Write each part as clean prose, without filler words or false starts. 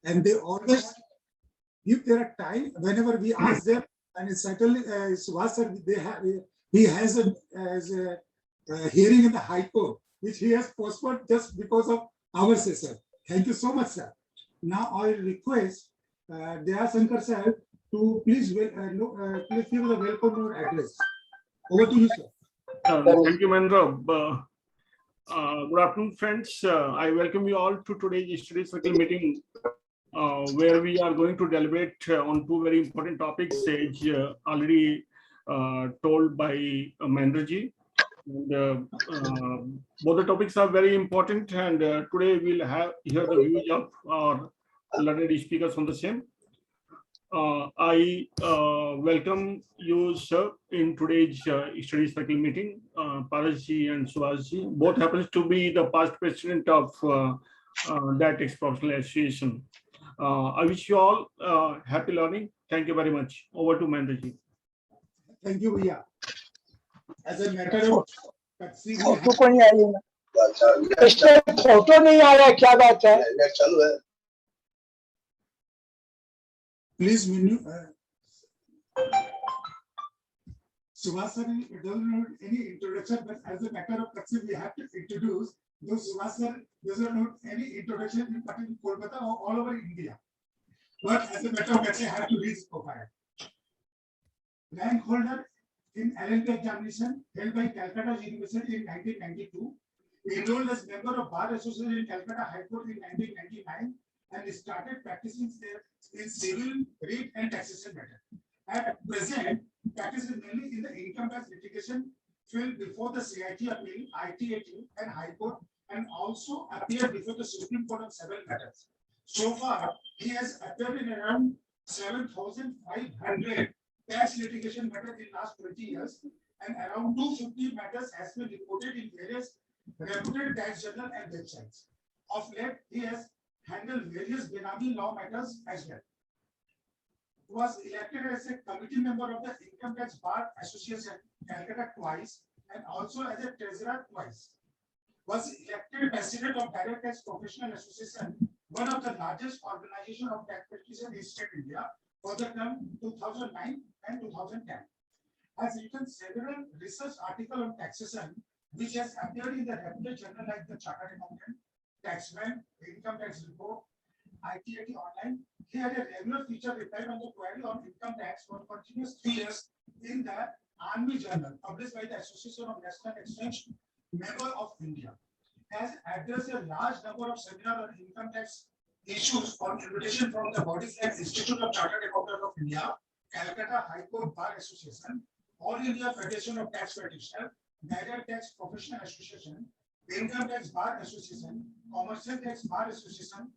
and they always give their time whenever we ask them. And certainly, Subhash sir, he has a hearing in the High Court, which he has postponed just because of our session. Thank you so much, sir. Now I request Daya Shankar sir to please please give the welcome address. Over to you, sir. Thank you, Mandra. Good afternoon, friends. I welcome you all to today's study circle meeting, where we are going to deliberate on two very important topics, as already told by Mandraji. And, both the topics are very important, and today we'll hear the views of our learned speakers on the same. I welcome you, sir, in today's study circle meeting. Parasji and Subhashji, both happens to be the past president of that professional association. I wish you all happy learning. Thank you very much. Over to Mandraji. Thank you, Bhaiya. As a matter of photo नहीं आ रहा है, क्या बात है? Please, menu. Subhash sir doesn't need any introduction, but as a matter of fact, we have to introduce. Though Subhash sir doesn't need any introduction in particular Kolkata or all over India, but as a matter of fact, I have to read his profile. Rank holder in LLB examination held by Calcutta University in 1992. Enrolled as member of Bar Association in Calcutta High Court in 1999 and started practicing in civil, rate and taxation matter. At present, practices mainly in the income tax litigation field before the CIT appeal, ITAT and High Court, and also appeared before the Supreme Court on several matters. So far, he has appeared in around 7,500 tax litigation matters in last 20 years, and around 250 matters has been reported in various reputed tax journal and websites. Of late, he has handled various Benami law matters as well. Was elected as a committee member of the Income Tax Bar Association, Calcutta twice, and also as a treasurer twice. Was elected president of Direct Tax Professional Association, one of the largest organization of tax practitioners in state India, for the term 2009 and 2010. Has written several research articles on taxation, which has appeared in the reputed journal like the Chartered Accountant, Taxman, Income Tax Report, ITAT Online. He had a regular feature reply on the query on income tax for continuous 3 years in the Army Journal, published by the Association of National Exchange Member of India. Has addressed a large number of seminars on income tax issues on invitation from the bodies like Institute of Chartered Accountants of India, Calcutta High Court Bar Association, All India Federation of Tax Practitioners, Direct Tax Professional Association, Income Tax Bar Association, Commercial Tax Bar Association,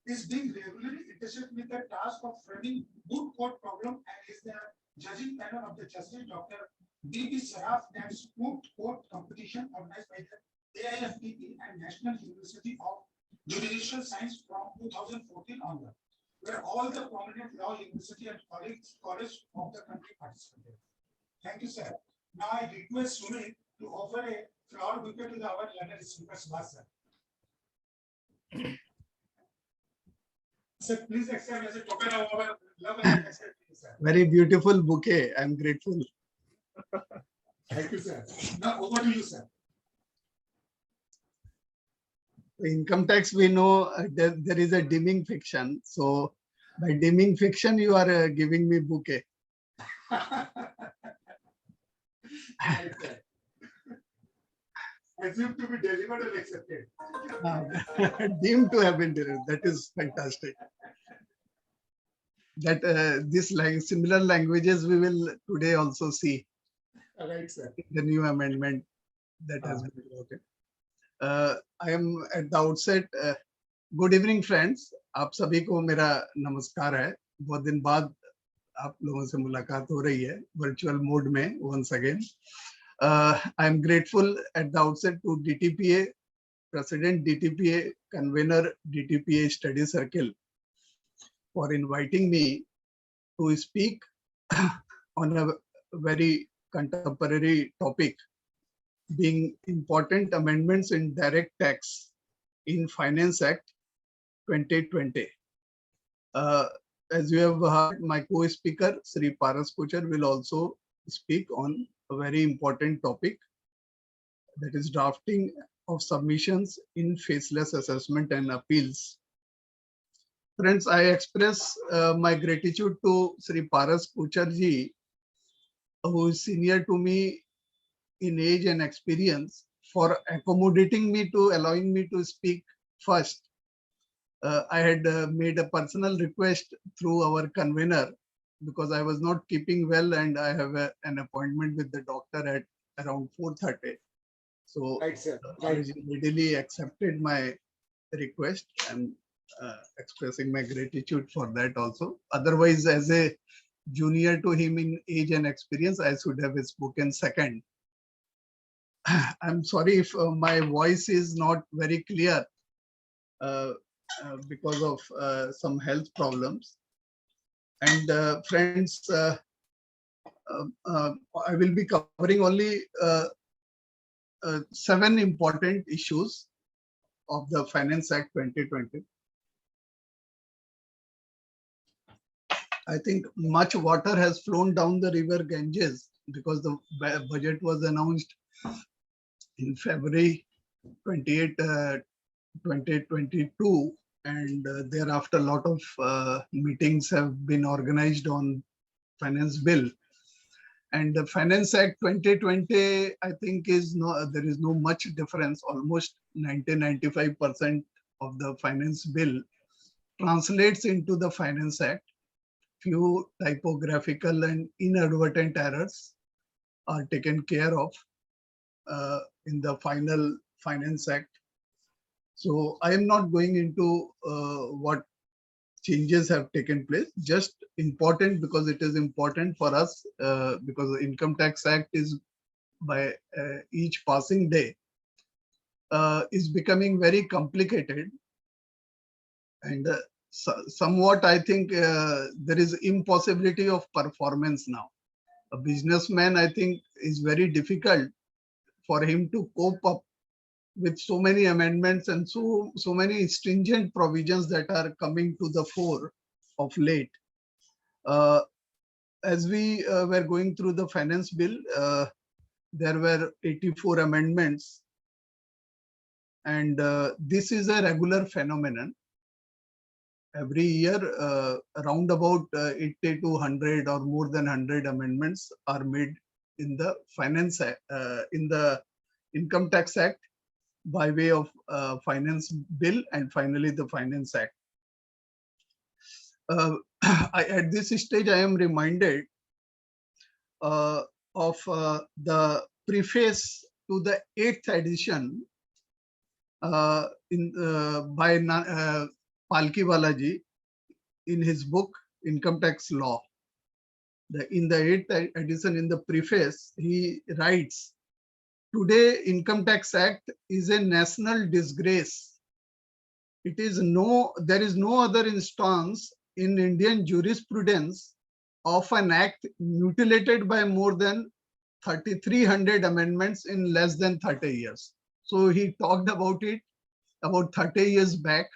is being regularly interested with the task of framing good court problem and is the judging panel of the Justice Dr. D.B. Saraf Tax Good Court Competition organized by the AIFTP and National University of Judicial Science from 2014 onward, where all the prominent law university and college of the country participated. Thank you, sir. Now I request Sumit to offer a flower bouquet to our learned speaker, Subhash sir. Sir, please accept as a token of our love and accept, sir. Very beautiful bouquet. I'm grateful. Thank you, sir. Now over to you, sir. Income tax, we know there is a deeming fiction. So by deeming fiction, you are giving me bouquet. Assumed to be delivered and accepted. Deemed to have been delivered. That is fantastic. That this similar languages we will today also see. Right, sir. The new amendment that has been voted. I am at the outset. Good evening, friends. आप सभी को मेरा नमस्कार है. बहुत दिन बाद आप लोगों से मुलाकात हो रही है virtual mode में once again. I am grateful at the outset to DTPA, President DTPA, Convener DTPA Study Circle for inviting me to speak on a very contemporary topic, being important amendments in direct tax in Finance Act 2020. As you have heard, my co-speaker, Sri Paras Kochar, will also speak on a very important topic, that is drafting of submissions in faceless assessment and appeals. Friends, I express my gratitude to Sri Paras Kochar ji, who is senior to me in age and experience, for accommodating me to allowing me to speak first. I had made a personal request through our convener because I was not keeping well and I have an appointment with the doctor at around 4:30. So Right, sir. he readily accepted my request and expressing my gratitude for that also. Otherwise, as a junior to him in age and experience, I should have spoken second. I'm sorry if my voice is not very clear because of some health problems. And friends, I will be covering only 7 important issues of the Finance Act 2020. I think much water has flown down the river Ganges because the budget was announced in February 28, 2022, and thereafter a lot of meetings have been organized on finance bill. And the Finance Act 2020, I think there is no much difference. Almost 90-95% of the finance bill translates into the Finance Act. Few typographical and inadvertent errors are taken care of in the final Finance Act. So I am not going into what changes have taken place, just important because it is important for us because the Income Tax Act is by each passing day is becoming very complicated, and somewhat I think there is impossibility of performance now. A businessman, I think, is very difficult for him to cope up with so many amendments and so many stringent provisions that are coming to the fore of late. As we were going through the finance bill, there were 84 amendments, and this is a regular phenomenon. Every year, around about 80 to 100 or more than 100 amendments are made in the Finance Act, in the Income Tax Act, by way of finance bill and finally the Finance Act. At this stage, I am reminded of the preface to the 8th edition by Palkiwala ji in his book Income Tax Law. In the 8th edition, in the preface, he writes, "Today, Income Tax Act is a national disgrace. There is no other instance in Indian jurisprudence of an act mutilated by more than 3,300 amendments in less than 30 years." So he talked about it about 30 years back.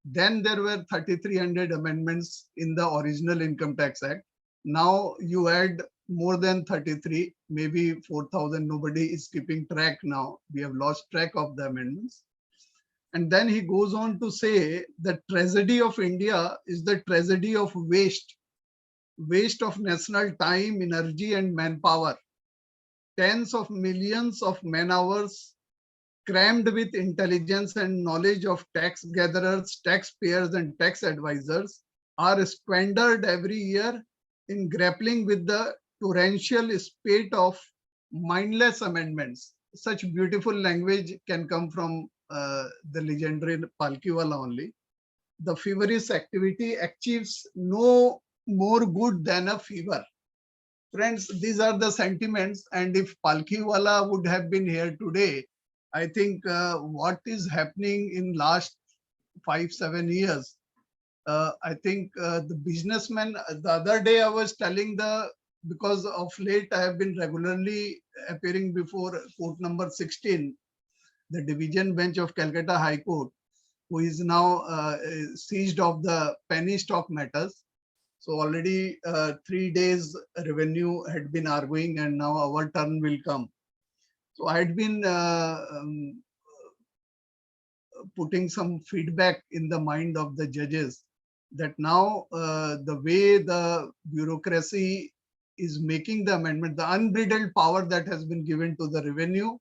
Then there were 3,300 amendments in the original Income Tax Act. Now you add more than 33, maybe 4,000. Nobody is keeping track now. We have lost track of the amendments. And then he goes on to say the tragedy of India is the tragedy of waste of national time, energy, and manpower. Tens of millions of man hours crammed with intelligence and knowledge of tax gatherers, taxpayers, and tax advisors are squandered every year in grappling with the torrential spate of mindless amendments. Such beautiful language can come from the legendary Palkiwala only. The feverish activity achieves no more good than a fever. Friends, these are the sentiments, and if Palkiwala would have been here today, I think what is happening in last 5-7 years, I think the businessmen, the other day I was telling because of late I have been regularly appearing before court number 16, the division bench of Calcutta High Court. who is now seized of the penny stock matters. So already 3 days revenue had been arguing, and now our turn will come. So I had been putting some feedback in the mind of the judges that now the way the bureaucracy is making the amendment, the unbridled power that has been given to the revenue,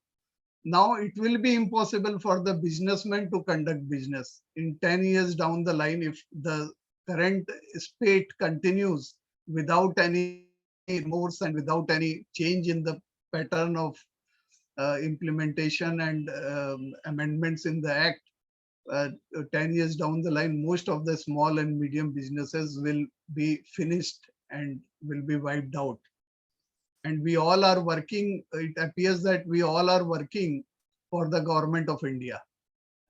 now it will be impossible for the businessman to conduct business. In 10 years down the line, if the current spate continues without any remorse and without any change in the pattern of implementation and amendments in the act, 10 years down the line, most of the small and medium businesses will be finished and will be wiped out. And we all are working, it appears that we all are working for the government of India.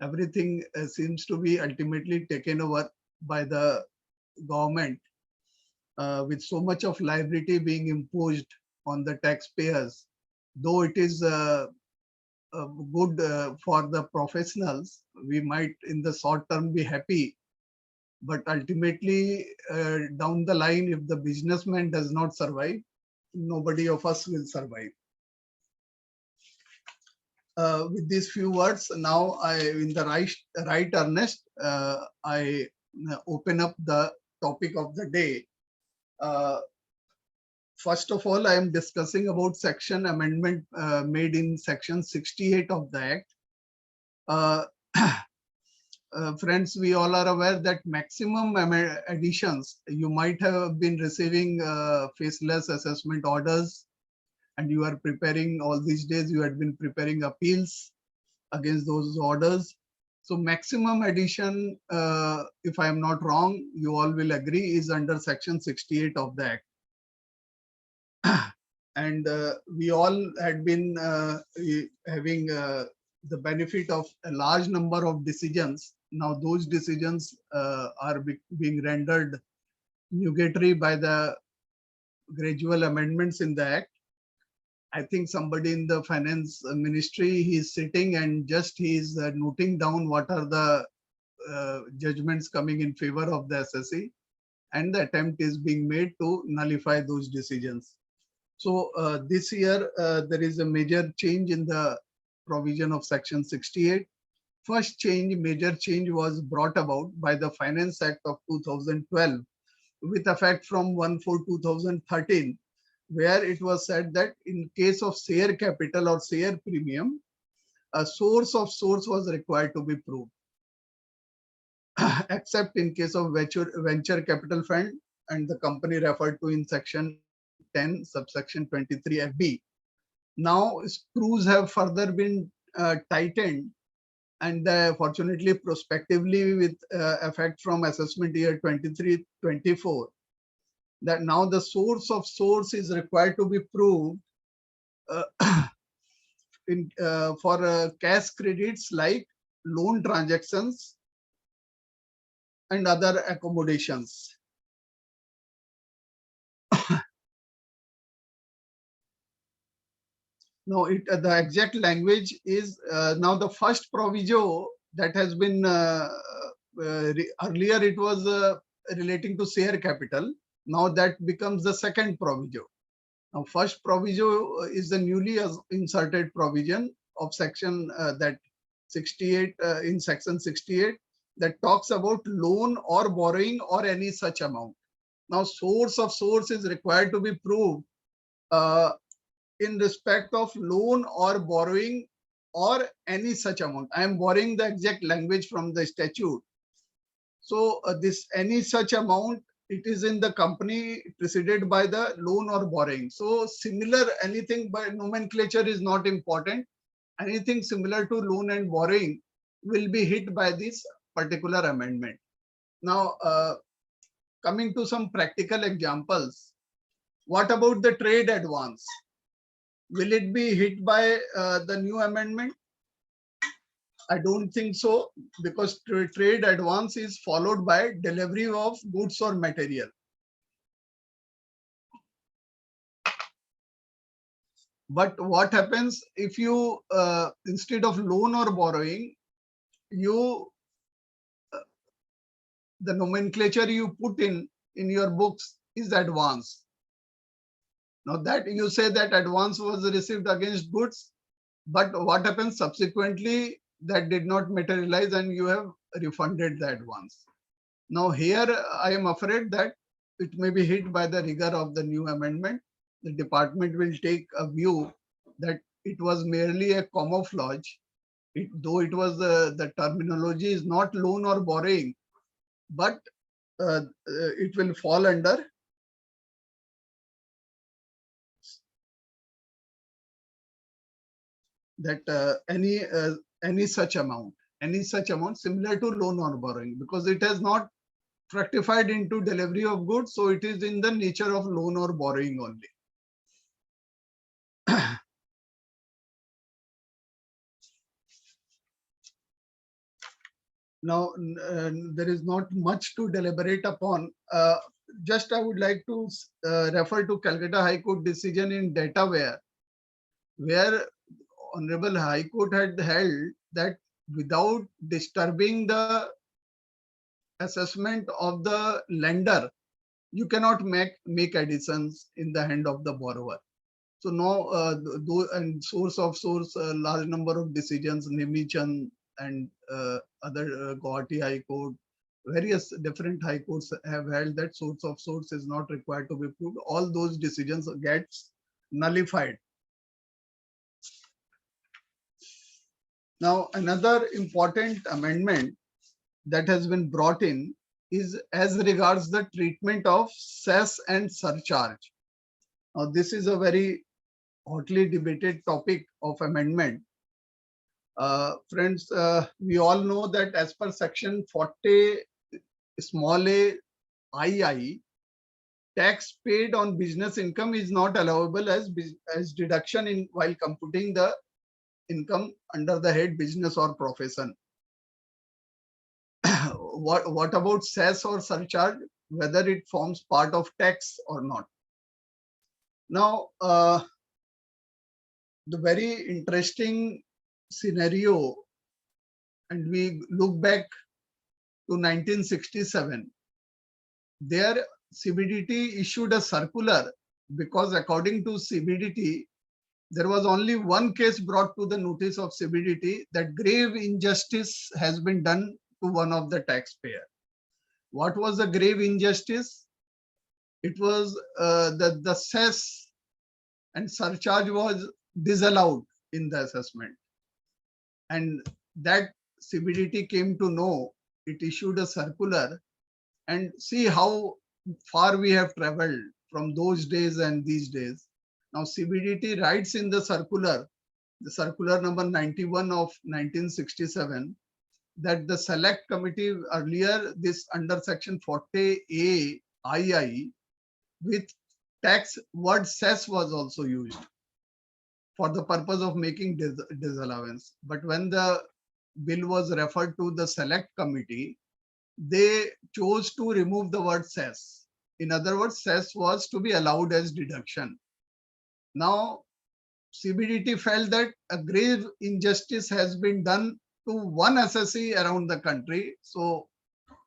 Everything seems to be ultimately taken over by the government, with so much of liability being imposed on the taxpayers. Though it is good for the professionals, we might in the short term be happy, but ultimately down the line, if the businessman does not survive, nobody of us will survive. With these few words, now in the right earnest, I open up the topic of the day. First of all, I am discussing about section amendment made in section 68 of the Act. Friends, we all are aware that maximum additions, you might have been receiving faceless assessment orders, and you are preparing all these days, you had been preparing appeals against those orders. So maximum addition, if I am not wrong, you all will agree, is under section 68 of the Act. And we all had been having the benefit of a large number of decisions. Now those decisions are being rendered nugatory by the gradual amendments in the Act. I think somebody in the finance ministry, he is sitting and just he is noting down what are the judgments coming in favor of the SSE, and the attempt is being made to nullify those decisions. So this year, there is a major change in the provision of section 68. First change, major change was brought about by the Finance Act of 2012 with effect from 1/4/2013, where it was said that in case of share capital or share premium, a source of source was required to be proved, except in case of venture capital fund and the company referred to in section 10 subsection 23 FB. Now screws have further been tightened, and fortunately prospectively with effect from assessment year 23-24, that now the source of source is required to be proved for cash credits like loan transactions and other accommodations. Now, the exact language is now the first proviso that has been earlier it was relating to share capital. Now that becomes the second proviso. Now, first proviso is the newly inserted provision of section that 68 in section 68 that talks about loan or borrowing or any such amount. Now, source of source is required to be proved in respect of loan or borrowing or any such amount. I am borrowing the exact language from the statute. So this any such amount, it is in the company preceded by the loan or borrowing. So similar, anything by nomenclature is not important. Anything similar to loan and borrowing will be hit by this particular amendment. Now, coming to some practical examples, what about the trade advance? Will it be hit by the new amendment? I don't think so, because trade advance is followed by delivery of goods or material. But what happens if you, instead of loan or borrowing, you the nomenclature you put in your books is advance. Now that you say that advance was received against goods, but what happens subsequently, that did not materialize and you have refunded the advance. Now here I am afraid that it may be hit by the rigor of the new amendment. The department will take a view that it was merely a camouflage. Though it was the terminology is not loan or borrowing, but it will fall under that any such amount similar to loan or borrowing, because it has not fructified into delivery of goods, so it is in the nature of loan or borrowing only. Now there is not much to deliberate upon. Just I would like to refer to Calcutta High Court decision in Dataware, where Honorable High Court had held that without disturbing the assessment of the lender, you cannot make additions in the hand of the borrower. So now, and source, large number of decisions, Nemichan and other Guwahati High Court, various different high courts have held that source is not required to be proved. All those decisions gets nullified. Now, another important amendment that has been brought in is as regards the treatment of cess and surcharge. Now, this is a very hotly debated topic of amendment. Friends, we all know that as per section 40 small a II, tax paid on business income is not allowable as deduction in while computing the income under the head business or profession. What about cess or surcharge, whether it forms part of tax or not? Now, the very interesting scenario, and we look back to 1967, there CBDT issued a circular because according to CBDT, there was only one case brought to the notice of CBDT that grave injustice has been done to one of the taxpayer. What was the grave injustice? It was that the cess and surcharge was disallowed in the assessment. And that CBDT came to know, it issued a circular, and see how far we have traveled from those days and these days. Now CBDT writes in the circular number 91 of 1967, that the select committee earlier, this under section 40A II, with tax word cess was also used for the purpose of making disallowance. But when the bill was referred to the select committee, they chose to remove the word cess. In other words, cess was to be allowed as deduction. Now, CBDT felt that a grave injustice has been done to one assessee around the country. So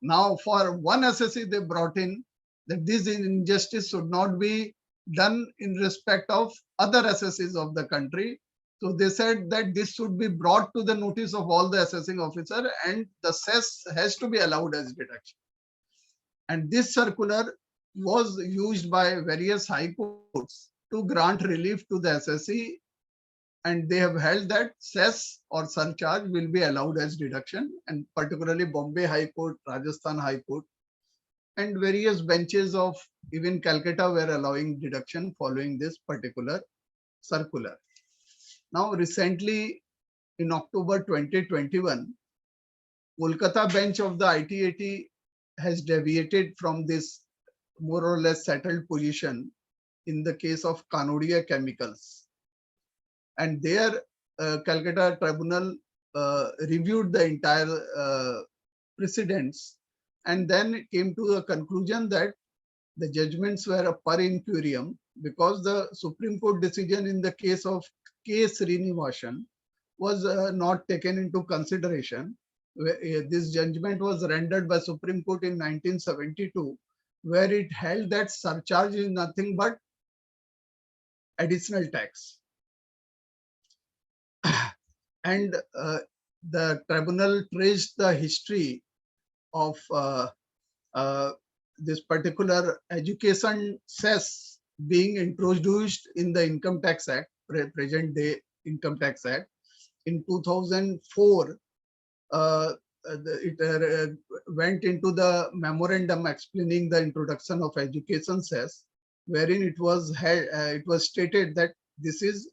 now for one assessee, they brought in that this injustice should not be done in respect of other assessees of the country. So they said that this should be brought to the notice of all the assessing officer, and the cess has to be allowed as deduction. And this circular was used by various high courts to grant relief to the assessee, and they have held that cess or surcharge will be allowed as deduction, and particularly Bombay High Court, Rajasthan High Court, and various benches of even Calcutta were allowing deduction following this particular circular. Now, recently in October 2021, Kolkata bench of the ITAT has deviated from this more or less settled position in the case of Kanodia Chemicals. And there, Calcutta tribunal reviewed the entire precedents, and then came to a conclusion that the judgments were a per incurium, because the Supreme Court decision in the case of K. Srinivasan was not taken into consideration. This judgment was rendered by Supreme Court in 1972, where it held that surcharge is nothing but additional tax. And the tribunal traced the history of this particular education cess being introduced in the Income Tax Act, present day Income Tax Act. In 2004, it went into the memorandum explaining the introduction of education cess, wherein it was stated that this is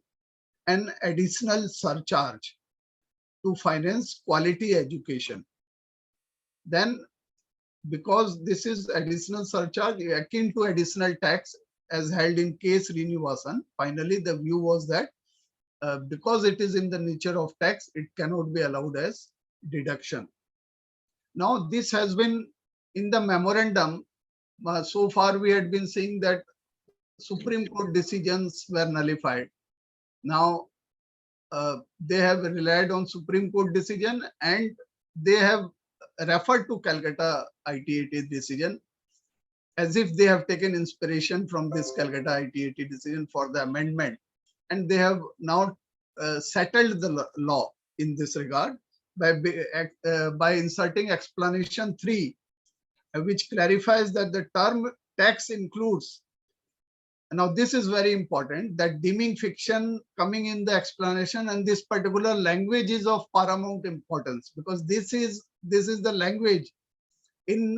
an additional surcharge to finance quality education. Then, because this is additional surcharge akin to additional tax as held in case Srinivasan, finally the view was that because it is in the nature of tax, it cannot be allowed as deduction. Now, this has been in the memorandum. So far, we had been seeing that Supreme Court decisions were nullified. Now, they have relied on Supreme Court decision and they have referred to Calcutta ITAT decision as if they have taken inspiration from this Calcutta ITAT decision for the amendment. And they have now settled the law in this regard by inserting explanation 3, which clarifies that the term tax includes. Now, this is very important, that deeming fiction coming in the explanation, and this particular language is of paramount importance, because this is the language in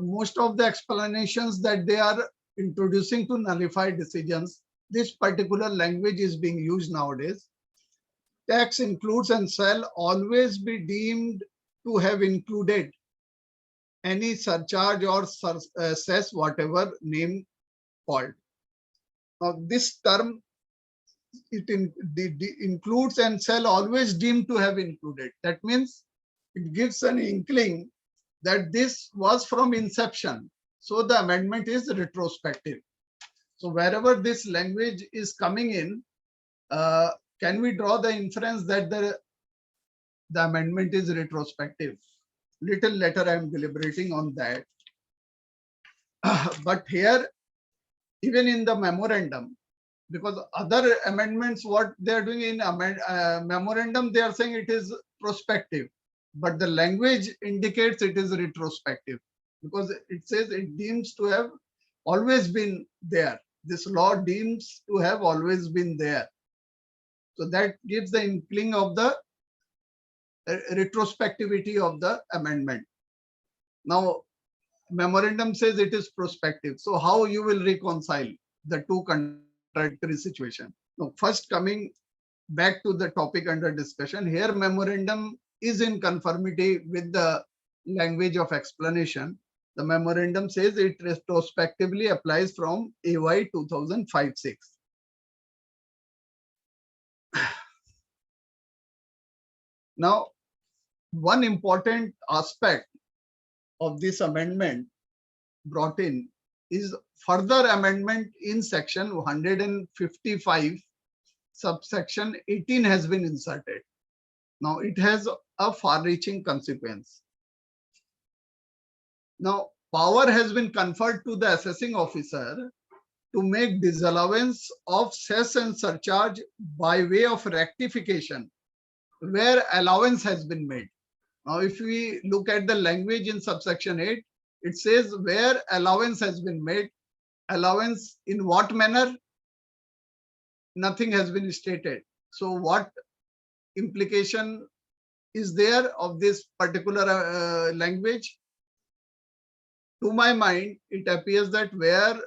most of the explanations that they are introducing to nullify decisions. This particular language is being used nowadays. Tax includes and shall always be deemed to have included any surcharge or cess, whatever name called. Now, this term, it includes and shall always deemed to have included. That means it gives an inkling that this was from inception. So the amendment is retrospective. So wherever this language is coming in, can we draw the inference that the amendment is retrospective? Little later I am deliberating on that. But here, even in the memorandum, because other amendments, what they are doing in memorandum, they are saying it is prospective, but the language indicates it is retrospective, because it says it deems to have always been there. This law deems to have always been there. So that gives the inkling of the retrospectivity of the amendment. Now, memorandum says it is prospective. So how you will reconcile the two contradictory situation? Now, first, coming back to the topic under discussion, here memorandum is in conformity with the language of explanation. The memorandum says it retrospectively applies from AY 2005-6. Now, one important aspect of this amendment brought in is further amendment in section 155, subsection 18 has been inserted. Now, it has a far-reaching consequence. Now, power has been conferred to the assessing officer to make disallowance of cess and surcharge by way of rectification where allowance has been made. Now, if we look at the language in subsection 8, it says where allowance has been made. Allowance in what manner? Nothing has been stated. So what implication is there of this particular language? To my mind, it appears that where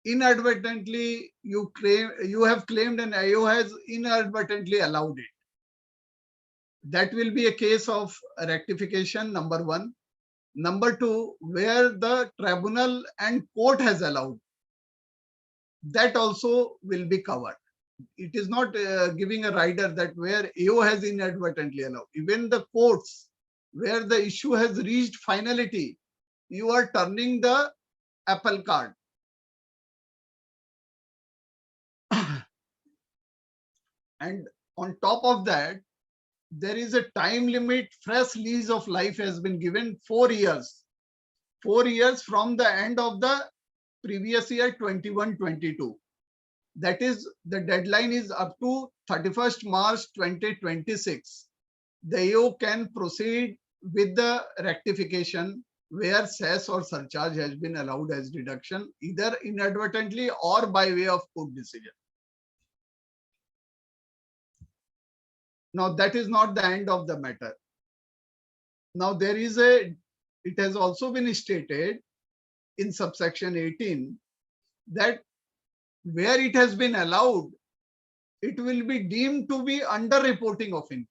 inadvertently you have claimed and IO has inadvertently allowed it, that will be a case of rectification, number one. Number two, where the tribunal and court has allowed, that also will be covered. It is not giving a rider that where AO has inadvertently allowed. Even the courts, where the issue has reached finality, you are turning the apple card. And on top of that, there is a time limit. Fresh lease of life has been given 4 years. 4 years from the end of the previous year 21-22. That is, the deadline is up to 31st March 2026. The AO can proceed with the rectification where cess or surcharge has been allowed as deduction, either inadvertently or by way of court decision. Now, that is not the end of the matter. Now, there is it has also been stated in subsection 18 that where it has been allowed, it will be deemed to be under-reporting of income.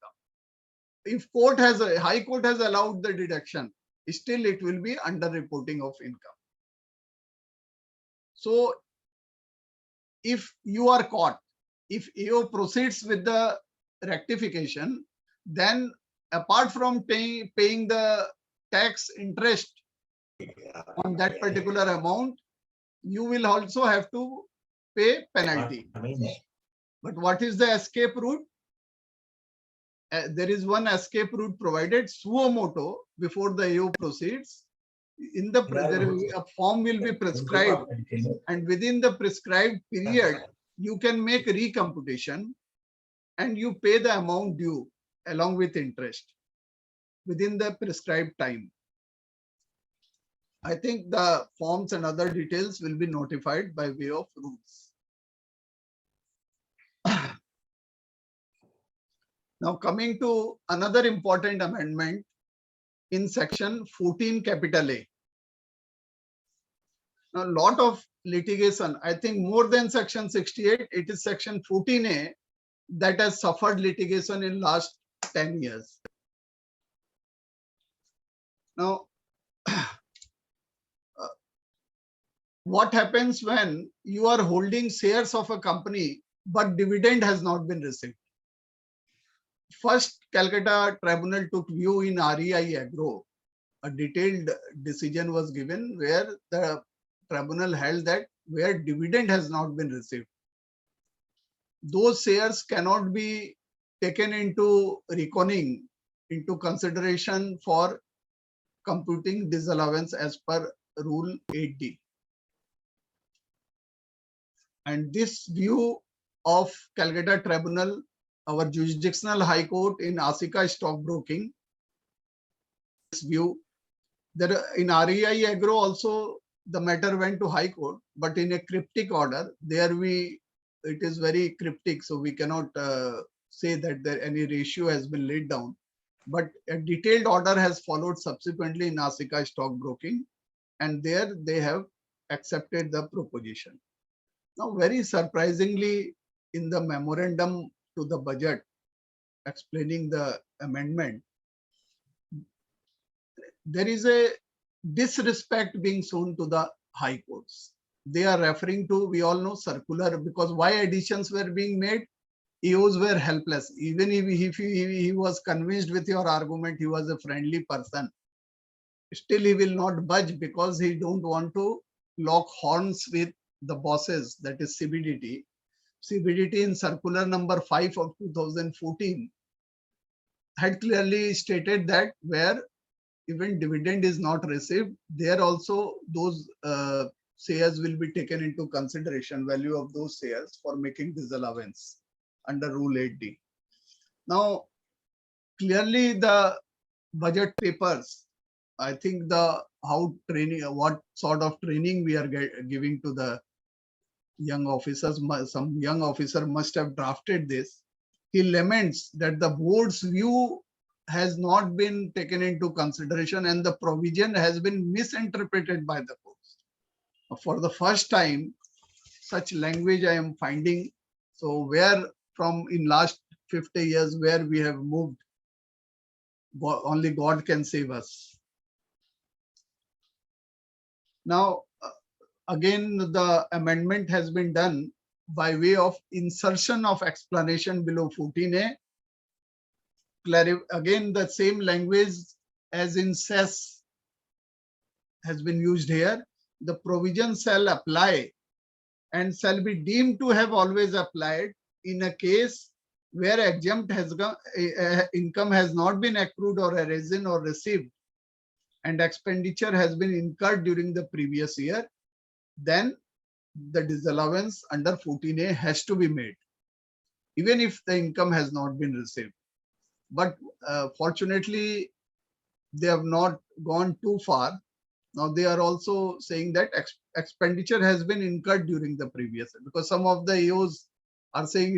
If High Court has allowed the deduction, still it will be under-reporting of income. So, if you are caught, if AO proceeds with the rectification, then apart from paying the tax interest on that particular amount, you will also have to pay penalty. But what is the escape route? There is one escape route provided, suo moto, before the AO proceeds. A form will be prescribed, and within the prescribed period, you can make recomputation and you pay the amount due along with interest within the prescribed time. I think the forms and other details will be notified by way of rules. Now, coming to another important amendment in section 14 capital A. Now, a lot of litigation, I think more than section 68, it is section 14A that has suffered litigation in last 10 years. Now, what happens when you are holding shares of a company but dividend has not been received? First, Calcutta Tribunal took view in REI Agro. A detailed decision was given where the tribunal held that where dividend has not been received, those shares cannot be taken into reckoning, into consideration for computing disallowance as per Rule 8D. And this view of Calcutta Tribunal, our jurisdictional high court in Asika stockbroking, this view, there in REI Agro also the matter went to high court, but in a cryptic order. There it is very cryptic, so we cannot say that there any ratio has been laid down. But a detailed order has followed subsequently in Asika stockbroking, and there they have accepted the proposition. Now, very surprisingly, in the memorandum to the budget explaining the amendment, there is a disrespect being shown to the high courts. They are referring to, we all know, circular, because why additions were being made? EOs were helpless. Even if he was convinced with your argument, he was a friendly person, still he will not budge because he don't want to lock horns with the bosses, that is CBDT. CBDT in circular number 5 of 2014 had clearly stated that where even dividend is not received, there also those shares will be taken into consideration, value of those shares for making disallowance under Rule 8D. Now, clearly the budget papers, I think what sort of training we are giving to the young officers, some young officer must have drafted this. He laments that the board's view has not been taken into consideration and the provision has been misinterpreted by the courts. For the first time, such language I am finding. So where from in last 50 years where we have moved, only God can save us. Now, again, the amendment has been done by way of insertion of explanation below 14A. Again, the same language as in cess has been used here. The provision shall apply and shall be deemed to have always applied in a case where exempt income has not been accrued or arisen or received, and expenditure has been incurred during the previous year, then the disallowance under 14A has to be made, even if the income has not been received. But fortunately, they have not gone too far. Now they are also saying that expenditure has been incurred during the previous year, because some of the AOs are saying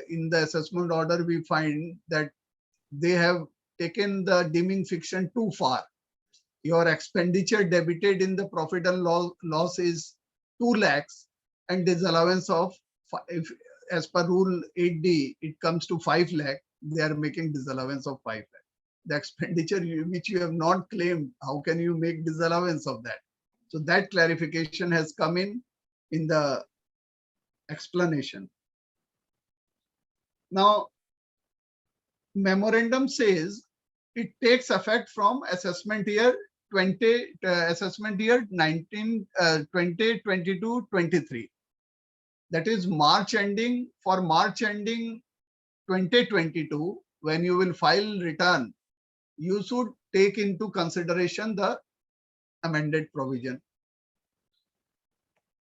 in the assessment order, we find that they have taken the deeming fiction too far. Your expenditure debited in the profit and loss is 2 lakhs, and disallowance of, if as per rule 8D, it comes to 5 lakh. They are making disallowance of 5 lakh. The expenditure which you have not claimed, how can you make disallowance of that? So that clarification has come in the explanation. Now, memorandum says it takes effect from assessment year 2022-23. That is March ending. For March ending 2022, when you will file return, you should take into consideration the amended provision.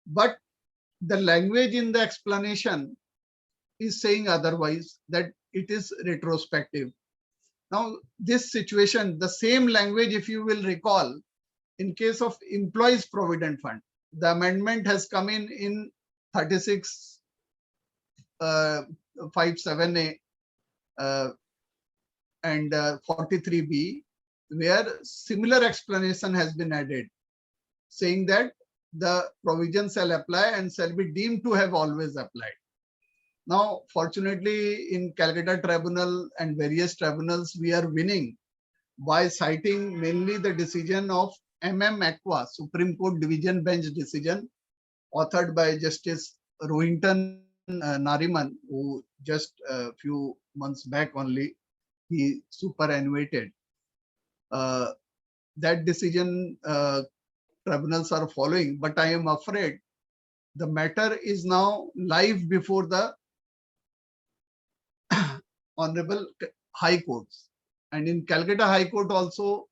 But the language in the explanation is saying otherwise, that it is retrospective. Now, this situation, the same language, if you will recall, in case of Employees Provident Fund, the amendment has come in 3657A and 43B, where similar explanation has been added, saying that the provision shall apply and shall be deemed to have always applied. Now, fortunately, in Calcutta Tribunal and various tribunals, we are winning by citing mainly the decision of Aqua, Supreme Court Division Bench decision, authored by Justice Rohinton Nariman, who just a few months back only, he superannuated. That decision tribunals are following, but I am afraid the matter is now live before the Honorable High Courts. And in Calcutta High Court also,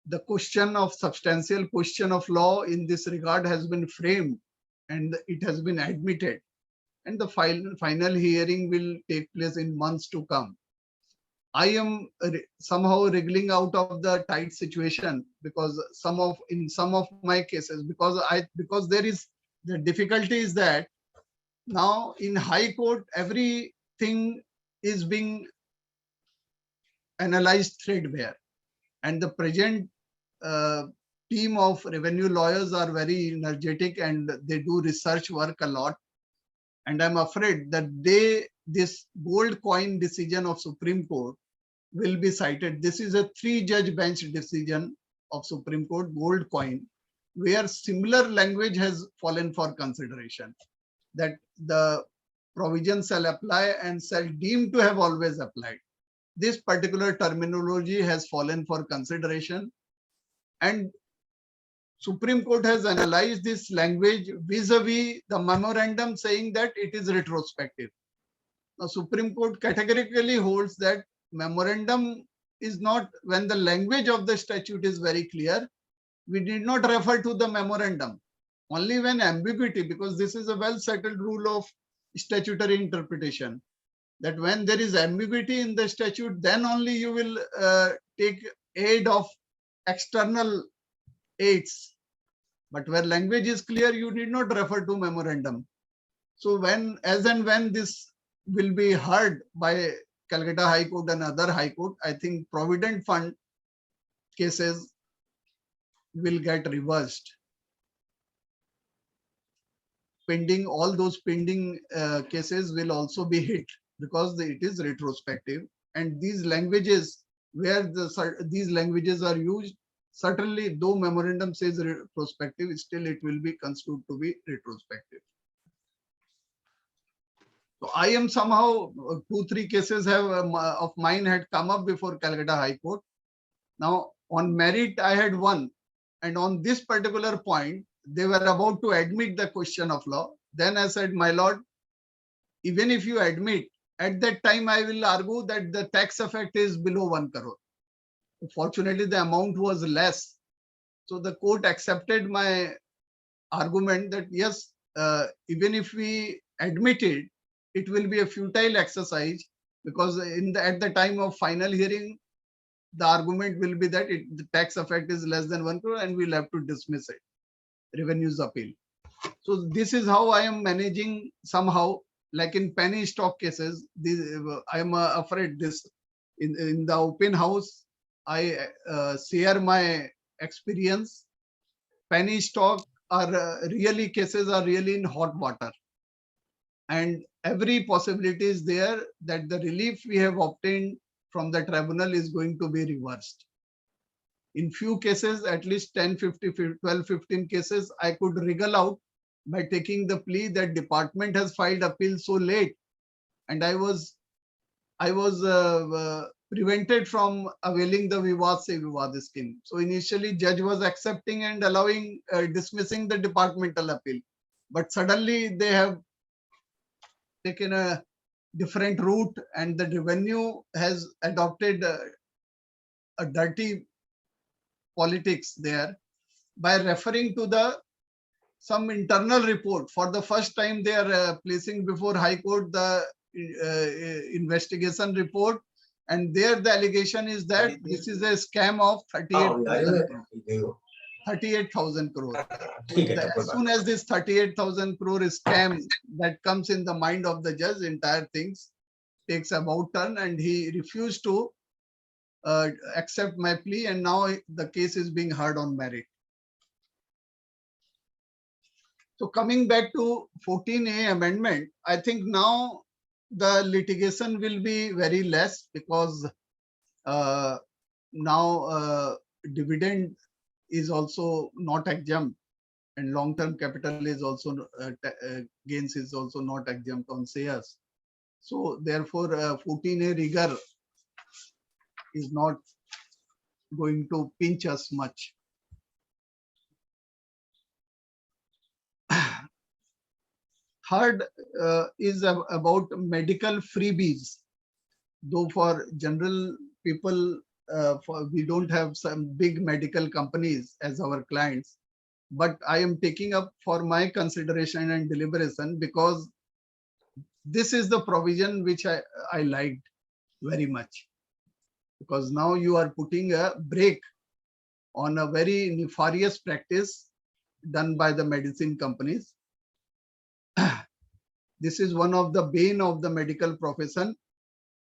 the question of substantial question of law in this regard has been framed and it has been admitted. And the final hearing will take place in months to come. I am somehow wriggling out of the tight situation, because in some of my cases, because there is the difficulty is that now in High Court everything is being analyzed threadbare, and the present team of revenue lawyers are very energetic and they do research work a lot. And I'm afraid that this gold coin decision of Supreme Court will be cited. This is a 3-judge bench decision of Supreme Court, gold coin, where similar language has fallen for consideration, that the provision shall apply and shall deem to have always applied. This particular terminology has fallen for consideration, and Supreme Court has analyzed this language vis-a-vis the memorandum saying that it is retrospective. Now, Supreme Court categorically holds that memorandum is not, when the language of the statute is very clear, we did not refer to the memorandum. Only when ambiguity, because this is a well-settled rule of statutory interpretation, that when there is ambiguity in the statute, then only you will take aid of external aids. But where language is clear, you need not refer to memorandum. So as and when this will be heard by Calcutta High Court and other High Court, I think Provident Fund cases will get reversed. All those pending cases will also be hit, because it is retrospective, and these languages where these languages are used, certainly though memorandum says retrospective, still it will be construed to be retrospective. So I am somehow 2-3 cases of mine had come up before Calcutta High Court. Now on merit I had won, and on this particular point they were about to admit the question of law. Then I said, my lord, even if you admit, at that time I will argue that the tax effect is below 1 crore. Fortunately, the amount was less. So the court accepted my argument that yes, even if we admit it, it will be a futile exercise, because at the time of final hearing, the argument will be that the tax effect is less than 1 crore and we'll have to dismiss it. Revenues appeal. So this is how I am managing somehow, like in penny stock cases. I am afraid this in the open house, I share my experience. Penny stock are really cases are really in hot water, and every possibility is there that the relief we have obtained from the tribunal is going to be reversed. In few cases, at least 10, 50, 12, 15 cases, I could wriggle out by taking the plea that department has filed appeal so late, and I was prevented from availing the Vivad se Vivad scheme. So initially, judge was accepting and allowing dismissing the departmental appeal, but suddenly they have taken a different route, and the revenue has adopted a dirty politics there by referring to some internal report. For the first time, they are placing before High Court the investigation report, and there the allegation is that this is a scam of 38,000 crore. As soon as this 38,000 crore scam that comes in the mind of the judge, entire things takes about turn, and he refused to accept my plea, and now the case is being heard on merit. So coming back to 14A amendment, I think now the litigation will be very less, because now dividend is also not exempt, and long-term capital is also gains is also not exempt on shares. So therefore, 14A rigor is not going to pinch us much. Third is about medical freebies. Though for general people, we don't have some big medical companies as our clients, but I am taking up for my consideration and deliberation, because this is the provision which I liked very much, because now you are putting a break on a very nefarious practice done by the medicine companies. This is one of the bane of the medical profession.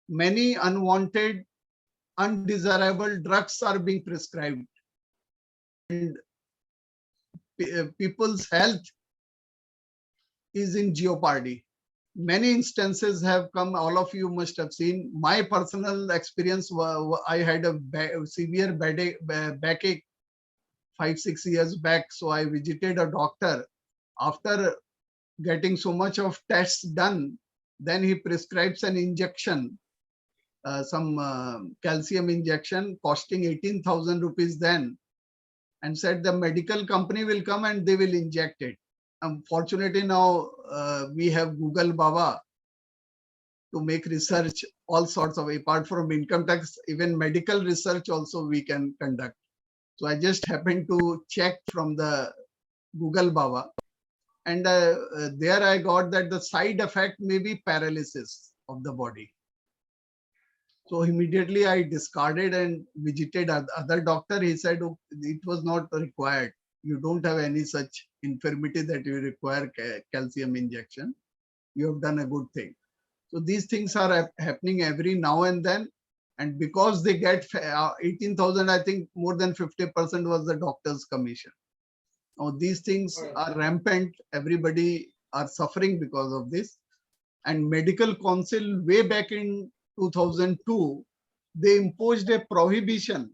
Many unwanted, undesirable drugs are being prescribed, and people's health is in jeopardy. Many instances have come, all of you must have seen. My personal experience, I had a severe backache 5-6 years back, so I visited a doctor. After getting so much of tests done, then he prescribes an injection, some calcium injection costing 18,000 rupees then, and said the medical company will come and they will inject it. Unfortunately, now we have Google Baba to make research, all sorts of, apart from income tax, even medical research also we can conduct. So I just happened to check from the Google Baba, and there I got that the side effect may be paralysis of the body. So immediately I discarded and visited other doctor. He said, oh, it was not required. You don't have any such infirmity that you require calcium injection. You have done a good thing. So these things are happening every now and then. And because they get 18,000, I think more than 50% was the doctor's commission. Now these things are rampant. Everybody are suffering because of this. And Medical Council way back in 2002, they imposed a prohibition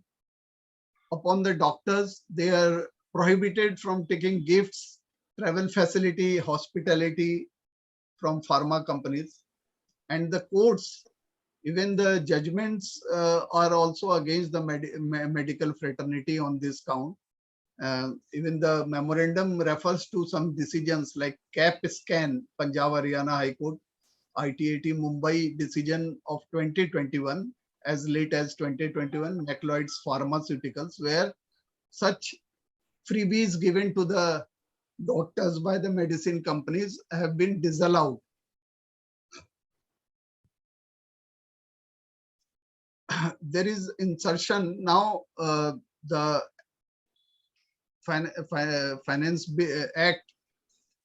upon the doctors. They are prohibited from taking gifts, travel facility, hospitality from pharma companies. And the courts, even the judgments are also against the medical fraternity on this count. Even the memorandum refers to some decisions like CAP scan, Punjab Haryana High Court, ITAT Mumbai decision of 2021, as late as 2021, Macleod's Pharmaceuticals, where such freebies given to the doctors by the medicine companies have been disallowed. There is insertion now. The Finance Act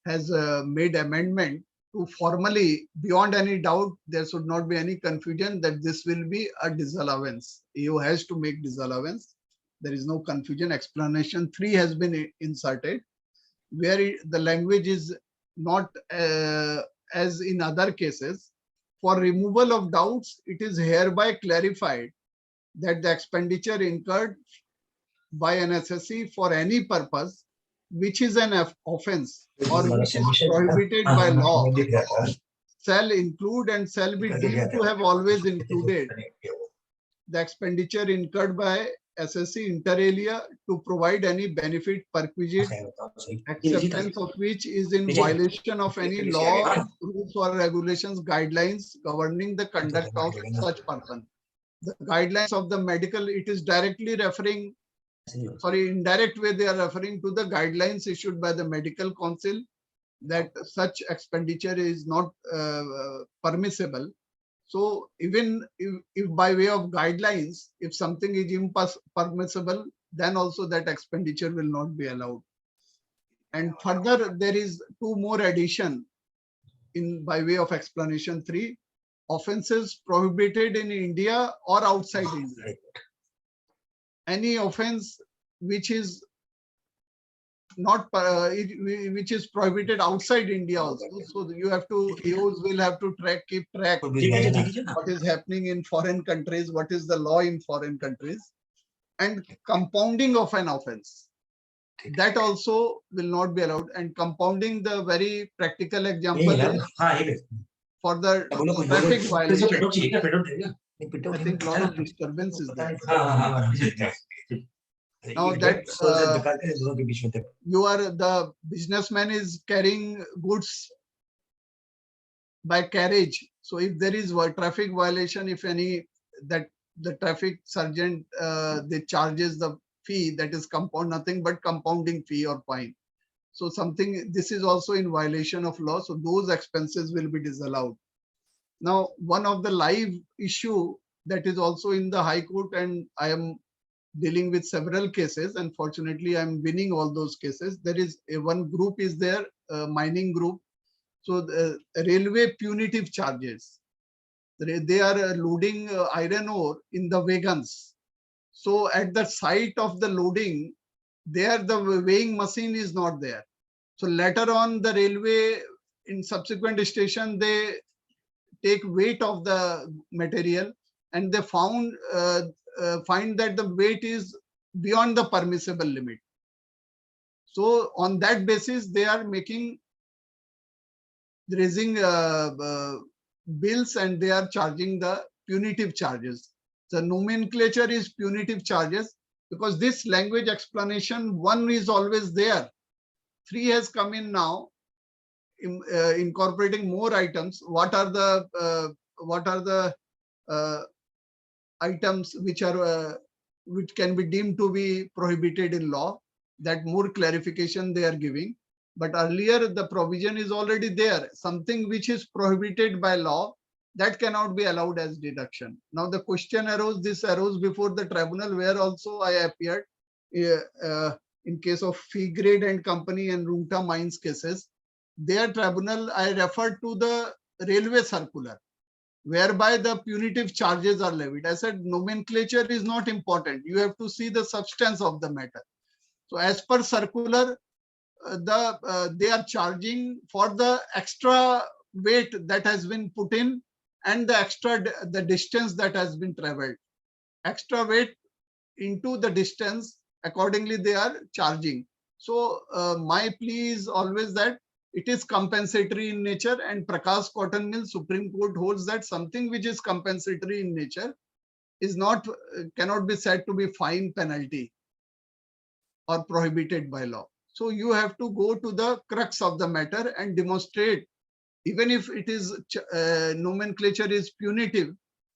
has made amendment to formally, beyond any doubt, there should not be any confusion that this will be a disallowance. EU has to make disallowance. There is no confusion. Explanation 3 has been inserted, where the language is not as in other cases. For removal of doubts, it is hereby clarified that the expenditure incurred by an SSC for any purpose which is an offense or which is prohibited by law shall include and shall be deemed to have always included the expenditure incurred by SSC inter alia to provide any benefit, perquisite, acceptance of which is in violation of any law, rules or regulations, guidelines governing the conduct of such person. The guidelines of the medical, it is directly referring, sorry, indirect way they are referring to the guidelines issued by the medical council that such expenditure is not permissible. So even if by way of guidelines, if something is impermissible, then also that expenditure will not be allowed. And further, there is two more addition in by way of explanation 3, offenses prohibited in India or outside India. Any offense which is not which is prohibited outside India also. So you have to, EOs will have to keep track what is happening in foreign countries, what is the law in foreign countries, and compounding of an offense. That also will not be allowed. And compounding, the very practical example is for the traffic violation. I think a lot of disturbance is there. Now that the businessman is carrying goods by carriage. So if there is a traffic violation, if any, that the traffic sergeant they charges the fee, that is nothing but compounding fee or fine. So something, this is also in violation of law. So those expenses will be disallowed. Now, one of the live issue that is also in the High Court, and I am dealing with several cases. Unfortunately, I'm winning all those cases. There is one group is there, mining group. So the railway punitive charges. They are loading iron ore in the wagons. So at the site of the loading, there the weighing machine is not there. So later on, the railway in subsequent station, they take weight of the material, and they find that the weight is beyond the permissible limit. So on that basis, they are raising bills, and they are charging the punitive charges. The nomenclature is punitive charges because this language explanation 1 is always there. 3 has come in now, incorporating more items. What are the items which can be deemed to be prohibited in law? That more clarification they are giving. But earlier the provision is already there. Something which is prohibited by law, that cannot be allowed as deduction. Now the question arose, this arose before the tribunal, where also I appeared in case of Fee Grade and Company and Runta Mines cases. Their tribunal, I referred to the railway circular, whereby the punitive charges are levied. I said nomenclature is not important. You have to see the substance of the matter. So as per circular, they are charging for the extra weight that has been put in and the distance that has been traveled. Extra weight into the distance, accordingly they are charging. So my plea is always that it is compensatory in nature, and Prakash Cotton Mill Supreme Court holds that something which is compensatory in nature is cannot be said to be fine, penalty or prohibited by law. So you have to go to the crux of the matter and demonstrate Even if it is nomenclature is punitive,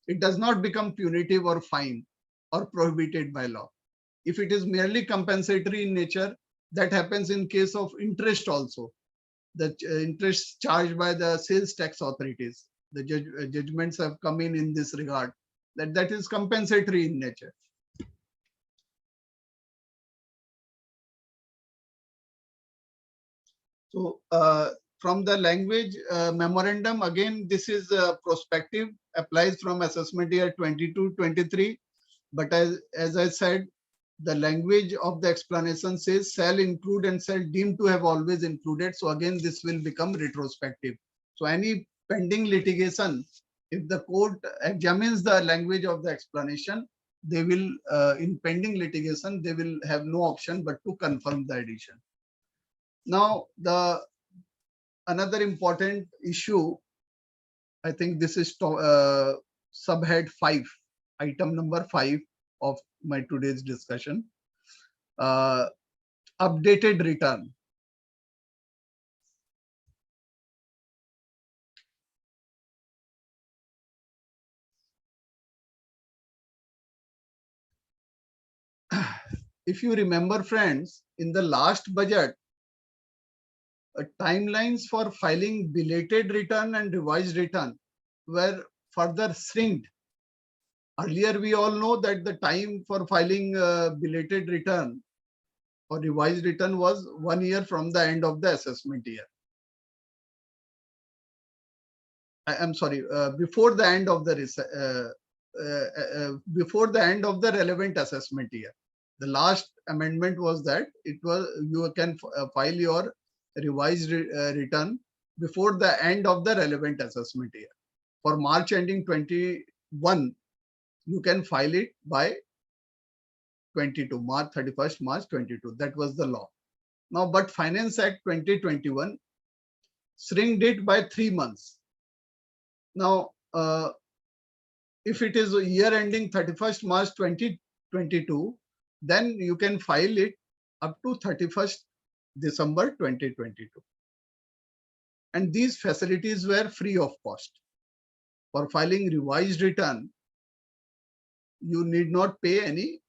it does not become punitive or fine or prohibited by law. If it is merely compensatory in nature, that happens in case of interest also. The interest charged by the sales tax authorities. The judgments have come in this regard, that is compensatory in nature. So from the language memorandum, again, this is prospective, applies from assessment year 22-23. But as I said, the language of the explanation says shall include and shall deem to have always included. So again, this will become retrospective. So any pending litigation, if the court examines the language of the explanation, they will, in pending litigation, they will have no option but to confirm the addition. Now, another important issue, I think this is subhead 5, item number 5 of my today's discussion. Updated return. If you remember, friends, in the last budget, timelines for filing belated return and revised return were further shrinked. Earlier, we all know that the time for filing belated return or revised return was 1 year from the end of the assessment year. I'm sorry, before the end of the relevant assessment year. The last amendment was that it was you can file your revised return before the end of the relevant assessment year. For March ending 21, you can file it by 31st March 22. That was the law. Now, but Finance Act 2021 shrinked it by 3 months. Now, if it is a year ending 31st March 2022, then you can file it up to 31st December 2022. And these facilities were free of cost. For filing revised return, you need not pay any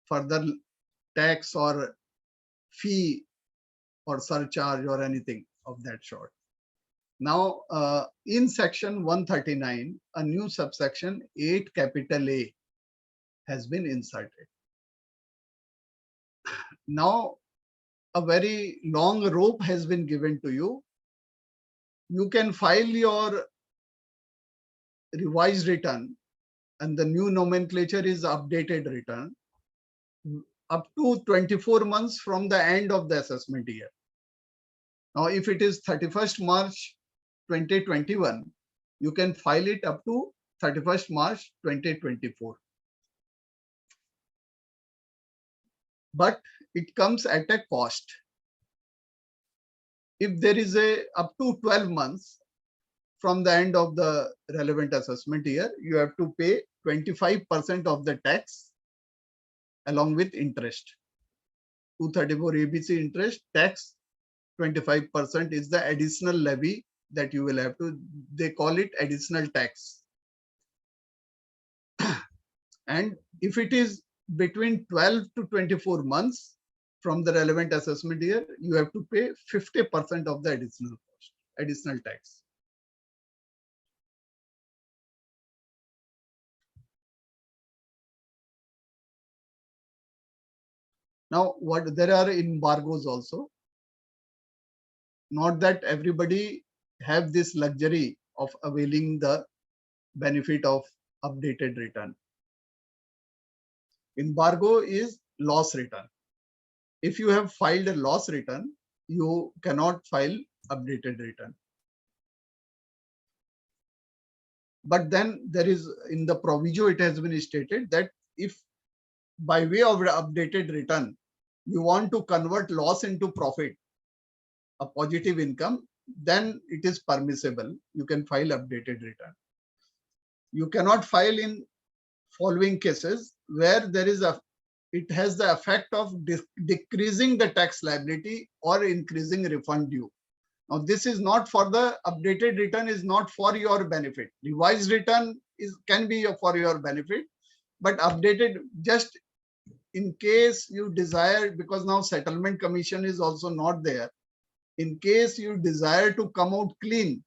further tax or fee or surcharge or anything of that sort. Now, in section 139, a new subsection 8 capital A has been inserted. Now, a very long rope has been given to you. You can file your revised return, and the new nomenclature is updated return, up to 24 months from the end of the assessment year. Now, if it is 31st March 2021, you can file it up to 31st March 2024. But it comes at a cost. If there is up to 12 months from the end of the relevant assessment year, you have to pay 25% of the tax along with interest. 234 ABC interest, tax, 25% is the additional levy that you will have to, they call it additional tax. And if it is between 12 to 24 months from the relevant assessment year, you have to pay 50% of the additional cost, additional tax. Now, there are embargoes also. Not that everybody have this luxury of availing the benefit of updated return. Embargo is loss return. If you have filed a loss return, you cannot file updated return. But then there is, in the proviso, it has been stated that if by way of updated return, you want to convert loss into profit, a positive income, then it is permissible. You can file updated return. You cannot file in following cases where there is it has the effect of decreasing the tax liability or increasing refund due. Now, this is not for the updated return, is not for your benefit. Revised return can be for your benefit, but updated just in case you desire, because now settlement commission is also not there. In case you desire to come out clean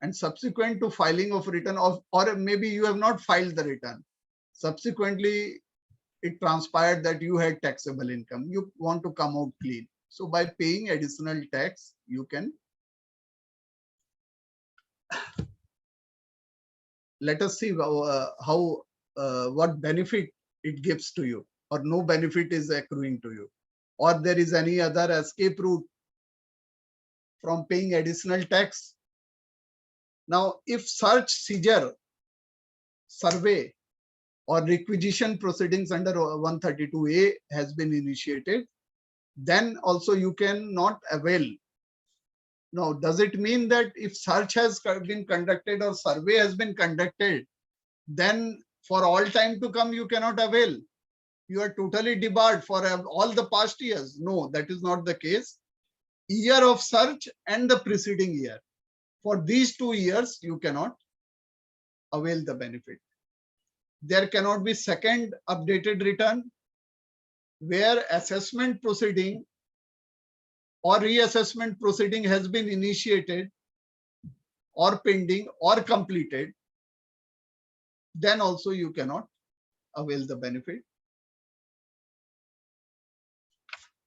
and subsequent to filing of return or maybe you have not filed the return. Subsequently, it transpired that you had taxable income. You want to come out clean. So by paying additional tax, you can. Let us see what benefit it gives to you, or no benefit is accruing to you, or there is any other escape route from paying additional tax. Now, if search, seizure, survey, or requisition proceedings under 132A has been initiated, then also you cannot avail. Now, does it mean that if search has been conducted or survey has been conducted, then for all time to come you cannot avail? You are totally debarred for all the past years? No, that is not the case. Year of search and the preceding year, for these 2 years you cannot avail the benefit. There cannot be second updated return where assessment proceeding or reassessment proceeding has been initiated or pending or completed. Then also you cannot avail the benefit.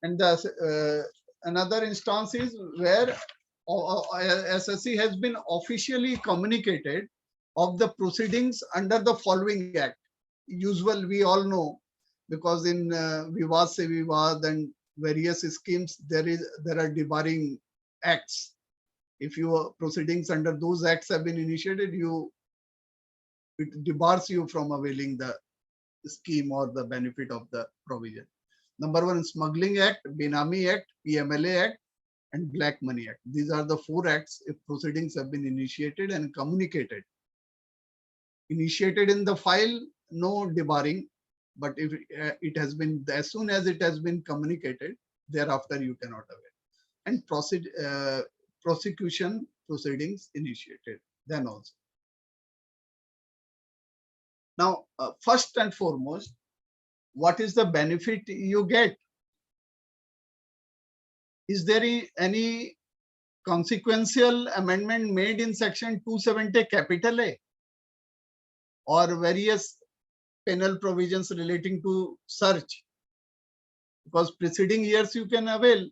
And another instance is where SSC has been officially communicated of the proceedings under the following act. Usual, we all know, because in Vivad se Vivad and various schemes, there are debarring acts. If your proceedings under those acts have been initiated, it debars you from availing the scheme or the benefit of the provision. Number one, Smuggling Act, Benami Act, PMLA Act, and Black Money Act. These are the 4 acts if proceedings have been initiated and communicated. Initiated in the file, no debarring, but if it has been, as soon as it has been communicated, thereafter you cannot avail. And prosecution proceedings initiated, then also. Now, first and foremost, what is the benefit you get? Is there any consequential amendment made in section 270 capital A or various penal provisions relating to search? Because preceding years you can avail.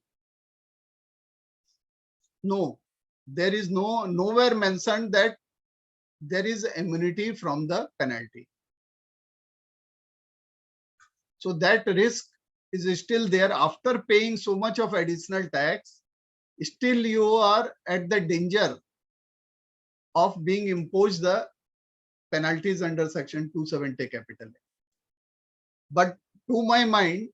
No, there is nowhere mentioned that there is immunity from the penalty. So that risk is still there. After paying so much of additional tax, still you are at the danger of being imposed the penalties under section 270 capital A. But to my mind,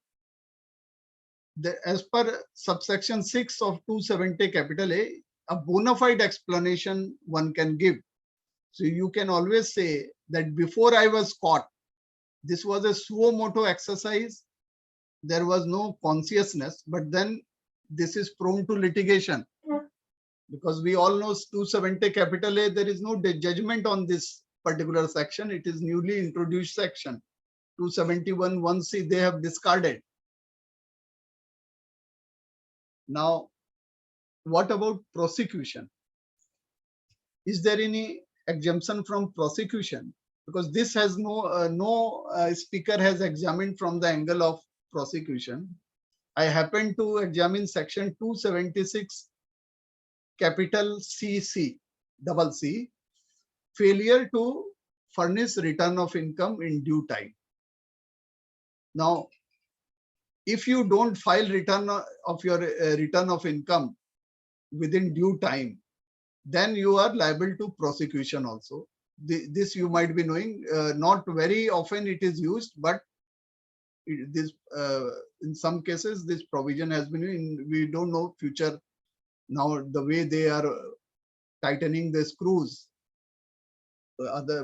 as per subsection 6 of 270 capital A, a bona fide explanation one can give. So you can always say that before I was caught, this was a suo moto exercise. There was no consciousness, but then this is prone to litigation. Because we all know 270 capital A, there is no judgment on this particular section. It is newly introduced section. 271 1C they have discarded. Now, what about prosecution? Is there any exemption from prosecution? Because this has no speaker has examined from the angle of prosecution. I happen to examine section 276 capital CC, double C, failure to furnish return of income in due time. Now, if you don't file return of your return of income within due time, then you are liable to prosecution also. This you might be knowing. Not very often it is used, but in some cases this provision has been in. We don't know future. Now the way they are tightening the screws,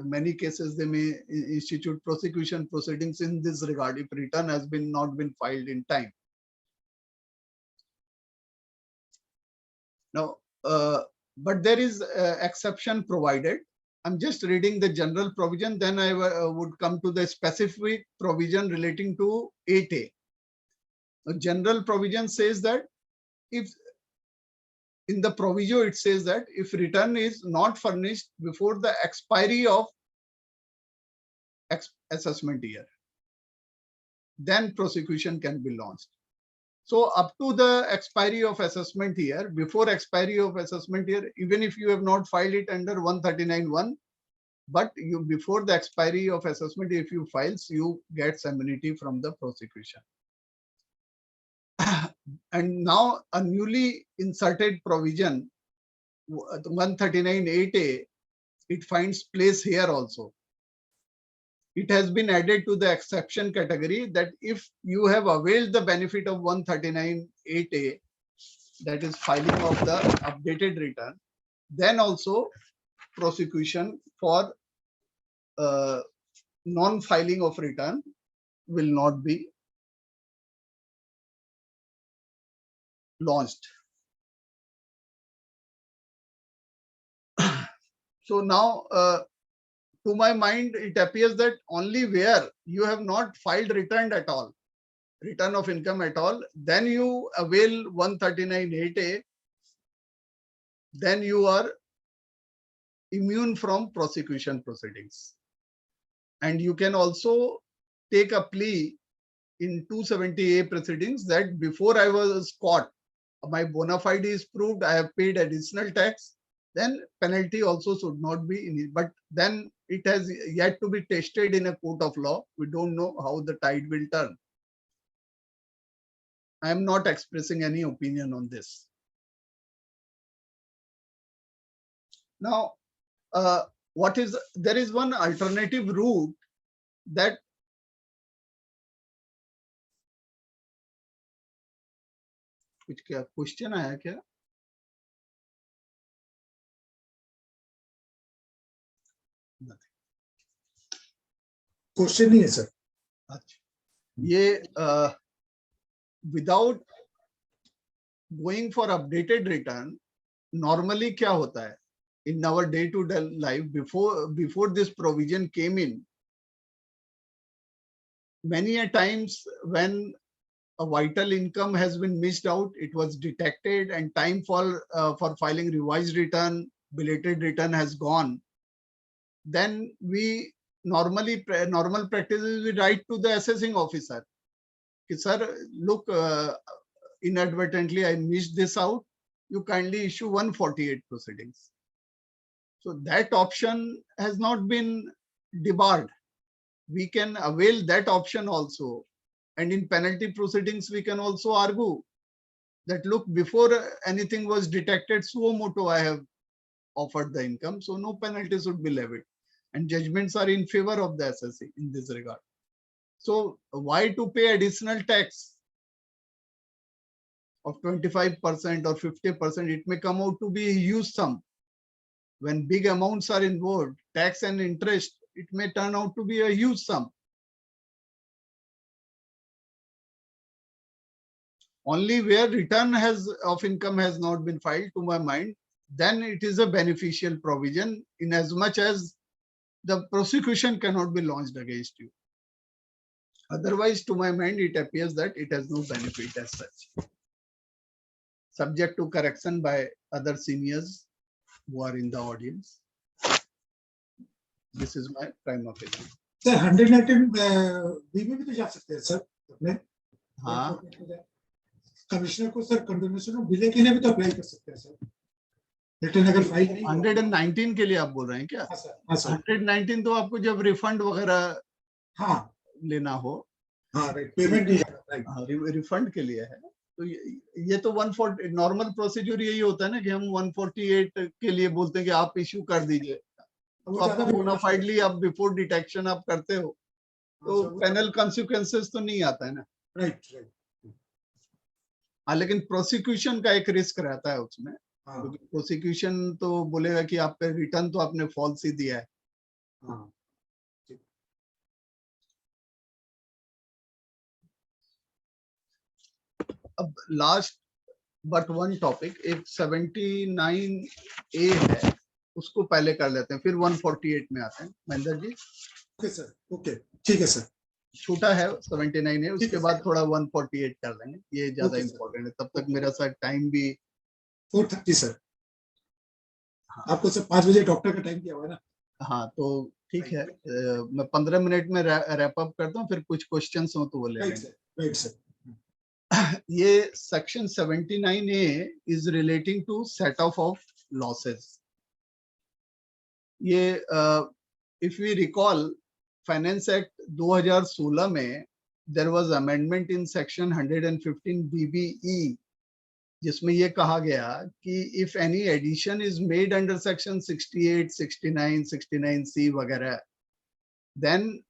many cases they may institute prosecution proceedings in this regard if return has not been filed in time. Now, but there is exception provided. I'm just reading the general provision, then I would come to the specific provision relating to 8A. The general provision says that if in the proviso it says that if return is not furnished before the expiry of assessment year, then prosecution can be launched. So up to the expiry of assessment year, before expiry of assessment year, even if you have not filed it under 139(1), but you before the expiry of assessment, if you files, you get immunity from the prosecution. And now a newly inserted provision, 139(8)(a), it finds place here also. It has been added to the exception category that if you have availed the benefit of 139(8)(a), that is filing of the updated return, then also prosecution for non-filing of return will not be launched. So now, to my mind, it appears that only where you have not filed return at all, return of income at all, then you avail 139(8)(a), then you are immune from prosecution proceedings. And you can also take a plea in 270A proceedings that before I was caught, my bona fide is proved, I have paid additional tax, then penalty also should not be in it. But then it has yet to be tested in a court of law. We don't know how the tide will turn. I am not expressing any opinion on this. Now, there is one alternative route that कुछ क्या question आया क्या? Question नहीं है sir. अच्छा, ये without going for updated return, normally क्या होता है? In our day-to-day life, before this provision came in, many a times when a vital income has been missed out, it was detected, and time for filing revised return, belated return has gone. Then we normal practices, we write to the assessing officer, sir, look, inadvertently I missed this out. You kindly issue 148 proceedings. So that option has not been debarred. We can avail that option also. And in penalty proceedings, we can also argue that, look, before anything was detected, suo motu I have offered the income, so no penalty should be levied. And judgments are in favor of the assessee in this regard. So why to pay additional tax of 25% or 50%? It may come out to be a huge sum. When big amounts are involved, tax and interest, it may turn out to be a huge sum. Only where return of income has not been filed, to my mind, then it is a beneficial provision in as much as the prosecution cannot be launched against you. Otherwise, to my mind, it appears that it has no benefit as such. Subject to correction by other seniors who are in the audience. This is my prime opinion. Sir 119 B में भी तो जा सकते हैं sir अपने. हाँ, commissioner को sir condonation of बिले के लिए भी तो अप्लाई कर सकते हैं सर. रिटर्न अगर फाइल नहीं 119 के लिए आप बोल रहे हैं क्या? हाँ सर. 119 तो आपको जब रिफंड वगैरह हाँ लेना हो, हाँ राइट, पेमेंट नहीं जाना, रिफंड के लिए है. तो ये तो 140 नॉर्मल प्रोसीजर यही होता है ना कि हम 148 के लिए बोलते हैं कि आप इश्यू कर दीजिए. तो आपको बोनाफाइडली आप बिफोर डिटेक्शन आप करते हो तो पेनल कॉन्सिक्वेंसेस तो नहीं आता है ना. Right right. हाँ, लेकिन प्रोसिक्यूशन का एक रिस्क रहता है उसमें, क्योंकि प्रोसिक्यूशन तो बोलेगा कि आप पे रिटर्न तो आपने फॉल्स ही दिया है. हाँ. अब लास्ट बट वन टॉपिक, एक 79A है, उसको पहले कर लेते हैं, फिर 148 में आते हैं। Mahendra ji, okay sir, okay, ठीक है सर। छोटा है 79 है, उसके बाद थोड़ा 148 कर लेंगे, ये ज्यादा Okay, sir. इम्पोर्टेंट है। तब तक मेरा सर टाइम भी 4:30 सर। आपको सर 5 बजे डॉक्टर का टाइम दिया हुआ है ना? हाँ, तो ठीक है, मैं 15 मिनट में रैप अप करता हूँ, फिर कुछ क्वेश्चंस हो तो वो ले राइट लेंगे। Sir, right sir. ये section 79A is relating to set off losses. ये if we recall finance act 2016 में there was amendment in section 115 BBE, जिसमें ये कहा गया कि if any addition is made under section 68, 69, 69C वगैरह, then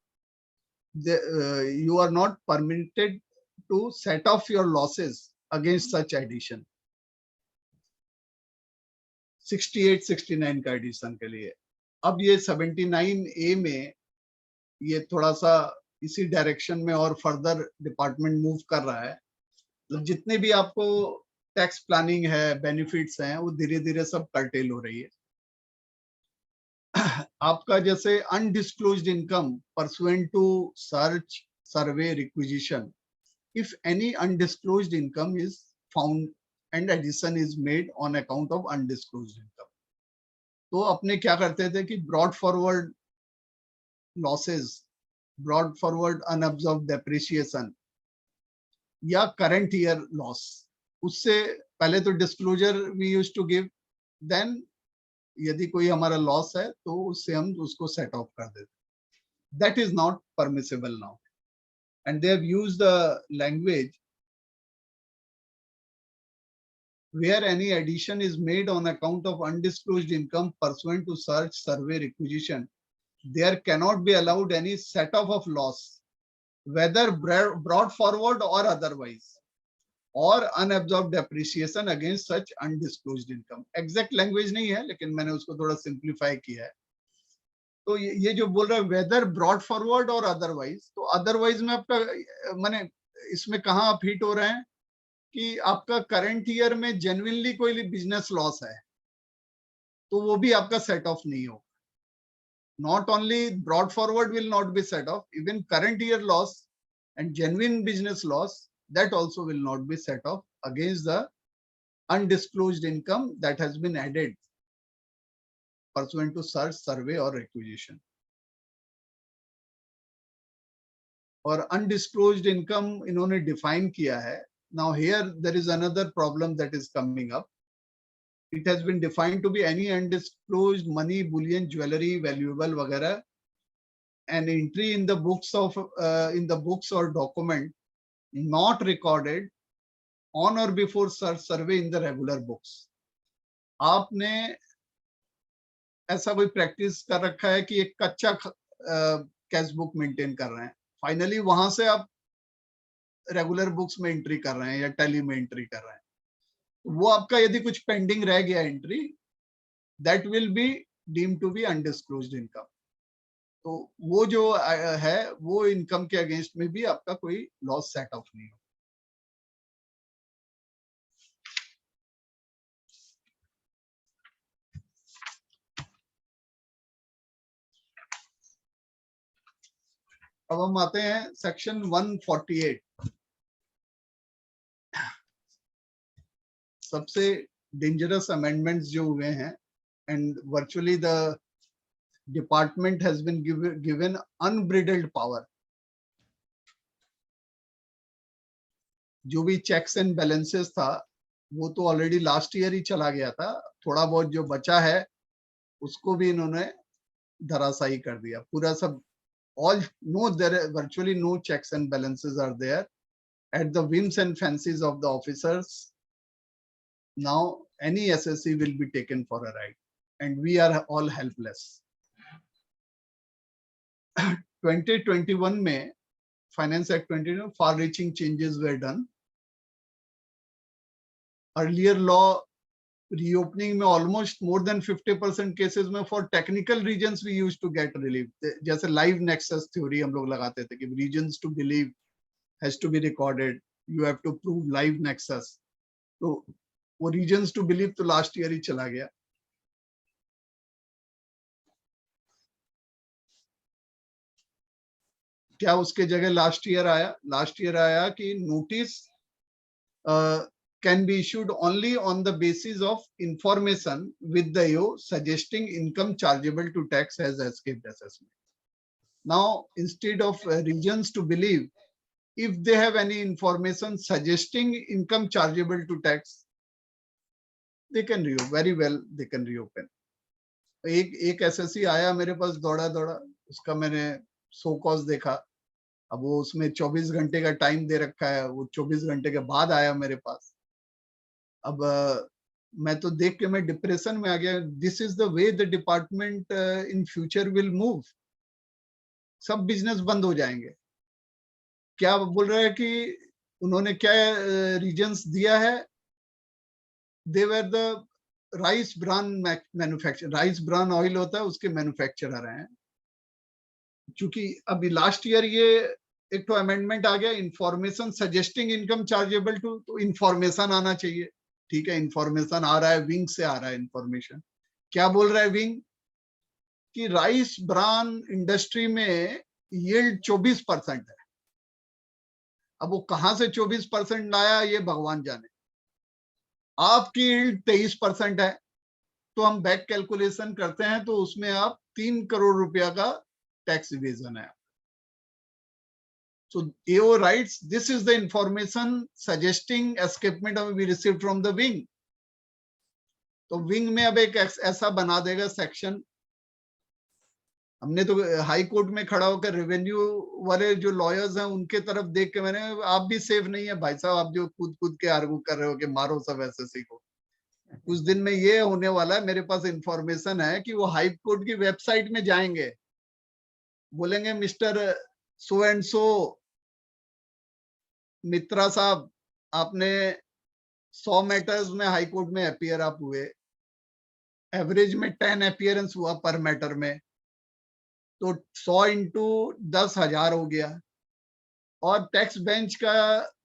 you are not permitted to set off your losses against such addition. 68, 69 का addition के लिए। अब ये 79A में ये थोड़ा सा इसी डायरेक्शन में और फर्दर डिपार्टमेंट मूव कर रहा है। तो जितने भी आपको टैक्स प्लानिंग है, बेनिफिट्स हैं, वो धीरे धीरे सब कर्टेल हो रही है। आपका जैसे undisclosed income pursuant to search, survey, requisition, if any undisclosed income is found and addition is made on account of undisclosed income, तो अपने क्या करते थे कि brought forward losses, brought forward unabsorbed depreciation या करंट ईयर लॉस, उससे पहले तो disclosure we used to give, then यदि कोई हमारा लॉस है तो उससे हम उसको सेट ऑफ कर देते। That is not permissible now, and they have used the language where any addition is made on account of undisclosed income pursuant to search, survey, requisition, there cannot be allowed any set off of loss, whether brought forward or otherwise, or unabsorbed depreciation against such undisclosed income. Exact language नहीं है, लेकिन मैंने उसको थोड़ा simplify किया है। तो ये जो बोल रहा है whether brought forward or otherwise, तो otherwise में आपका माने इसमें कहाँ आप हिट हो रहे हैं कि आपका करंट ईयर में जेन्युइनली कोई बिजनेस लॉस है तो वो भी आपका सेट ऑफ नहीं हो। Not only brought forward will not be set off, even current year loss and genuine business loss, that also will not be set off against the undisclosed income that has been added pursuant to search, survey or requisition. और undisclosed income इन्होंने define किया है। Now here there is another problem that is coming up. It has been defined to be any undisclosed money, bullion, jewelry, valuable वगैरह, an entry in the books of in the books or document not recorded on or before search, survey in the regular books. आपने ऐसा कोई practice कर रखा है कि एक कच्चा कैश बुक मेंटेन कर रहे हैं, फाइनली वहां से आप रेगुलर बुक्स में एंट्री कर रहे हैं या टैली में एंट्री कर रहे हैं, वो आपका यदि कुछ पेंडिंग रह गया entry, that will be deemed to be undisclosed income. तो वो जो है वो इनकम के अगेंस्ट में भी आपका कोई लॉस सेट ऑफ नहीं हो। अब हम आते हैं सेक्शन 148। सबसे डेंजरस अमेंडमेंट्स जो हुए हैं, and virtually the department has been given unbridled power. जो भी चेक्स एंड बैलेंसेस था वो तो ऑलरेडी लास्ट ईयर ही चला गया था, थोड़ा बहुत जो बचा है उसको भी इन्होंने धराशायी कर दिया। पूरा सब all no, there are virtually no checks and balances are there at the whims and fancies of the officers. Now any SSC will be taken for a ride and we are all helpless. 2021 में Finance Act 2021 far reaching changes were done. Earlier law reopening में almost more than 50% cases में for technical reasons we used to get relief. जैसे live nexus theory हम लोग लगाते थे कि reasons to believe has to be recorded, you have to prove live nexus. तो वो रीजन्स टू बिलीव तो लास्ट ईयर ही चला गया। क्या उसके जगह लास्ट ईयर आया? लास्ट ईयर आया कि notice can be issued only on the basis of information with the AO suggesting income chargeable to tax as escaped assessment. Now, instead of regions to believe, if they have any information suggesting income chargeable to tax, they can reopen, very well they can reopen. एक SSC आया मेरे पास दौड़ा दौड़ा, उसका मैंने show cause देखा। अब वो उसमें 24 घंटे का टाइम दे रखा है, वो 24 घंटे के बाद आया मेरे पास। अब मैं तो देख के मैं डिप्रेशन में आ गया। This is the way the department in future will move. सब बिजनेस बंद हो जाएंगे। क्या बोल रहा है कि उन्होंने क्या रीजन्स दिया है? Whether the rice bran manufacture, rice bran oil होता है उसके मैन्युफैक्चरर हैं। क्योंकि अभी लास्ट ईयर ये एक तो अमेंडमेंट आ गया, information suggesting income chargeable to, तो इंफॉर्मेशन आना चाहिए। ठीक है, इंफॉर्मेशन आ रहा है, विंग से आ रहा है इंफॉर्मेशन। क्या बोल रहा है विंग? कि राइस ब्रान इंडस्ट्री में यील्ड 24% है। अब वो कहां से 24% लाया ये भगवान जाने। आपकी यील्ड 23% है, तो हम बैक कैलकुलेशन करते हैं तो उसमें आप 3 करोड़ रुपया का टैक्स इवेजन है। So AO writes, this is the information suggesting escapement we received from the wing. तो विंग में अब एक ऐसा बना देगा सेक्शन। हमने तो हाई कोर्ट में खड़ा होकर रेवेन्यू वाले जो लॉयर्स हैं उनके तरफ देख के मैंने, आप भी सेफ नहीं है भाई साहब, आप जो कूद कूद के आर्गू कर रहे हो कि मारो सब एसएससी को। कुछ दिन में ये होने वाला है, मेरे पास इंफॉर्मेशन है कि वो हाई कोर्ट की वेबसाइट में जाएंगे, बोलेंगे मिस्टर सो एंड सो मित्रा साहब, आपने 100 मैटर्स में हाई कोर्ट में अपीयर आप हुए, एवरेज में 10 अपीयरेंस हुआ पर मैटर में, तो 100 इंटू 10,000 हो गया। और टैक्स बेंच का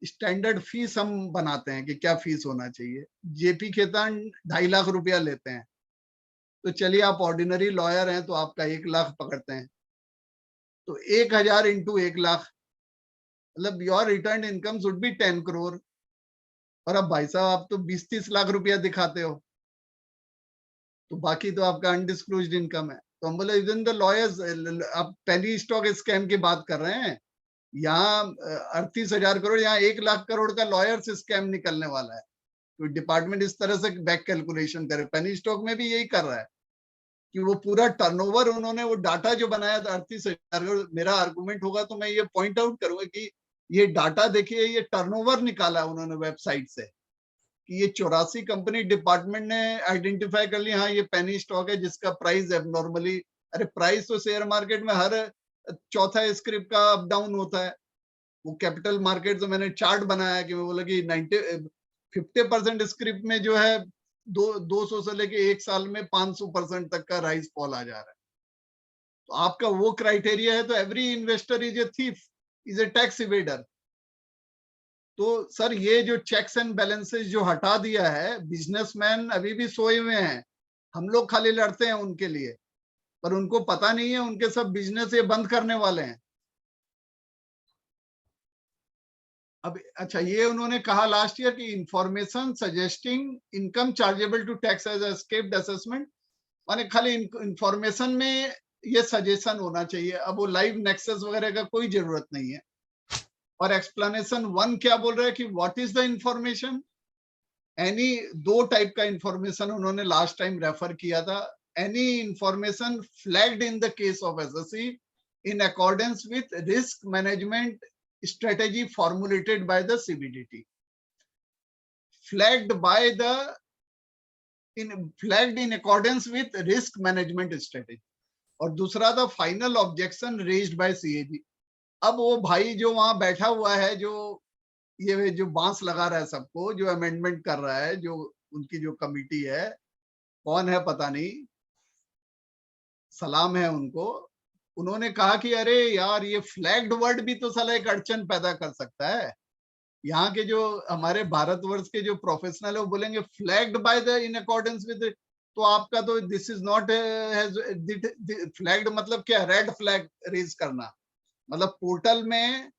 स्टैंडर्ड फीस हम बनाते हैं कि क्या फीस होना चाहिए। जेपी खेतान 2.5 लाख रुपया लेते हैं, तो चलिए आप ऑर्डिनरी लॉयर हैं तो आपका 1 लाख पकड़ते हैं, तो 1,000 इंटू 1 लाख, मतलब your return income should be 10 crore. और अब भाई साहब आप तो 20-30 लाख रुपया दिखाते हो, तो बाकी तो आपका अनडिस्क्लोज्ड इनकम है। तो हम बोले इवन द लॉयर्स, आप पेनी स्टॉक स्कैम की बात कर रहे हैं, यहाँ 38,000 करोड़, यहाँ 1 लाख करोड़ का लॉयर्स स्कैम निकलने वाला है। तो डिपार्टमेंट इस तरह से बैक कैलकुलेशन करे। पेनी स्टॉक में भी यही कर रहा है कि वो पूरा टर्नओवर उन्होंने वो डाटा जो बनाया था 38,000 करोड़। मेरा आर्गुमेंट होगा तो मैं ये पॉइंट आउट करूंगा कि ये डाटा देखिए, ये टर्नओवर निकाला उन्होंने वेबसाइट से कि ये 84 कंपनी डिपार्टमेंट ने आइडेंटिफाई कर ली, हाँ ये पेनी स्टॉक है जिसका प्राइस एबनॉर्मली, अरे प्राइस तो शेयर मार्केट में हर चौथा स्क्रिप्ट का अप डाउन होता है। वो कैपिटल मार्केट से मैंने चार्ट बनाया कि मैं बोला कि 50% स्क्रिप्ट में जो है 200 से लेके 1 साल में 500% तक का राइज फॉल आ जा रहा है। तो आपका वो क्राइटेरिया है तो every investor is a thief, is a tax evader. तो सर ये जो चेक्स एंड बैलेंसेस जो हटा दिया है, बिजनेसमैन अभी भी सोए हुए हैं, हम लोग खाली लड़ते हैं उनके लिए, पर उनको पता नहीं है उनके सब बिजनेस ये बंद करने वाले हैं। अब अच्छा, ये उन्होंने कहा लास्ट ईयर कि information suggesting income chargeable to tax as escaped assessment, माने खाली इंफॉर्मेशन में ये सजेशन होना चाहिए। अब वो लाइव नेक्सस वगैरह का कोई जरूरत नहीं है। और एक्सप्लेनेशन 1 क्या बोल रहा है कि what is the information? Any, 2 type का इंफॉर्मेशन उन्होंने लास्ट टाइम रेफर किया था। Any information flagged in the case of SSC in accordance with risk management strategy formulated by the CBDT, flagged in accordance with risk management strategy। और दूसरा था final objection raised bye CAG। अब वो भाई जो वहां बैठा हुआ है, जो ये जो बांस लगा रहा है सबको, जो अमेंडमेंट कर रहा है, जो उनकी जो कमिटी है, कौन है पता नहीं, सलाम है उनको। उन्होंने कहा कि अरे यार ये फ्लैग्ड वर्ड भी तो साला एक अड़चन पैदा कर सकता है। यहाँ के जो हमारे भारतवर्ष के जो प्रोफेशनल है वो बोलेंगे flagged by the in accordance with, तो आपका तो दिस इज नॉट फ्लैग्ड मतलब क्या, रेड फ्लैग रेज करना, मतलब पोर्टल में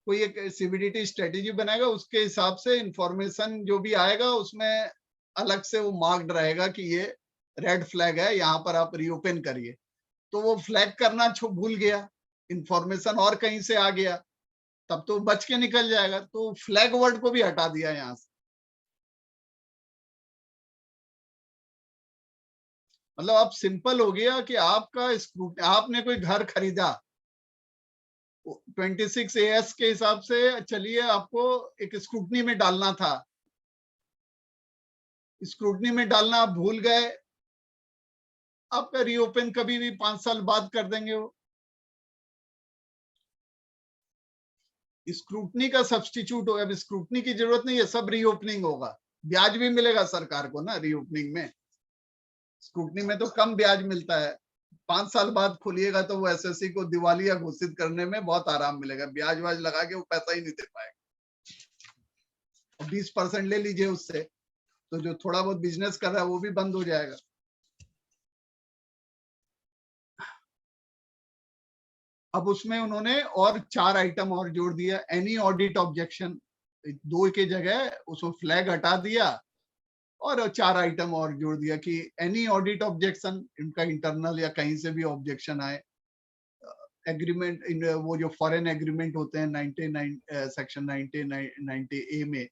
कोई एक सीबीडीटी स्ट्रेटेजी बनाएगा, उसके हिसाब से इंफॉर्मेशन जो भी आएगा उसमें अलग से वो मार्क्ड रहेगा कि ये रेड फ्लैग है, यहाँ पर आप रीओपन करिए। तो वो फ्लैग करना भूल गया, इंफॉर्मेशन और कहीं से आ गया, तब तो बच के निकल जाएगा। तो फ्लैग वर्ड को भी हटा दिया यहाँ से। मतलब अब सिंपल हो गया कि आपका स्क्रूटनी, आपने कोई घर खरीदा 26 AS के हिसाब से, चलिए आपको एक स्क्रूटनी में डालना था, स्क्रूटनी में डालना आप भूल गए, आपका रीओपन कभी भी 5 साल बाद कर देंगे वो। स्क्रूटनी का सब्स्टिट्यूट होगा, अब स्क्रूटनी की जरूरत नहीं है, सब रीओपनिंग होगा, ब्याज भी मिलेगा सरकार को ना रीओपनिंग में। स्क्रूटनी में तो कम ब्याज मिलता है, 5 साल बाद खोलिएगा तो वो एसएससी को दिवालिया घोषित करने में बहुत आराम मिलेगा, ब्याज वाज लगा के वो पैसा ही नहीं दे पाएगा। 20% ले लीजिए उससे, तो जो थोड़ा बहुत बिजनेस कर रहा है वो भी बंद हो जाएगा। अब उसमें उन्होंने और 4 आइटम और जोड़ दिया, एनी ऑडिट ऑब्जेक्शन, 2 के जगह उसको फ्लैग हटा दिया और 4 आइटम और जोड़ दिया कि एनी ऑडिट ऑब्जेक्शन, इनका इंटरनल या कहीं से भी ऑब्जेक्शन आए, एग्रीमेंट, वो जो फॉरेन एग्रीमेंट होते हैं 99 सेक्शन 90A में,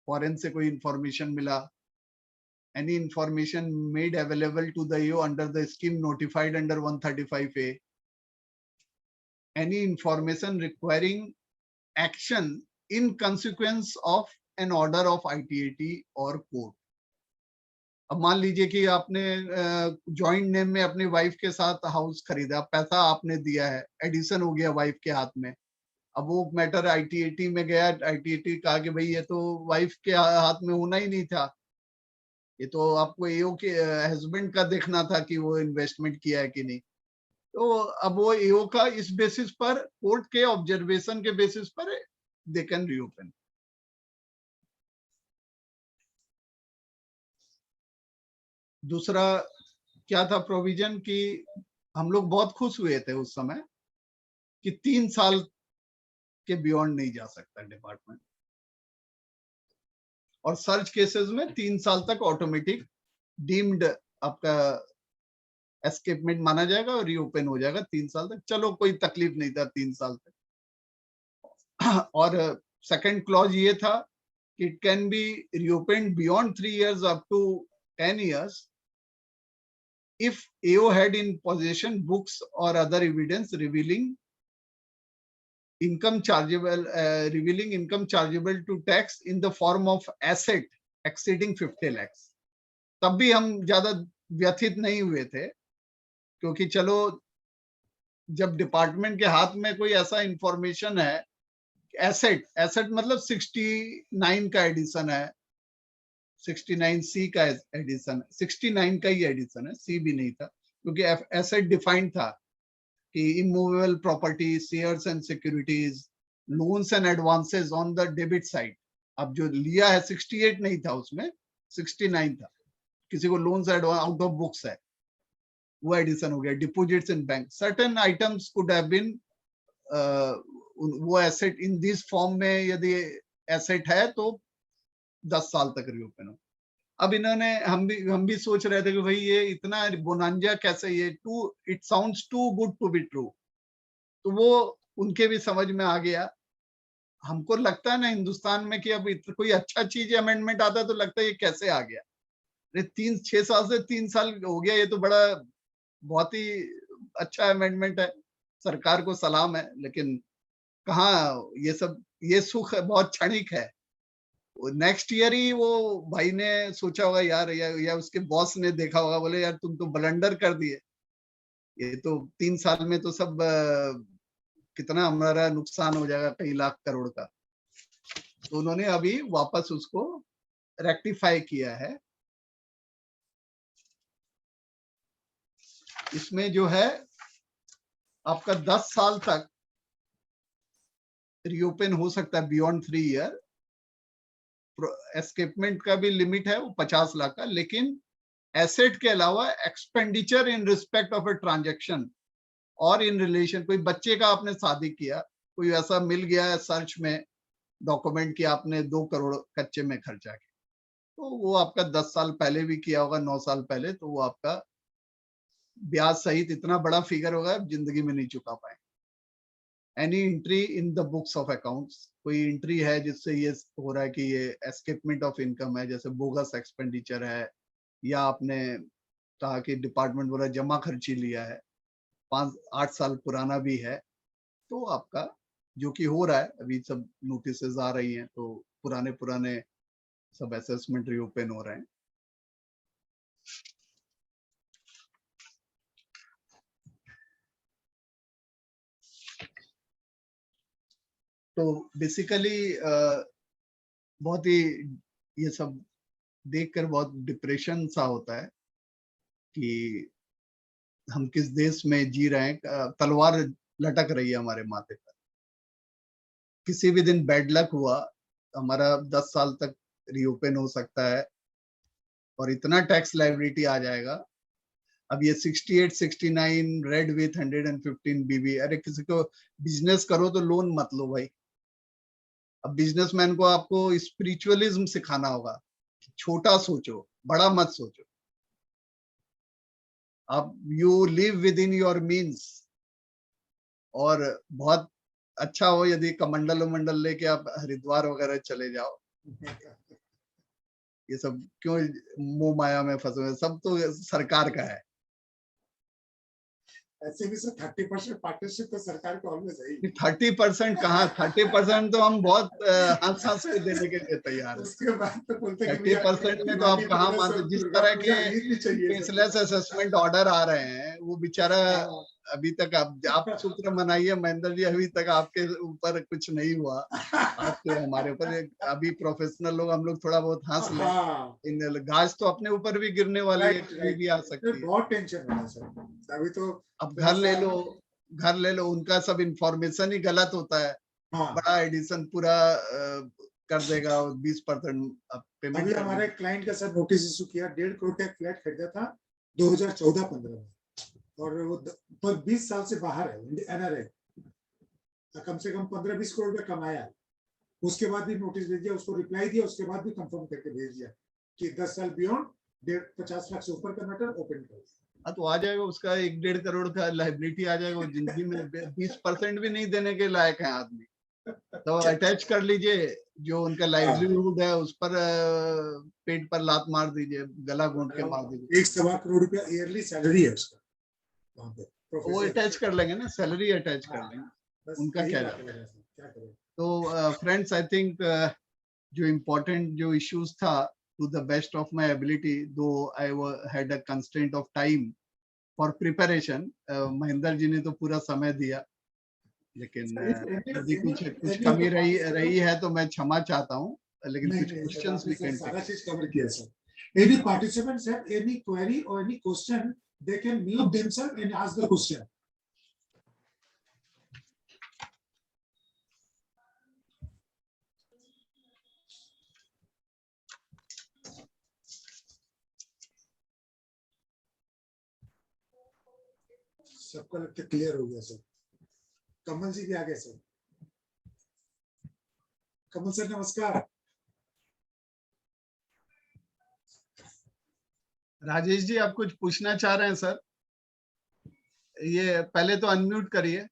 फॉरेन से कोई इंफॉर्मेशन मिला, any information made available to the AO under the scheme notified under 135A, any information requiring action in consequence of an order of ITAT or court। अब मान लीजिए कि आपने जॉइंट नेम में अपनी वाइफ के साथ हाउस खरीदा, पैसा आपने दिया है, एडिशन हो गया वाइफ के हाथ में, अब वो मैटर ITAT में गया, ITAT कहा कि भाई ये तो वाइफ के हाथ में होना ही नहीं था, ये तो आपको एओ के हस्बैंड का देखना था कि वो इन्वेस्टमेंट किया है कि नहीं। तो अब वो एओ का इस बेसिस पर, कोर्ट के ऑब्जर्वेशन के बेसिस पर दे कैन रीओपन। दूसरा क्या था प्रोविजन कि हम लोग बहुत खुश हुए थे उस समय कि 3 साल के बियॉन्ड नहीं जा सकता डिपार्टमेंट, और सर्च केसेस में 3 साल तक ऑटोमेटिक डीम्ड आपका एस्केपमेंट माना जाएगा और रीओपन हो जाएगा 3 साल तक। चलो कोई तकलीफ नहीं था 3 साल तक। और सेकंड क्लॉज ये था कि it can be reopen beyond 3 years up to 10 years if AO had in possession books or other evidence revealing income chargeable to tax in the form of asset exceeding 50 lakhs। तब भी हम ज्यादा व्यथित नहीं हुए थे, क्योंकि चलो जब डिपार्टमेंट के हाथ में कोई ऐसा इंफॉर्मेशन है, एसेट मतलब 69 का एडिशन है, 69C का एडिशन, 69 का ही एडिशन है, C भी नहीं था, क्योंकि एसेट डिफाइंड था कि immovable property, shares and securities, loans and advances on the debit side. अब जो लिया है 68 नहीं था उसमें, 69 था, किसी को लोन्स आउट ऑफ बुक्स है वो एडिशन हो गया। Deposits in bank, certain items could have been, वो एसेट इन दिस फॉर्म में यदि एसेट है तो 10 साल तक रीओपन हो। अब इन्होंने, हम भी सोच रहे थे कि भाई ये इतना बोनांजा कैसे, ये it sounds too good to be true, तो वो उनके भी समझ में आ गया। हमको लगता है ना हिंदुस्तान में कि अब कोई अच्छा चीज अमेंडमेंट आता है तो लगता है ये कैसे आ गया, 6 साल से 3 साल हो गया, ये तो बड़ा बहुत ही अच्छा अमेंडमेंट है, सरकार को सलाम है। लेकिन कहाँ ये सब, ये सुख बहुत क्षणिक है। नेक्स्ट ईयर ही वो भाई ने सोचा होगा यार, या उसके बॉस ने देखा होगा, बोले यार तुम तो ब्लंडर कर दिए, ये तो 3 साल में तो सब कितना हमारा नुकसान हो जाएगा, कई लाख करोड़ का। तो उन्होंने अभी वापस उसको रेक्टिफाई किया है। इसमें जो है आपका 10 साल तक रीओपन हो सकता है बियॉन्ड 3 year, एस्केपमेंट का भी लिमिट है वो 50 लाख का, लेकिन एसेट के अलावा expenditure in respect of a transaction और इन रिलेशन, कोई बच्चे का आपने शादी किया, कोई ऐसा मिल गया है सर्च में डॉक्यूमेंट कि आपने 2 करोड़ कच्चे में खर्चा किया, तो वो आपका 10 साल पहले भी किया होगा, 9 साल पहले, तो वो आपका ब्याज सहित इतना बड़ा फिगर होगा आप जिंदगी में नहीं चुका पाए। Any entry in the books of accounts, कोई एंट्री है जिससे ये हो रहा है कि ये एस्केपमेंट ऑफ इनकम है, जैसे बोगस एक्सपेंडिचर है, या आपने कहा कि डिपार्टमेंट वाला जमा खर्ची लिया है, 5-8 साल पुराना भी है, तो आपका जो कि हो रहा है, अभी सब नोटिसेस आ रही हैं, तो पुराने सब असेसमेंट रीओपन हो रहे हैं। तो बेसिकली बहुत ही ये सब देखकर बहुत डिप्रेशन सा होता है कि हम किस देश में जी रहे हैं। तलवार लटक रही है हमारे माथे पर, किसी भी दिन बैड लक हुआ हमारा 10 साल तक रीओपन हो सकता है और इतना टैक्स लायबिलिटी आ जाएगा। अब ये 68, 69 रेड विथ 115 बीबी, अरे किसी को बिजनेस करो तो लोन मत लो भाई। अब बिजनेसमैन को आपको स्पिरिचुअलिज्म सिखाना होगा, छोटा सोचो, बड़ा मत सोचो। अब you live with in your means, और बहुत अच्छा हो यदि कमंडल लेके आप हरिद्वार वगैरह चले जाओ। ये सब क्यों मोह माया में फंसे हुए, सब तो सरकार का है। ऐसे भी सर 30% पार्टनरशिप तो सरकार को ऑलवेज है। 30% कहाँ, 30% तो हम बहुत हंस के देने के लिए तैयार है। उसके बाद तो बोलते हैं 30% में तो आप कहाँ मानते, जिस तरह के फेसलेस असेसमेंट ऑर्डर आ रहे हैं, वो बेचारा अभी तक आप शुक्र मनाइए महेंद्र जी, अभी तक आपके ऊपर कुछ नहीं हुआ, आपके हमारे ऊपर। अभी प्रोफेशनल लोग हम लोग थोड़ा बहुत हंस लें, इन घास तो अपने ऊपर भी गिरने वाली है, कभी भी आ सकती है। बहुत टेंशन है सर अभी तो। अब घर ले लो, उनका सब इंफॉर्मेशन ही गलत होता है। बड़ा एडिशन पूरा कर देगा, 20% पेमेंट। अभी हमारे क्लाइंट का सर नोटिस इशू किया, 1.5 करोड़ का फ्लैट खरीदा था 2014-15 में, और वो 20 साल से बाहर है, एनआरआई, कम से कम 15-20 करोड़ रुपया कमाया। उसके बाद भी नोटिस भेज दिया, उसको रिप्लाई दिया, उसके बाद भी कंफर्म करके भेज दिया कि 10 साल बियॉन्ड 50 लाख से ऊपर का मैटर ओपन करो। तो आ जाएगा उसका 1-1.5 करोड़ का लायबिलिटी आ जाएगा। वो जिंदगी में 20% भी नहीं देने के लायक है आदमी, तो अटैच कर लीजिए, जो उनका लाइवलीहुड है उस पर पेट पर लात मार दीजिए, गला घोंट के मार दीजिए। 1.25 करोड़ रुपया ईयरली सैलरी है उसका, वहां पे वो अटैच कर लेंगे ना, सैलरी अटैच कर लेंगे, उनका क्या करें। तो फ्रेंड्स, आई थिंक जो इम्पोर्टेंट जो इश्यूज था, to the best of my ability, though I had a constraint of time for preparation, Mahendra ji ने तो पूरा समय दिया, लेकिन यदि कुछ कमी रही है तो मैं क्षमा चाहता हूँ, लेकिन कुछ क्वेश्चंस भी कैन सारा चीज कवर किया sir. Any participants have any query or any question, they can mute themselves and ask the question. सबको लगता है क्लियर हो गया सर। कमल जी भी आ गए सर। कमल सर नमस्कार। राजेश जी, आप कुछ पूछना चाह रहे हैं सर? ये पहले तो अनम्यूट करिए।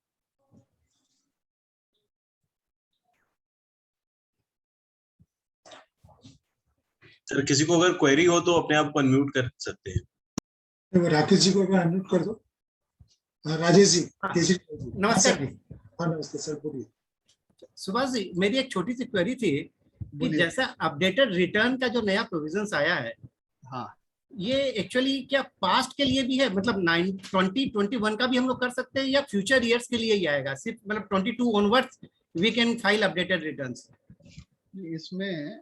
सर किसी को अगर क्वेरी हो तो अपने आप अनम्यूट कर सकते हैं। राकेश जी को अगर अनम्यूट कर दो। राजेश जी, नमस्कार जी। नमस्ते सर, बोलिए। सुभाष जी, मेरी एक छोटी सी क्वेरी थी कि जैसा अपडेटेड रिटर्न का जो नया प्रोविजंस आया है, हाँ, ये एक्चुअली क्या पास्ट के लिए भी है, मतलब 2021 का भी हम लोग कर सकते हैं, या फ्यूचर ईयर्स के लिए ही आएगा? सिर्फ मतलब 22 onwards we can file updated returns? इसमें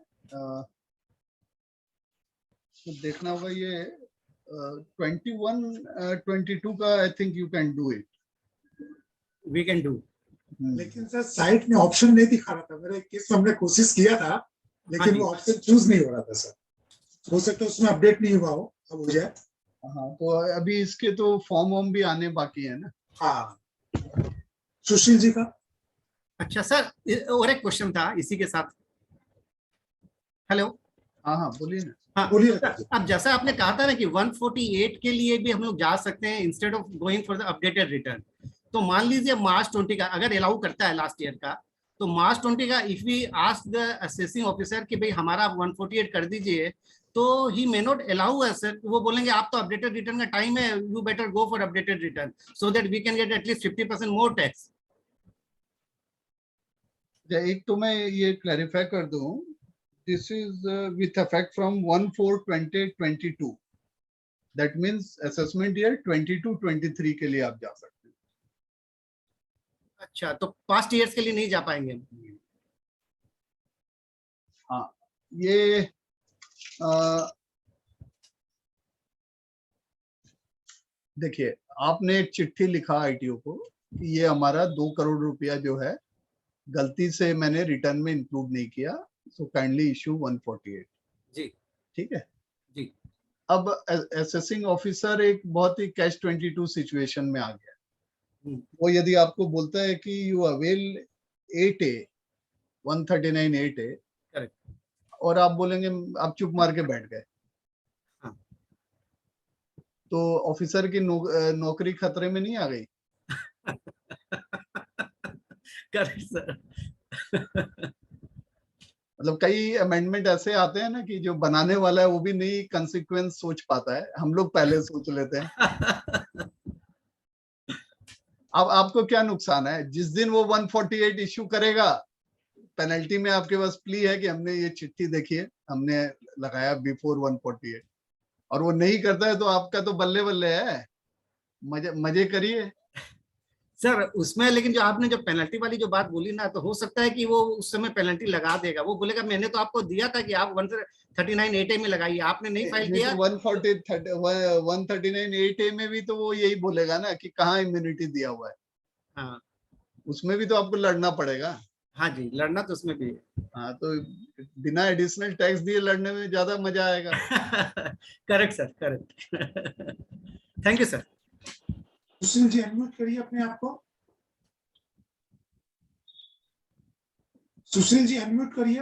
तो देखना होगा, ये 21-22 का I think you can do it, we can do. लेकिन सर साइट में ऑप्शन नहीं दिखा रहा था। मेरे केस में हमने कोशिश किया था, लेकिन वो ऑप्शन चूज नहीं हो रहा था सर, हो सकता है उसमें अपडेट नहीं हुआ हो, अब हो जाए। हाँ, तो अभी इसके तो फॉर्म वॉर्म भी आने बाकी है ना। हाँ, सुशील जी का। अच्छा सर, और एक क्वेश्चन था इसी के साथ। हेलो। हाँ हाँ, बोलिए ना। हाँ, बोलिए। अब जैसा आपने कहा था ना कि 148 के लिए भी हम लोग जा सकते हैं instead of going for the updated return. तो मान लीजिए मार्च 20 का अगर अलाउ करता है लास्ट ईयर का, तो मार्च 20 का if we ask the assessing officer कि भाई हमारा 148 कर दीजिए, तो he may not allow us sir. वो बोलेंगे आप तो अपडेटेड रिटर्न का टाइम है, you better go for updated return so that we can get at least 50% more tax. एक तो मैं ये क्लैरिफाई कर दूं, this is with effect from 1/4/2022. That means assessment year 22-23 के लिए आप जा सकते हैं। अच्छा, तो पास्ट ईयर्स के लिए नहीं जा पाएंगे? हाँ, ये देखिए, आपने एक चिट्ठी लिखा आईटीओ को कि ये हमारा 2 करोड़ रुपया जो है गलती से मैंने रिटर्न में इंक्लूड नहीं किया, सो काइंडली इशू 148। जी ठीक है जी। अब असेसिंग ऑफिसर एक बहुत ही कैच 22 सिचुएशन में आ गया। वो यदि आपको बोलता है कि you avail 8A 139(8A) correct, और आप बोलेंगे, आप चुप मार के बैठ गए, हाँ। तो ऑफिसर की नौकरी खतरे में नहीं आ गई? Correct sir. मतलब कई अमेंडमेंट ऐसे आते हैं ना कि जो बनाने वाला है वो भी नहीं कंसिक्वेंस सोच पाता है, हम लोग पहले सोच लेते हैं। अब आपको क्या नुकसान है? जिस दिन वो 148 इश्यू करेगा, पेनल्टी में आपके पास प्ली है कि हमने ये चिट्ठी देखी है, हमने लगाया बिफोर 148, और वो नहीं करता है तो आपका तो बल्ले बल्ले है, मजे मजे करिए। सर उसमें लेकिन जो आपने जो पेनल्टी वाली जो बात बोली ना, तो हो सकता है कि वो उस समय पेनल्टी लगा देगा। वो बोलेगा मैंने तो आपको दिया था कि आप 139(8A) में लगाइए, आपने नहीं फाइल किया। 139(8A) में भी तो वो यही बोलेगा ना कि कहाँ इम्यूनिटी दिया हुआ है। हाँ उसमें भी तो आपको लड़ना पड़ेगा। हाँ जी, लड़ना तो उसमें भी है। हाँ, तो बिना एडिशनल टैक्स दिए लड़ने में ज्यादा मजा आएगा। Correct sir, correct. Thank you sir. Sushil ji unmute करिए अपने आप को। सुशील जी अनम्यूट करिए।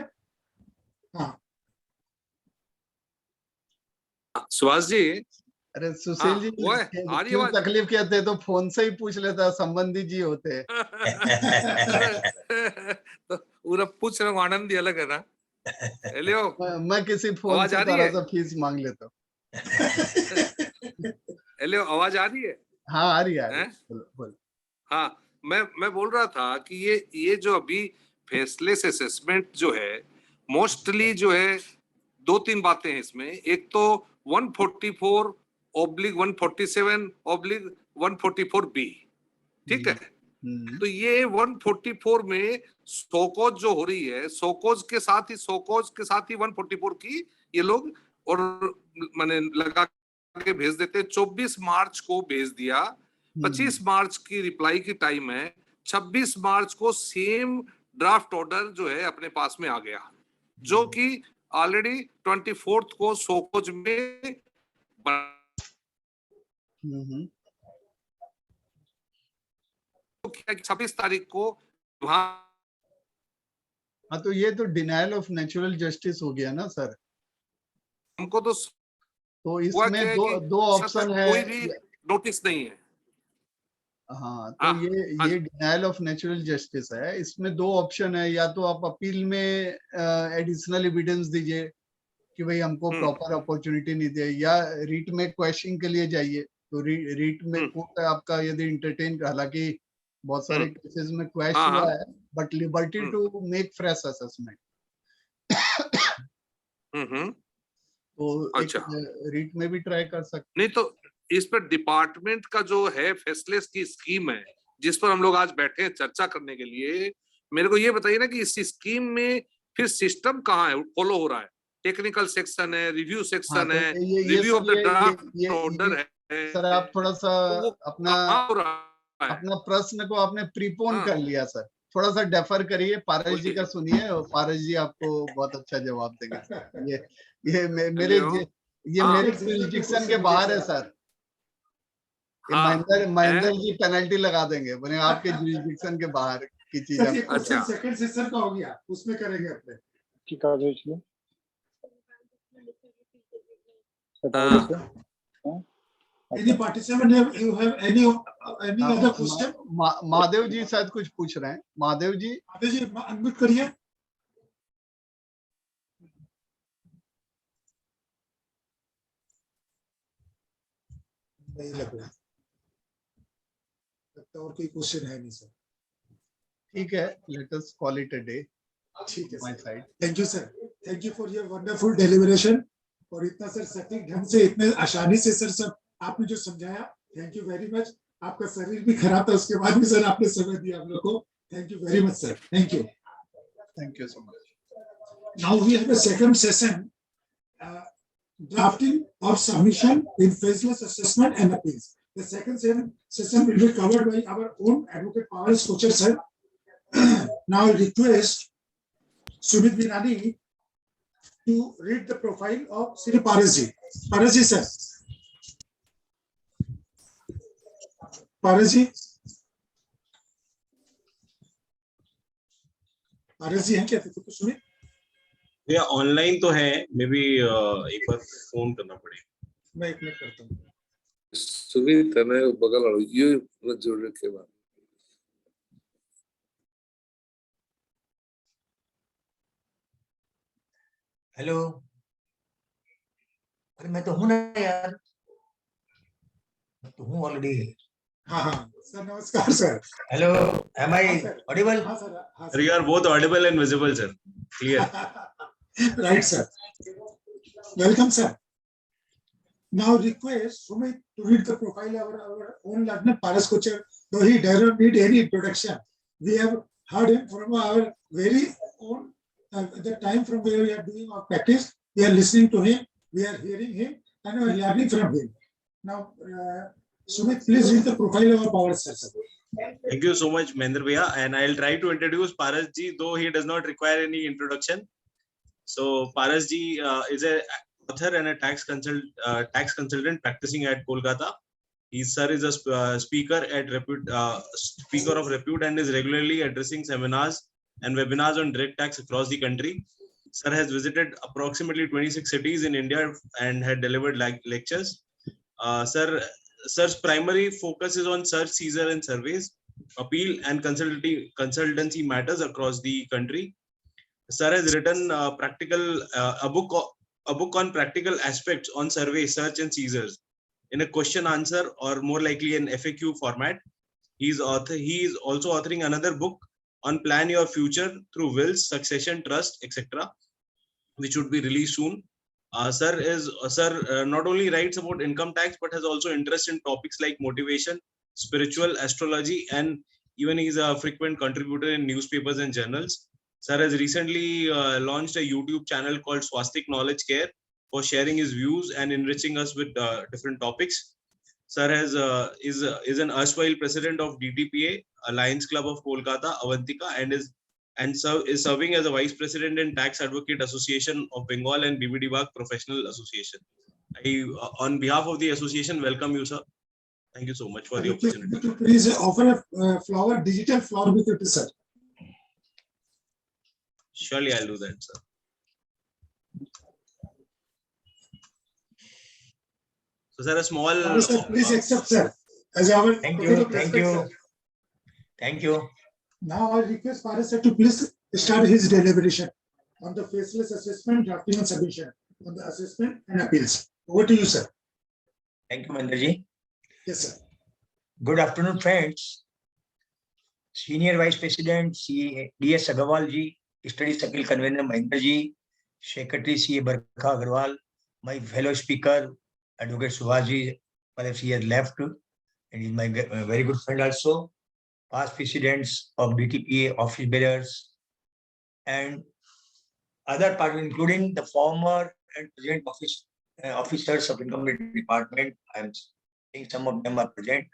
हाँ सुभाष जी। अरे सुशील जी, वो है, आ रही क्यों आवाज? तकलीफ कहते हैं तो फोन से ही पूछ लेता, संबंधी जी होते हैं। तो पूरा पूछ रहा हूँ, आनंद ही अलग है ना। हेलो, मैं किसी फोन आवाज से आ रही थोड़ा है? सा फीस मांग लेता हूँ। हेलो, आवाज आ रही है? हाँ, आ रही है। हैं? बोल। हाँ, मैं बोल रहा था कि ये जो अभी फेसलेस असेसमेंट जो है, मोस्टली जो है 2-3 बातें हैं इसमें। एक तो 144/147/144B, ठीक है। तो ये 144 में सोकोज जो हो रही है, सोकोज के साथ ही 144 की ये लोग और माने लगा के भेज देते हैं। 24 मार्च को भेज दिया, 25 मार्च की रिप्लाई की टाइम है, 26 मार्च को सेम ड्राफ्ट ऑर्डर जो है अपने पास में आ गया, जो कि ऑलरेडी 24 को सोकोज में तो 26 तारीख को वहां। हाँ, तो ये तो डिनायल ऑफ नेचुरल जस्टिस हो गया ना सर। हमको तो इसमें दो ऑप्शन है। कोई भी नोटिस नहीं है। हाँ, तो ये डिनायल ऑफ नेचुरल जस्टिस है। इसमें 2 ऑप्शन है, या तो आप अपील में एडिशनल एविडेंस दीजिए कि भाई हमको प्रॉपर अपॉर्चुनिटी नहीं दी, या रीट में क्वेश्चनिंग के लिए जाइए। तो रीट में कोर्ट आपका यदि इंटरटेन, हालांकि बहुत सारे केसेस में क्वेश हुआ है, but liberty to make fresh assessment. तो अच्छा, एक रीट में भी ट्राई कर सकते। नहीं तो इस पर डिपार्टमेंट का जो है फेसलेस की स्कीम है, जिस पर हम लोग आज बैठे हैं चर्चा करने के लिए, मेरे को ये बताइए ना कि इस स्कीम में फिर सिस्टम कहाँ है, फॉलो हो रहा है? टेक्निकल सेक्शन है, रिव्यू सेक्शन तो है, ये रिव्यू ऑफ द ड्राफ्ट ये ऑर्डर है। सर, आप थोड़ा सा तो वो अपना कहाँ हो रहा है? प्रश्न को आपने प्रीपोन कर लिया सर। थोड़ा सा डेफर करिए, पारस जी का सुनिए, और पारस जी आपको बहुत अच्छा जवाब देंगे। ये मेरे ये हाँ। मेरे जुरिस्डिक्शन के बाहर है सर। ये हाँ, महेंद्र है? जी पेनल्टी लगा देंगे, बोले आपके जुरिस्डिक्शन के बाहर की चीज सर, ये आप क्वेश्चन सेकंड सेशन का हो गया, उसमें करेंगे अपने। हाँ, Any participant you have any other question? Mahadev जी शायद कुछ पूछ रहे हैं। महादेव जी, आदि जी अनम्यूट करिए। नहीं लग रहा, लगता और कोई क्वेश्चन है नहीं सर। ठीक है, let us call it a day. ठीक है my sir, side. Thank you sir, thank you for your wonderful deliberation, और इतना सर सटीक ढंग से, इतने आसानी से सर सब आपने जो समझाया, थैंक यू वेरी मच। आपका शरीर भी खराब था, उसके बाद भी सर आपने समय दिया हम लोग को, thank you very much sir, thank you. Thank you so much. Now we have a second session, drafting of submission in faceless assessment and appeals. The second session will be covered by our own advocate Paras Kocher sir. Now I request Sumit Binani to read the profile of Sri Parasji. Parasji sir. Parasji. Parasji हैं क्या तो सुमित? या online तो है, may be एक बार phone करना पड़ेगा। मैं एक मिनट करता हूँ। सुमित है ना, बगल वाला ये जोड़ के बाद। हेलो, अरे मैं तो हूँ ना यार, मैं तो हूँ ऑलरेडी। हाँ हाँ सर, नमस्कार sir. Hello, am I audible? हाँ सर, हाँ sir, you are both audible and visible sir, clear. Right sir, welcome sir. Now request Sumit to read the profile of our own learner Paras Kocher, though he does not need any introduction. We have heard him from our very own, the time from where we are doing our practice. We are listening to him, we are hearing him, and we are learning from him. Now, Sumit, please read the profile of our Paras sir. Thank you so much, Mahendra Bhaiya, and I'll try to introduce Paras ji, though he does not require any introduction. So Paras ji is a author and a tax consultant practicing at Kolkata. Sir is a speaker of repute and is regularly addressing seminars and webinars on direct tax across the country. Sir has visited approximately 26 cities in India and had delivered lectures. Sir's primary focus is on search, seizure and surveys, appeal and consultancy matters across the country. Sir has written a book on practical aspects on survey, search and seizures in a question answer, or more likely an FAQ format. He is also authoring another book on plan your future through wills, succession, trust, etc., which would be released soon. Sir not only writes about income tax but has also interest in topics like motivation, spiritual, astrology, and even he's a frequent contributor in newspapers and journals. Sir has recently launched a YouTube channel called Swastik Knowledge Care for sharing his views and enriching us with different topics. Sir is an erstwhile president of DTPA, a Lions Club of Kolkata, Avantika, and is serving as a vice president in Tax Advocate Association of Bengal and BBD Bagh Professional Association. On behalf of the association, welcome you, sir. Thank you so much for the opportunity. Please offer a digital flower with it, sir. Surely I'll do that, sir. So, sir, a small. Sir, please accept, sir. As our Thank you. Now I request Paras sir to please start his deliberation on the faceless assessment, drafting and submission on the assessment and appeals. Over to you, sir. Thank you, Mahendra ji. Yes, sir. Good afternoon, friends. Senior Vice President DS Agarwal ji, Study Circle Convener Mahendra ji, Secretary CA Barkha Agarwal, my fellow speaker Adv Subhash ji, perhaps he has left, and is my very good friend also. Past presidents of DTPA, office bearers, and other parties, including the former and present officers of Income Department. I am saying some of them are present.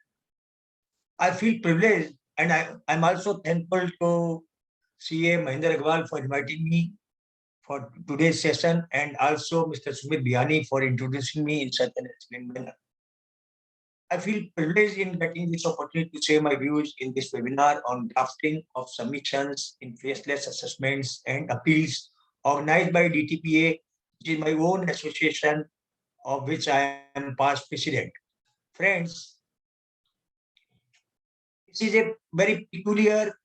I feel privileged And I'm also thankful to CA Mahendra Agarwal for inviting me for today's session, and also Mr. Sumit Biyani for introducing me in such an excellent manner. I feel privileged in getting this opportunity to share my views in this webinar on drafting of submissions in faceless assessments and appeals organized by DTPA, which is my own association of which I am past president. Friends, this is a very peculiar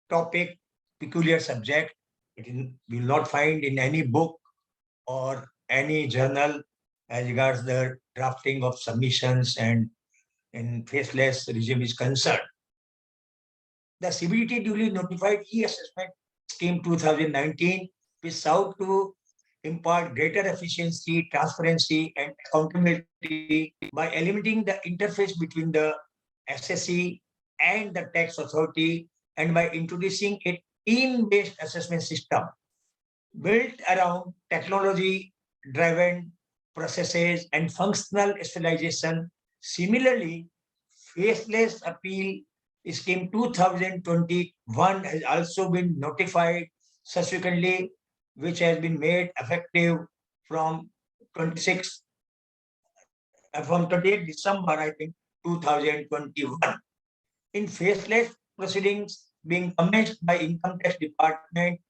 topic, peculiar subject. You will not find in any book or any journal as regards the drafting of submissions and in faceless regime is concerned. The CBDT duly notified e-assessment scheme 2019 is sought to impart greater efficiency, transparency, and accountability by eliminating the interface between the SSC and the tax authority, and by introducing a team-based assessment system built around technology-driven processes and functional specialization. Similarly, faceless appeal scheme 2021 has also been notified subsequently, which has been made effective from 28 December, I think, 2021. In faceless proceedings being commenced by Income Tax Department,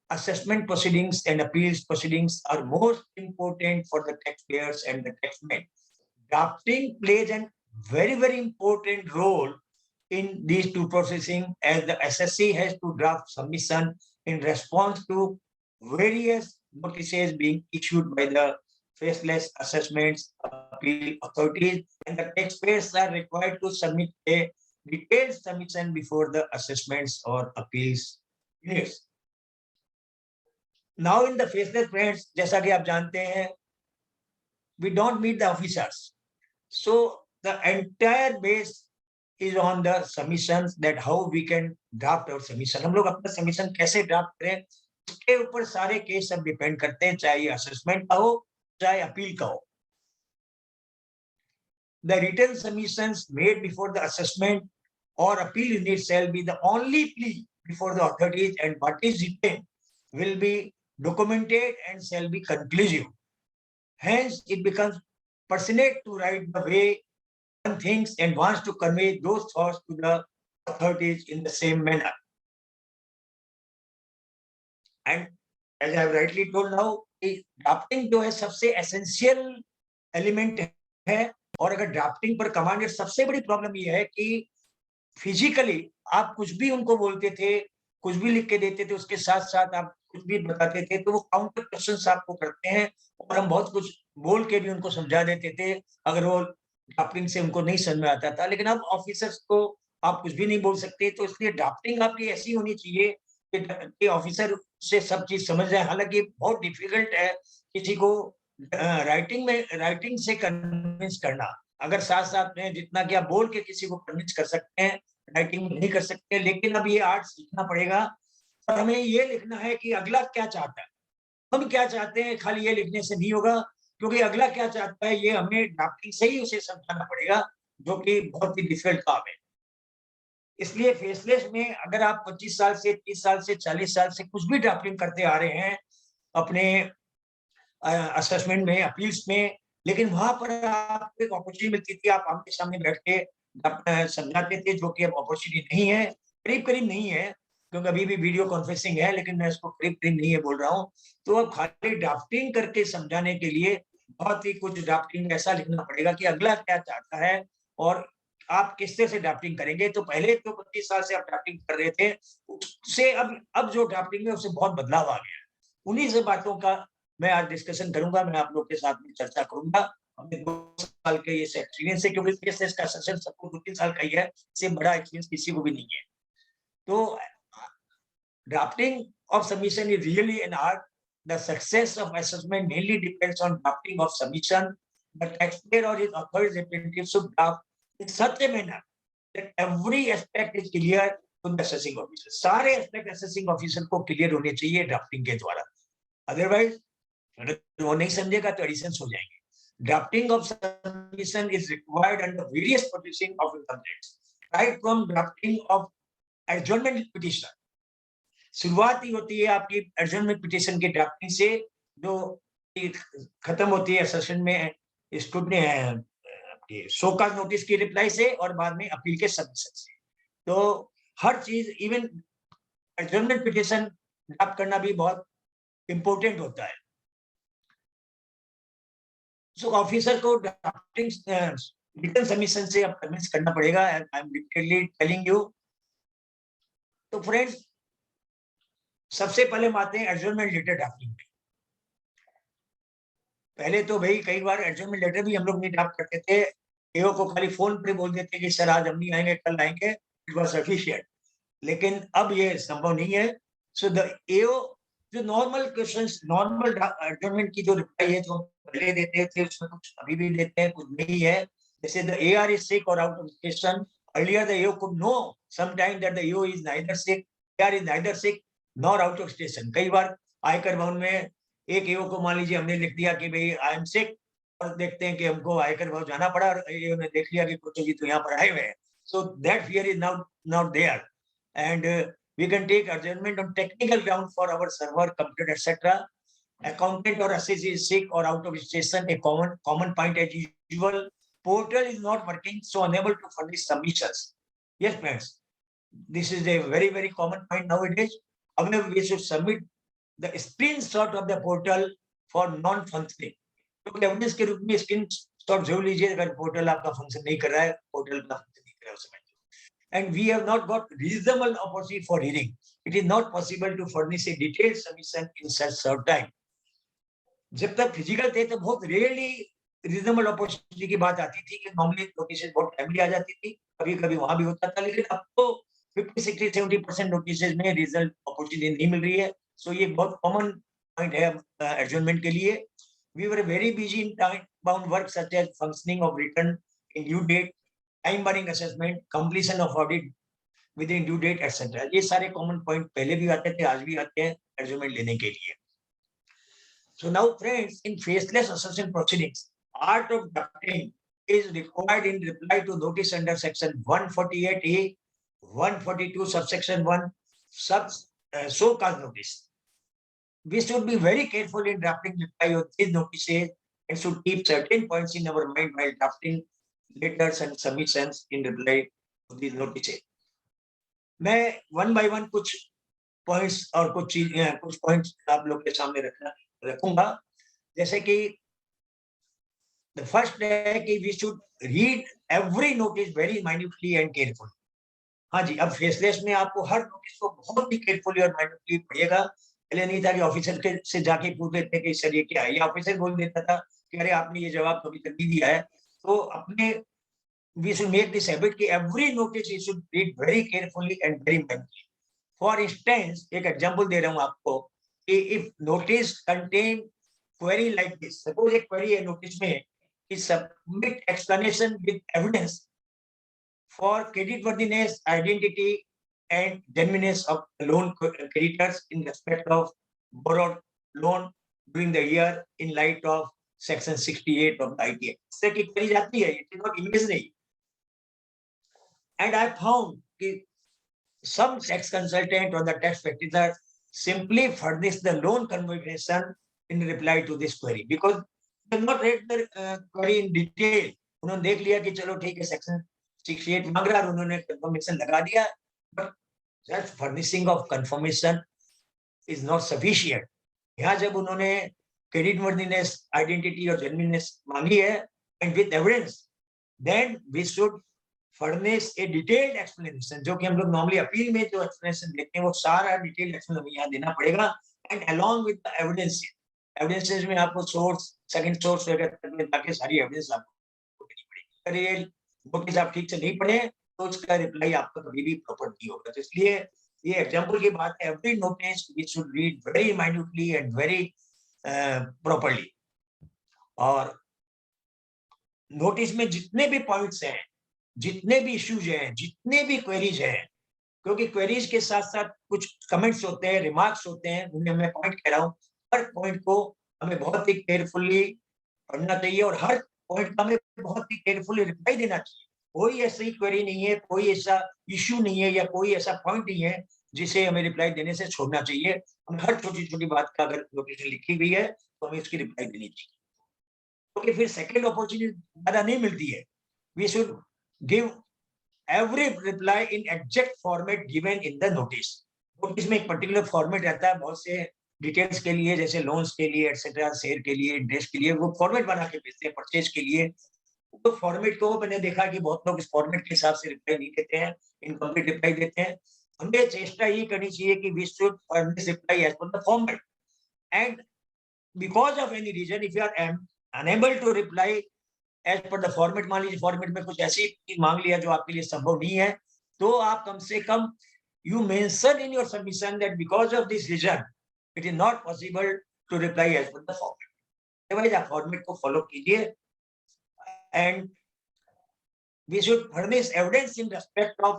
assessment proceedings and appeals proceedings are most important for the taxpayers and the taxmen. Drafting plays a very, very important role in these two processing, as the SSC has to draft submission in response to various notices being issued by the faceless assessments appeal authorities, and the taxpayers are required to submit a detailed submission before the assessments or appeals hearings. Now in the faceless, friends, जैसा कि आप जानते हैं, we don't meet the officers. So the entire base is on the submissions, that how we can draft our submission. हम लोग अपना submission कैसे draft करें, उसके ऊपर सारे केस सब डिपेंड करते हैं, चाहे assessment का हो, चाहे appeal का हो. The written submissions made before the assessment or appeal unit shall be the only plea before the authorities, and what is written will be documented and shall be conclusive. Hence, it becomes pertinent to write the way one thinks and wants to convey those thoughts to the authorities in the same manner. And as I have rightly told now, drafting जो है सबसे essential element है, और अगर drafting पर commander सबसे बड़ी problem ये है कि फिजिकली आप कुछ भी उनको बोलते थे, कुछ भी लिख के देते थे, उसके साथ साथ आप कुछ भी बताते थे, तो वो काउंटर क्वेश्चंस आपको करते हैं, और हम बहुत कुछ बोल के भी उनको समझा देते थे अगर वो ड्राफ्टिंग से उनको नहीं समझ में आता था. लेकिन अब ऑफिसर्स को आप कुछ भी नहीं बोल सकते, तो इसलिए ड्राफ्टिंग आपकी ऐसी होनी चाहिए कि ऑफिसर से सब चीज समझ जाए. हालांकि बहुत डिफिकल्ट है किसी को राइटिंग से कन्विंस करना. अगर साथ साथ में जितना कि आप बोल के किसी को कन्विंस कर सकते हैं, राइटिंग नहीं कर सकते. लेकिन अब ये आर्ट सीखना पड़ेगा, और हमें ये लिखना है कि अगला क्या चाहता है, हम क्या चाहते हैं. खाली ये लिखने से नहीं होगा, क्योंकि अगला क्या चाहता है ये हमें ड्राफ्टिंग से ही उसे समझाना पड़ेगा, जो कि बहुत ही डिफिकल्ट काम है. इसलिए फेसलेस में अगर आप 25 साल से 30 साल से 40 साल से कुछ भी ड्राफ्टिंग करते आ रहे हैं अपने असेसमेंट में, अपील्स में, लेकिन वहां पर आपको एक अपॉर्चुनिटी मिलती थी, आप आमने सामने बैठ के समझाते थे, जो कि अब अपॉर्चुनिटी नहीं है, करीब करीब नहीं है, क्योंकि अभी भी वीडियो कॉन्फ्रेंसिंग है, लेकिन मैं इसको करीब करीब नहीं है बोल रहा हूँ. तो अब खाली ड्राफ्टिंग करके समझाने के लिए बहुत ही कुछ ड्राफ्टिंग ऐसा लिखना पड़ेगा कि अगला क्या चाहता है और आप किस तरह से ड्राफ्टिंग करेंगे. तो पहले तो 25 साल से आप ड्राफ्टिंग कर रहे थे, उससे अब जो ड्राफ्टिंग है उससे बहुत बदलाव आ गया. उन्हीं से बातों का मैं आज डिस्कशन करूंगा, मैं आप लोग के साथ में चर्चा करूंगा. हमने 2 साल के ये एक्सपीरियंस है, क्योंकि फेसलेस का सेशन सबको 2-3 साल का ही है, इससे बड़ा एक्सपीरियंस किसी को भी नहीं है. तो drafting of submission is really an art. The success of assessment mainly depends on drafting of submission. The taxpayer or his authority representative should draft in such a manner that every aspect is clear to the assessing officer. सारे aspect assessing officer को clear होने चाहिए drafting के द्वारा. Otherwise, अगर वो नहीं समझेगा तो additions हो जाएंगे. Drafting of submission is required under various processing of income tax, right from drafting of adjournment petition शुरुआत ही होती है आपकी एडजर्नमेंट पिटिशन के ड्राफ्टिंग से, जो खत्म होती है सेशन में स्टूडेंट आपके शोकाज नोटिस की रिप्लाई से और बाद में अपील के सबमिशन से। तो हर चीज इवन एडजर्नमेंट पिटिशन ड्राफ्ट करना भी बहुत इंपॉर्टेंट होता है। सो ऑफिसर को ड्राफ्टिंग रिटन सबमिशन से अब कन्विंस करना पड़ेगा। I am literally telling you. तो फ्रेंड्स, सबसे पहले हम आते हैं एडजर्नमेंट लेटर ड्राफ्टिंग में। पहले तो भाई कई बार एडजर्नमेंट लेटर भी हम लोग नहीं ड्राफ्ट करते थे, एओ को खाली फोन पे बोल देते कि सर आज हम नहीं आएंगे, कल आएंगे, इट वाज सफिशिएंट। लेकिन अब ये संभव नहीं है। सो द एओ जो नॉर्मल क्वेश्चंस, नॉर्मल एडजर्नमेंट की जो रिप्लाई है जो पहले देते थे उसमें कुछ अभी भी देते हैं, कुछ नहीं है। जैसे द एआर इज सिक और out of station, earlier the AO could no sometime that the AO is neither sick, AR is neither sick nor out of station. कई बार आयकर भवन में एक एओ को मान लीजिए हमने लिख दिया कि भाई आई एम सिक, और देखते हैं कि हमको आयकर भवन जाना पड़ा और एओ ने देख लिया कि कुछ जी तो यहाँ पर आए हुए हैं। So that fear is now not there, and we can take adjournment on technical ground for our server, computer, etc. Accountant or assessee is sick or out of station, a common point as usual. Portal is not working, so unable to furnish submissions. Yes, friends, this is a very, very common point nowadays. However, we should submit the screenshot of the portal for non-functioning. क्योंकि evidence के रूप में screenshot जरूर लीजिए अगर portal आपका function नहीं कर रहा है, पोर्टल का फंक्शन नहीं कर रहा है उस समय। And we have not got reasonable opportunity for hearing. It is not possible to furnish a detailed submission in such short time. जब तक फिजिकल थे तो बहुत रेयरली रीजनेबल अपॉर्चुनिटी की बात आती थी कि नॉर्मली नोटिस बहुत टाइमली आ जाती थी, कभी कभी वहां भी होता था, लेकिन अब तो 50-60-70% नोटिस में रीजनल अपॉर्चुनिटी नहीं मिल रही है। सो ये बहुत कॉमन पॉइंट है एडजर्नमेंट के लिए। We were very busy in time bound work such as functioning of return in due date, time bounding assessment, completion of audit within due date etcetera. ये सारे कॉमन पॉइंट पहले भी आते थे, आज भी आते हैं एडजर्नमेंट लेने के लिए। So now friends, in faceless assessment proceedings, art of drafting is required in reply to notice under section 148A, 142 subsection 1 so called notice. We should be very careful in drafting reply of these notices and should keep certain points in our mind while drafting letters and submissions in reply to these notices. मैं one by one कुछ points और कुछ points आप लोग के सामने रखूंगा। जैसे कि द फर्स्ट है कि we should read every notice very minutely and carefully. हाँ जी, अब फेसलेस में आपको हर नोटिस को बहुत ही केयरफुली और माइन्यूटली पढ़िएगा। पहले नहीं था कि ऑफिसर के से जाके पूछ लेते कि सर ये क्या है, या ऑफिसर बोल देता था कि अरे आपने ये जवाब कभी तक नहीं दिया है। तो अपने we should make this habit कि every notice you should read very carefully and very mindfully. For instance, एक example दे रहा हूँ आपको कि if notice contain query like this, suppose एक query है notice में कि submit explanation with evidence for creditworthiness, identity and genuineness of loan creditors in respect of borrowed loan during the year in light of section 68 of the ITA. इससे की query जाती है, it is not imaginary. And I found that some tax consultant or the tax practitioner simply furnish the loan confirmation in reply to this query because they have not read the query in detail. उन्होंने देख लिया कि चलो ठीक है section 68 मांग रहा है, उन्होंने confirmation लगा दिया, but that furnishing of confirmation is not sufficient. यहाँ जब उन्होंने credit worthiness, identity और genuineness मांगी है and with evidence, then we should furnish a detailed explanation, जो कि हम लोग normally अपील में जो explanation देते हैं वो सारा detailed explanation यहाँ देना पड़ेगा, and along with the evidences. Evidences में आपको source, second source वगैरह में जाके सारी evidence आपको देनी पड़ेगी। अगर ये नोटिस आप ठीक से नहीं पढ़े तो उसका रिप्लाई आपका कभी भी प्रॉपर नहीं होगा। तो इसलिए ये एग्जाम्पल की बात है, every notice we should read very minutely and very properly. और नोटिस में जितने भी पॉइंट्स हैं, जितने भी इश्यूज हैं, जितने भी क्वेरीज हैं, क्योंकि क्वेरीज के साथ साथ कुछ कमेंट्स होते हैं, रिमार्क्स होते हैं, उन्हें मैं पॉइंट कह रहा हूँ, हर पॉइंट को हमें बहुत ही केयरफुली पढ़ना चाहिए और हर पॉइंट का हमें बहुत ही केयरफुली रिप्लाई देना चाहिए। कोई ऐसी क्वेरी नहीं है, कोई ऐसा इश्यू नहीं है या कोई ऐसा पॉइंट नहीं है जिसे हमें रिप्लाई देने से छोड़ना चाहिए। हम हर छोटी छोटी बात का अगर नोटिस लिखी हुई है तो हमें उसकी रिप्लाई देनी चाहिए, क्योंकि फिर सेकेंड अपॉर्चुनिटी ज्यादा नहीं मिलती है। We should give every reply in exact format given in the notice. Notice में एक पर्टिकुलर फॉर्मेट रहता है बहुत से डिटेल्स के लिए, जैसे लोन्स के लिए एटसेट्रा, शेयर के लिए, इंटरेस्ट के लिए, वो फॉर्मेट बना के भेजते हैं, परचेज के लिए। तो फॉर्मेट को मैंने देखा कि बहुत लोग इस फॉर्मेट के हिसाब से रिप्लाई नहीं देते हैं, इनकम्प्लीट रिप्लाई देते हैं। हमें चेष्टा ये करनी चाहिए कि we should furnish reply as per the format, and because of any reason if you are unable to reply as per the format, मान लीजिए फॉर्मेट में कुछ ऐसी चीज मांग लिया जो आपके लिए संभव नहीं है, तो आप कम से कम you mention in your submission that because of this reason it is not possible to reply as per the format. Otherwise आप फॉर्मेट को फॉलो कीजिए, and we should furnish evidence in respect of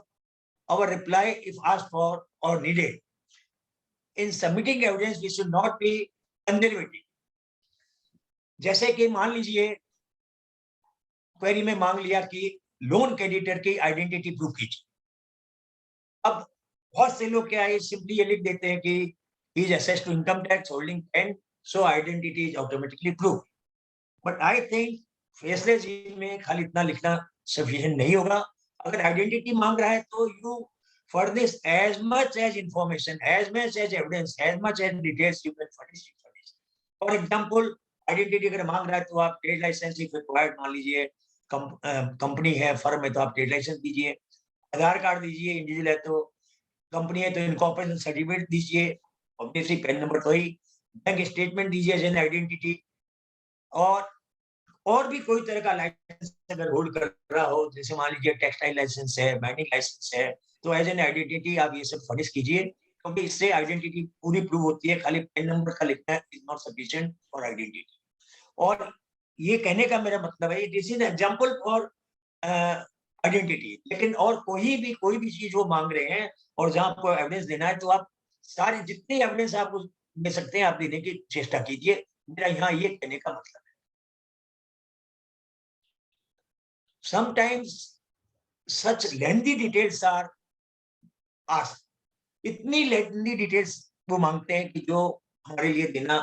our reply if asked for or needed. In submitting evidence, we should not be conservative. जैसे कि मान लीजिए query में मांग लिया कि लोन क्रेडिटर की आइडेंटिटी प्रूव कीजिए। अब बहुत से लोग क्या है, सिंपली ये लिख देते हैं कि he is assessed to income tax holding 10, so identity is automatically proved. But I think faceless में खाली इतना लिखना सफिशिएंट नहीं होगा। अगर आइडेंटिटी मांग रहा है तो you furnish as much as information, as much as evidence, as much as details you can furnish. For example identity अगर मांग रहा है तो आप ट्रेड लाइसेंस इफ रिक्वायर्ड, मान लीजिए कंपनी है, फर्म है, तो आप ट्रेड लाइसेंस दीजिए। आधार कार्ड दीजिए, इंडिविजुअल है तो, कंपनी है तो इनकॉर्पोरेशन सर्टिफिकेट दीजिए, ऑब्वियसली पैन नंबर तो ही, बैंक स्टेटमेंट दीजिए एज एन आइडेंटिटी, और भी कोई तरह का लाइसेंस अगर होल्ड कर रहा हो, जैसे मान लीजिए टेक्सटाइल लाइसेंस है, माइनिंग लाइसेंस है, तो एज एन आइडेंटिटी आप ये सब फर्निश कीजिए, क्योंकि इससे आइडेंटिटी पूरी प्रूव होती है। खाली पेन नंबर का लिखना is not sufficient for identity. और ये कहने का मेरा मतलब है this is example for identity, लेकिन और कोई भी चीज वो मांग रहे हैं और जहां आपको एविडेंस देना है तो आप सारी जितनी एविडेंस आप दे सकते हैं आप देने की चेष्टा कीजिए। मेरा यहाँ ये कहने का मतलब है। Sometimes such lengthy details are asked. इतनी lengthy details वो मांगते हैं कि जो हमारे लिए देना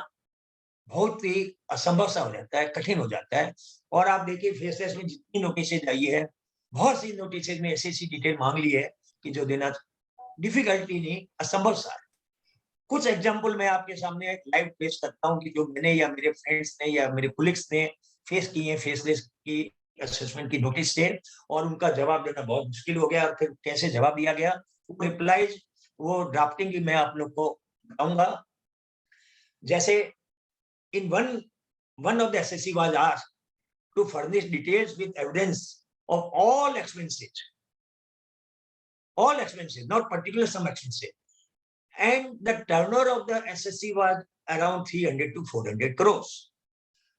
बहुत ही असंभव सा हो जाता है, कठिन हो जाता है। और आप देखिए फेसलेस में जितनी नोटिसेज आई है, बहुत सी नोटिसेज में ऐसी डिटेल मांग ली है कि जो देना डिफिकल्टी नहीं, असंभव सा है। कुछ एग्जाम्पल मैं आपके सामने लाइव पेश करता हूँ कि जो मैंने या मेरे फ्रेंड्स ने या मेरे कोलिग्स ने फेस किए हैं फेसलेस की असेसमेंट की नोटिस से, और उनका जवाब देना बहुत मुश्किल हो गया। और फिर कैसे जवाब दिया गया, वो रिप्लाईज, वो ड्राफ्टिंग की मैं आप लोग को बताऊंगा। जैसे इन one of the SSC was asked to furnish details with evidence of all expenses, not particular some expenses, and the turnover of the SSC was around 300 to 400 crores.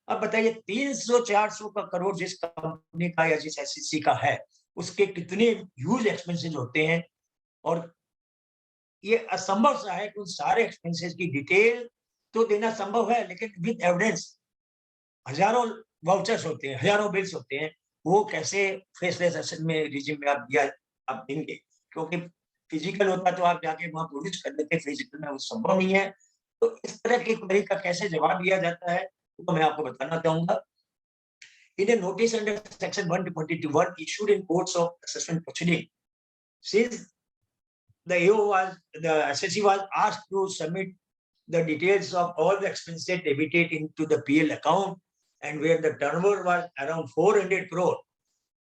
अब बताइए 300-400 का करोड़ जिस कंपनी का या जिस एसएससी का है, उसके कितने ह्यूज एक्सपेंसेस होते हैं, और ये असंभव सा है कि उन सारे एक्सपेंसेस की डिटेल तो देना संभव है, लेकिन विद एविडेंस हजारों वाउचर्स होते हैं, हजारों बिल्स होते हैं, वो कैसे फेसलेस एसेट में रिज्यूम में आप दिया आप देंगे, क्योंकि फिजिकल होता तो आप जाके वहां प्रोड्यूस कर देते, फिजिकल में वो संभव नहीं है। तो इस तरह की क्वेरी का कैसे जवाब दिया जाता है तो मैं आपको बताना चाहूंगा। In a notice under section 121 issued in courts of assessment proceeding, since the SSC was asked to submit the details of all the expenses debited into the PL account, and where the turnover was around 400 crore,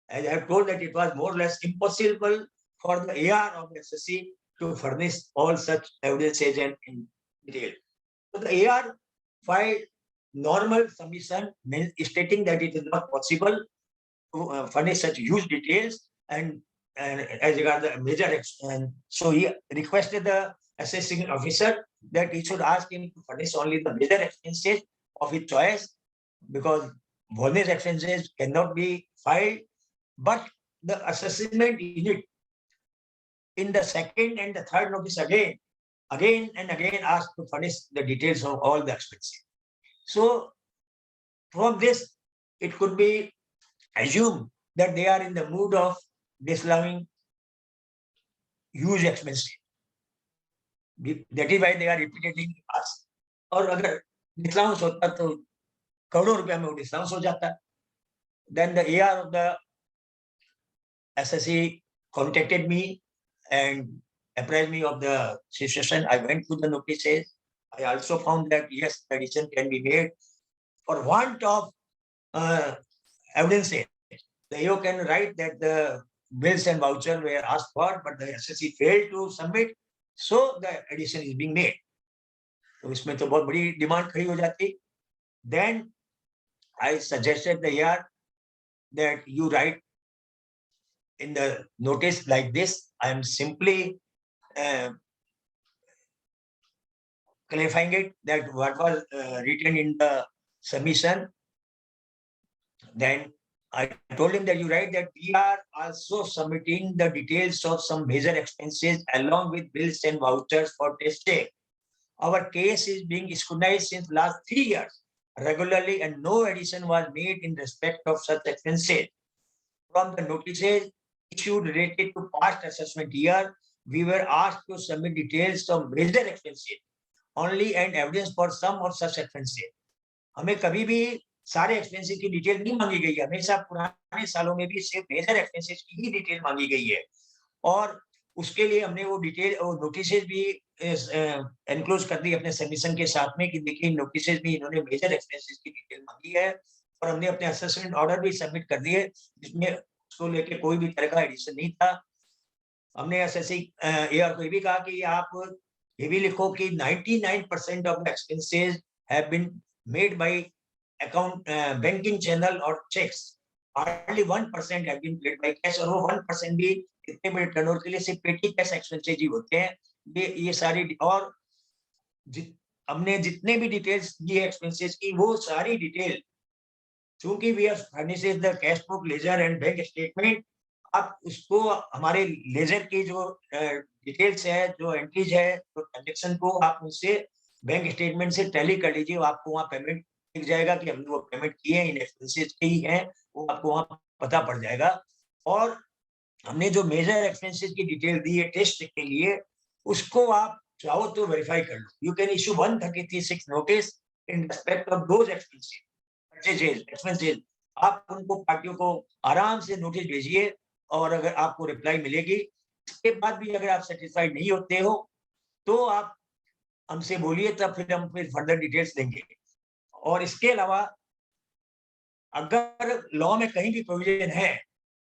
as I have told that it was more or less impossible for the AR of the SSC to furnish all such evidences and in detail. So the AR filed normal submission stating that it is not possible to furnish such huge details and as regard the major, and so he requested the assessing officer that he should ask him to furnish only the major expenses of his choice, because bonus expenses cannot be filed. But the assessment unit in the second and the third notice again and again asked to furnish the details of all the expenses. So from this, it could be assumed that they are in the mood of disallowing huge expenses. That is why they are repeatedly asked. और अगर discount होता तो करोड़ों रुपया में वो discount हो जाता. Then the AR of the SSC contacted me and apprised me of the situation. I went through the notices. I also found that yes, addition can be made. For want of evidence, the AO can write that the bills and voucher were asked for, but the SSC failed to submit, so the addition is being made. तो इसमें तो बहुत बड़ी demand खड़ी हो जाती. Then I suggested the AR that you write in the notice like this. I am simply clarifying it, that what was written in the submission. Then I told him that you write that we are also submitting the details of some major expenses along with bills and vouchers for testing. Our case is being scrutinized since last 3 years regularly, and no addition was made in respect of such expenses. From the notices issued related to past assessment year, we were asked to submit details of major expenses only and evidence for some of such expenses. हमें कभी भी सारे expenses की detail नहीं मांगी गई है. हमेशा पुराने सालों में भी सिर्फ मेजर एक्सपेंसेस की ही डिटेल मांगी गई है, और उसके लिए हमने वो डिटेल और नोटिसेस भी एनक्लोज कर दी अपने सबमिशन के साथ में कि देखिए नोटिसेस में इन्होंने मेजर एक्सपेंसेस की डिटेल मांगी है, और हमने अपने असेसमेंट ऑर्डर भी सबमिट कर दिए जिसमें उसको लेके कोई भी तरह का एडिशन नहीं था. हमने एसएससी एआर को ये भी कहा कि आप ये भी लिखो कि 99% of the expenses have been made by account banking channel और cheques. Hardly 1% have been paid by cash, और वो 1% भी इतने बड़े टर्नओवर के लिए सिर्फ पेटी कैश एक्सपेंसेस ही होते हैं. ये सारी, और हमने जितने भी डिटेल्स दिए एक्सपेंसेस की, वो सारी डिटेल चूंकि we are furnishes the cash book, ledger and bank statement, आप उसको हमारे लेजर की जो डिटेल्स है, जो एंट्रीज है, जो ट्रांजेक्शन को आप उनसे बैंक स्टेटमेंट से टैली कर लीजिए. आपको वहाँ पेमेंट दिख जाएगा कि हमने वो पेमेंट किए हैं, इन एक्सपेंसेस के ही हैं, वो आपको वहाँ पता पड़ जाएगा. और हमने जो मेजर एक्सपेंसेस की डिटेल दी है टेस्ट के लिए, उसको आप चाहो तो वेरीफाई कर लो. You can issue 133(6) notice in respect of those expenses, purchases, expenses. आप उनको पार्टियों को आराम से नोटिस भेजिए, और अगर आपको रिप्लाई मिलेगी. इसके बाद भी अगर आप सेटिस्फाइड नहीं होते हो तो आप हमसे बोलिए, तब फिर हम फर्दर डिटेल्स देंगे. और इसके अलावा अगर लॉ में कहीं भी प्रोविजन है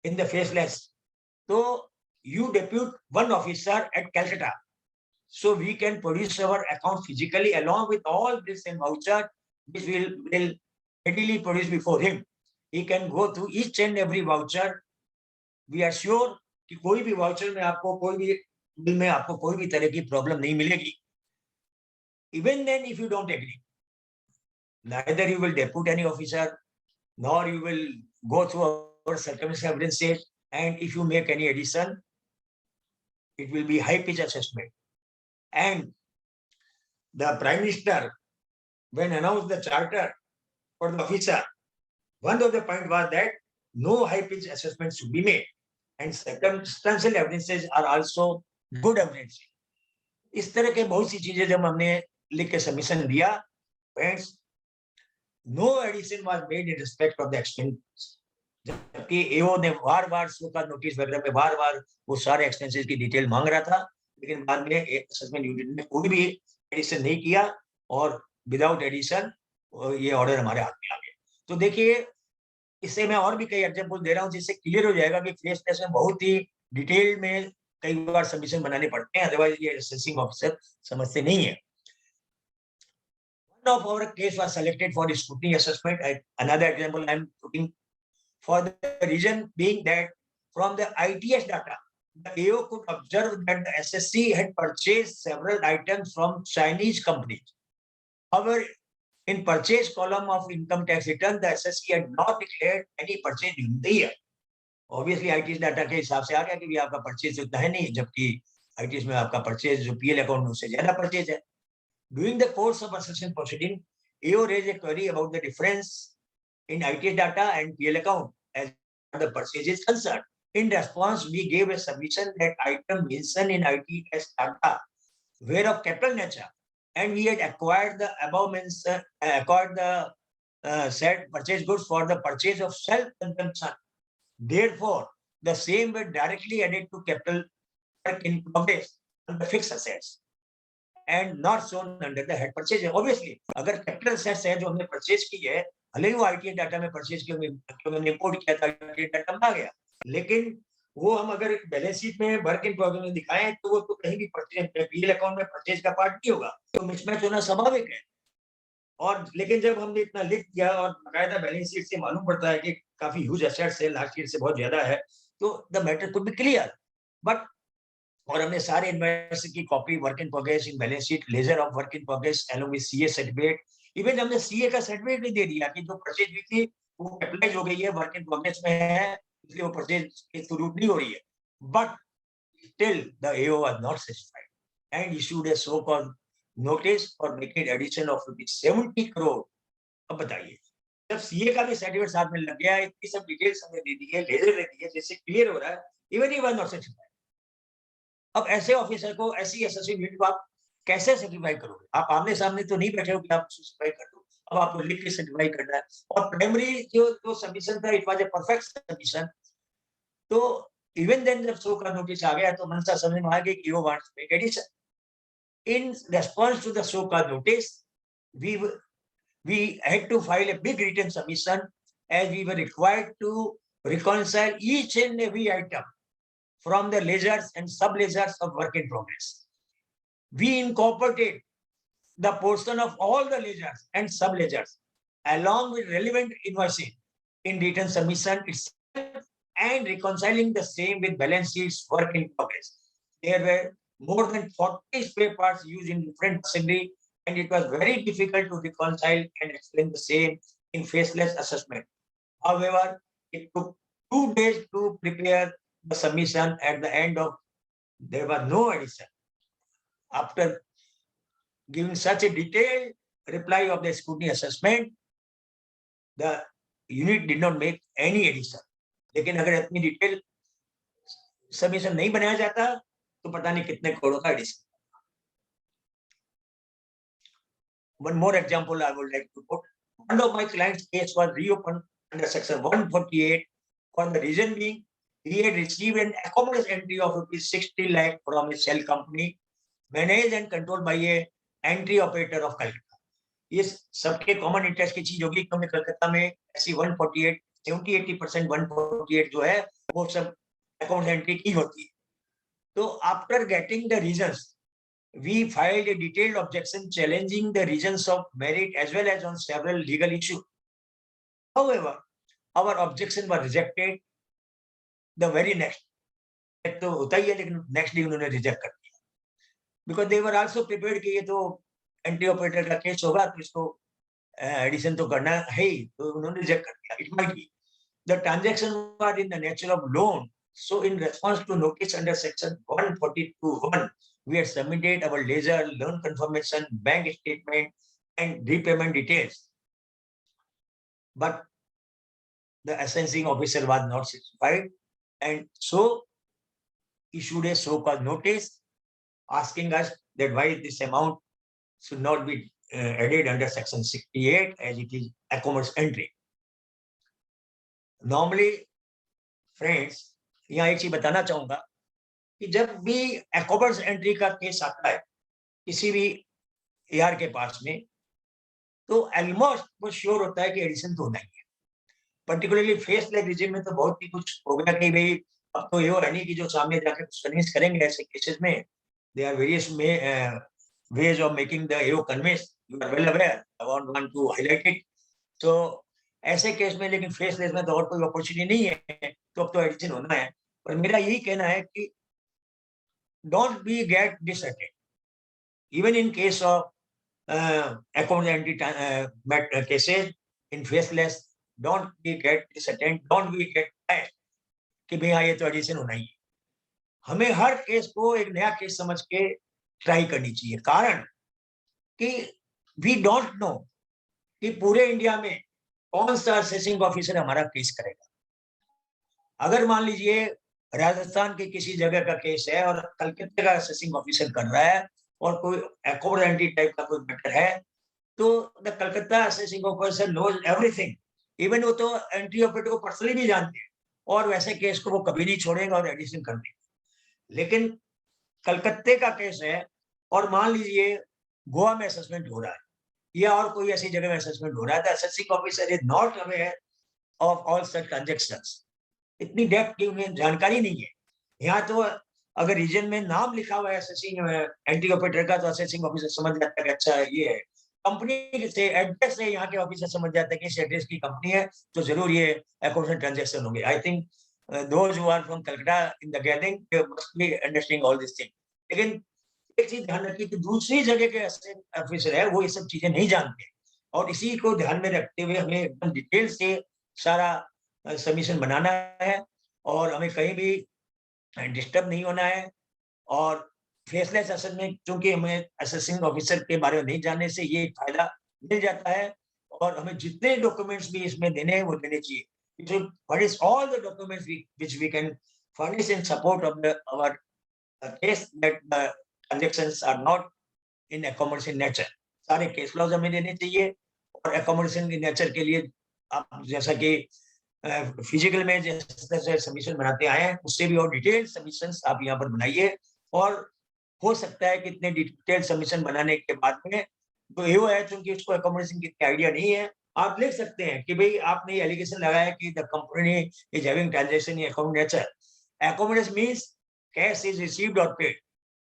इन द फेसलेस, तो you depute one officer eight Calcutta, so we can produce our account physically along with all this and voucher, which will readily produce before him. He can go through each and every voucher. We are sure कि कोई भी voucher में आपको, कोई भी bill में आपको कोई भी तरह की प्रॉब्लम नहीं मिलेगी. Even then, if you don't agree, neither you will depute any officer, nor you will go through our circumstantial evidences, and if you make any addition, it will be high pitch assessment. And the Prime Minister, when announced the charter for the officer, one of the point was that no high pitch assessment should be made, and circumstantial evidences are also good evidence. इस तरह के बहुत सी चीजें जब हमने लिख के submission दिया, friends, no addition was made in respect of the expense. जबकि एओ ने बार-बार शो का नोटिस वगैरह में बार-बार वो सारे एक्सपेंसेस की डिटेल मांग रहा था, लेकिन बाद में असेसमेंट यूनिट ने कोई भी एडिशन नहीं किया, और विदाउट एडिशन ये ऑर्डर हमारे हाथ में आ गया. तो देखिए, इससे मैं और भी कई एग्जांपल दे रहा हूं जिससे क्लियर हो जाएगा कि फेस टेस्ट में बहुत ही डिटेल में कई बार सबमिशन बनाने पड़ते हैं, अदरवाइज ये असेसिंग ऑफिसर समझते नहीं है. One of our case was selected for scrutiny assessment. Another example I am putting, for the reason being that from the ITS data, the AO could observe that the SSC had purchased several items from Chinese companies. However, in purchase column of income tax return, the SSC had not declared any purchase during the year. Obviously, ITS data के हिसाब से आ गया कि भी आपका purchase उतना है नहीं, जबकि ITS में आपका purchase जो PL account में उससे ज्यादा purchase है. During the course of assessment proceeding, AO raised a query about the difference in ITS data and PL account, as the purchase is concerned. In response, we gave a submission that item mentioned in ITS data were of capital nature, and we had acquired the above mentioned said purchase goods for the purchase of self-consumption. Therefore, the same were directly added to capital work in progress on the fixed assets and not shown under the head purchase. Obviously, अगर capital assets है जो हमने purchase की है, भले ही वो ITS data में purchase की हमने import किया था, ITS डाटा में आ गया, लेकिन वो हम अगर बैलेंस शीट में वर्क इन प्रोग्रेस में दिखाएं तो वो तो कहीं भी पीएल अकाउंट में परचेज का पार्ट नहीं होगा, तो मिसमैच होना स्वाभाविक है। और लेकिन जब हमने इतना लिख दिया और बकायदा बैलेंस शीट से मालूम पड़ता है कि काफी ह्यूज एसेट्स है, लास्ट ईयर से बहुत ज्यादा है, तो the matter could be clear. But और हमने सारे इन्वेस्टर की copy work in progress in balance sheet, laser of work in progress along with CA certificate, even हमने सीए का सर्टिफिकेट भी दे दिया कि जो परचेज हुई थी वो कैपिटलाइज हो गई है, वर्क इन प्रोग्रेस में है, इसलिए वो परचेज की जरूरत नहीं हो रही है। But still the AO was not satisfied and issued a so-called notice for making addition of 70 crore। अब बताइए, जब सीए का भी सर्टिफिकेट साथ में लग गया, इतनी सब डिटेल्स हमने दे दी है, लेजर दे दी है, जिससे क्लियर हो रहा है, even he was not satisfied. अब ऐसे ऑफिसर को, ऐसी एसएससी यूनिट को आप कैसे सर्टिफाई करोगे? आप आमने सामने तो नहीं बैठे हो कि आप सर्टिफाई कर दो, अब आपको लिख के सर्टिफाई करना है। और प्राइमरी जो सबमिशन था, it was a perfect submission. तो even then जब शो का नोटिस आ गया तो मनसा समझ में आ गया कि वो wants to make addition. In response to the show cause notice, we had to file a big written submission as we were required to reconcile each and every item from the ledgers and sub-ledgers of work in progress. We incorporated the portion of all the ledgers and sub-ledgers along with relevant invoicing in written submission itself and reconciling the same with balance sheets work in progress. There were more than 40 spare parts used in different machinery, and it was very difficult to reconcile and explain the same in faceless assessment. However, it took 2 days to prepare the submission. At the end of, there was no addition. After giving such a detailed reply of the scrutiny assessment, the unit did not make any addition. लेकिन अगर इतनी detail submission नहीं बनाया जाता तो पता नहीं कितने करोड़ों का addition. One more example I would like to put. One of my clients' case was reopened under section 148 for the reason being he had received an accommodated entry of rupees 60 lakh from a shell company managed and controlled by a entry operator of Calcutta. ये सबके common interest की चीज होगी क्योंकि कलकत्ता में ऐसी 148 70-80% 148 जो है वो सब अकाउंट एंट्री की होती है। तो after getting the reasons we filed a detailed objection challenging the reasons of merit as well as on several legal issues. However, our objection was rejected the very next. तो होता ही है लेकिन next day उन्होंने reject कर दिया because they were also prepared कि ये तो एंटी ऑपरेटर का केस होगा तो इसको एडिशन तो करना है ही, तो उन्होंने रिजेक्ट कर दिया। It might be the transaction were in the nature of loan, so in response to notice under section 142(1), we had submitted our ledger, loan confirmation, bank statement, and repayment details. But the assessing officer was not satisfied, and so issued a so-called notice asking us that why this amount should not be added under section 68 as it is accommodated entry. Normally, friends, यहाँ एक चीज बताना चाहूंगा कि जब भी एक्रोबर्स entry का case आता है किसी भी एआर के पास में, तो ऑलमोस्ट वो श्योर होता है कि एडिशन तो होना ही है। पर्टिकुलरली फेस लेस रिजिम में तो बहुत ही कुछ हो गया कि भाई अब तो ये है नहीं कि जो सामने जाकर कुछ कन्विंस करेंगे। ऐसे केसेस में they are various ways of making the AO convince. You are well aware. I want to highlight it. So ऐसे केस में लेकिन फेसलेस में तो और कोई अपॉर्चुनिटी नहीं है, तो अब तो एडिशन होना है। पर मेरा यही कहना है कि don't be get disheartened even in case of account entry cases in faceless, don't be get disheartened, don't be get tired कि भैया ये तो एडिशन होना ही है। हमें हर केस को एक नया केस समझ के ट्राई करनी चाहिए, कारण कि वी डोंट नो कि पूरे इंडिया में कौन सा असेसिंग ऑफिसर हमारा केस करेगा। अगर मान लीजिए राजस्थान के किसी जगह का केस है और कलकत्ते का असेसिंग ऑफिसर कर रहा है और कोई एक्वारेंटी टाइप का कोई मैटर है, तो the Calcutta assessing officer knows everything, even वो तो एंट्री ऑपरेटर को पर्सनली भी जानते हैं और वैसे केस को वो कभी नहीं छोड़ेंगे और एडिशन कर देंगे। लेकिन कलकत्ते का केस है और मान लीजिए गोवा में असेसमेंट हो रहा है या और कोई ऐसी जगह में असेसमेंट हो रहा है, तो assessing officer is not aware of all such transactions. इतनी डेप्थ की उन्हें जानकारी नहीं है। यहाँ तो अगर रीजन में नाम लिखा हुआ है असेसिंग एंटी ऑपरेटर का, तो असेसिंग ऑफिसर समझ जाता है कि अच्छा ये है। कंपनी से एड्रेस से यहाँ के ऑफिसर समझ जाते हैं कि इस एड्रेस की कंपनी है, तो जरूर ये अकाउंट ट्रांजेक्शन होंगे। I think those who are from Calcutta in the gathering must be understanding all this thing. लेकिन एक चीज ध्यान रखिए कि दूसरी जगह के ऑफिसर है वो ये सब चीजें नहीं जानते, और इसी को ध्यान में रखते हुए हमें एकदम डिटेल से सारा सबमिशन बनाना है और हमें कहीं भी डिस्टर्ब नहीं होना है। और फेसलेस असेसमेंट, क्योंकि हमें असेसिंग ऑफिसर के बारे में नहीं जानने से ये फायदा मिल जाता है, और हमें जितने डॉक्यूमेंट्स भी इसमें देने हैं वो देने चाहिए। Furnish all the documents which we can furnish in support of our case that the transactions are not in accommodation nature. सारे केस लॉज हमें देने चाहिए, और अकोमोडेशन के नेचर के लिए आप जैसा कि फिजिकल में जिस तरह से सबमिशन बनाते आए हैं उससे भी और डिटेल सबमिशंस आप यहाँ पर बनाइए। और हो सकता है कि इतने डिटेल सबमिशन बनाने के बाद में तो ये है, क्योंकि उसको अकोमोडेशन की आइडिया नहीं है, आप लिख सकते हैं कि भाई आपने एलिगेशन लगाया कि the company is having transaction in account nature. Accommodation means cash is received और paid,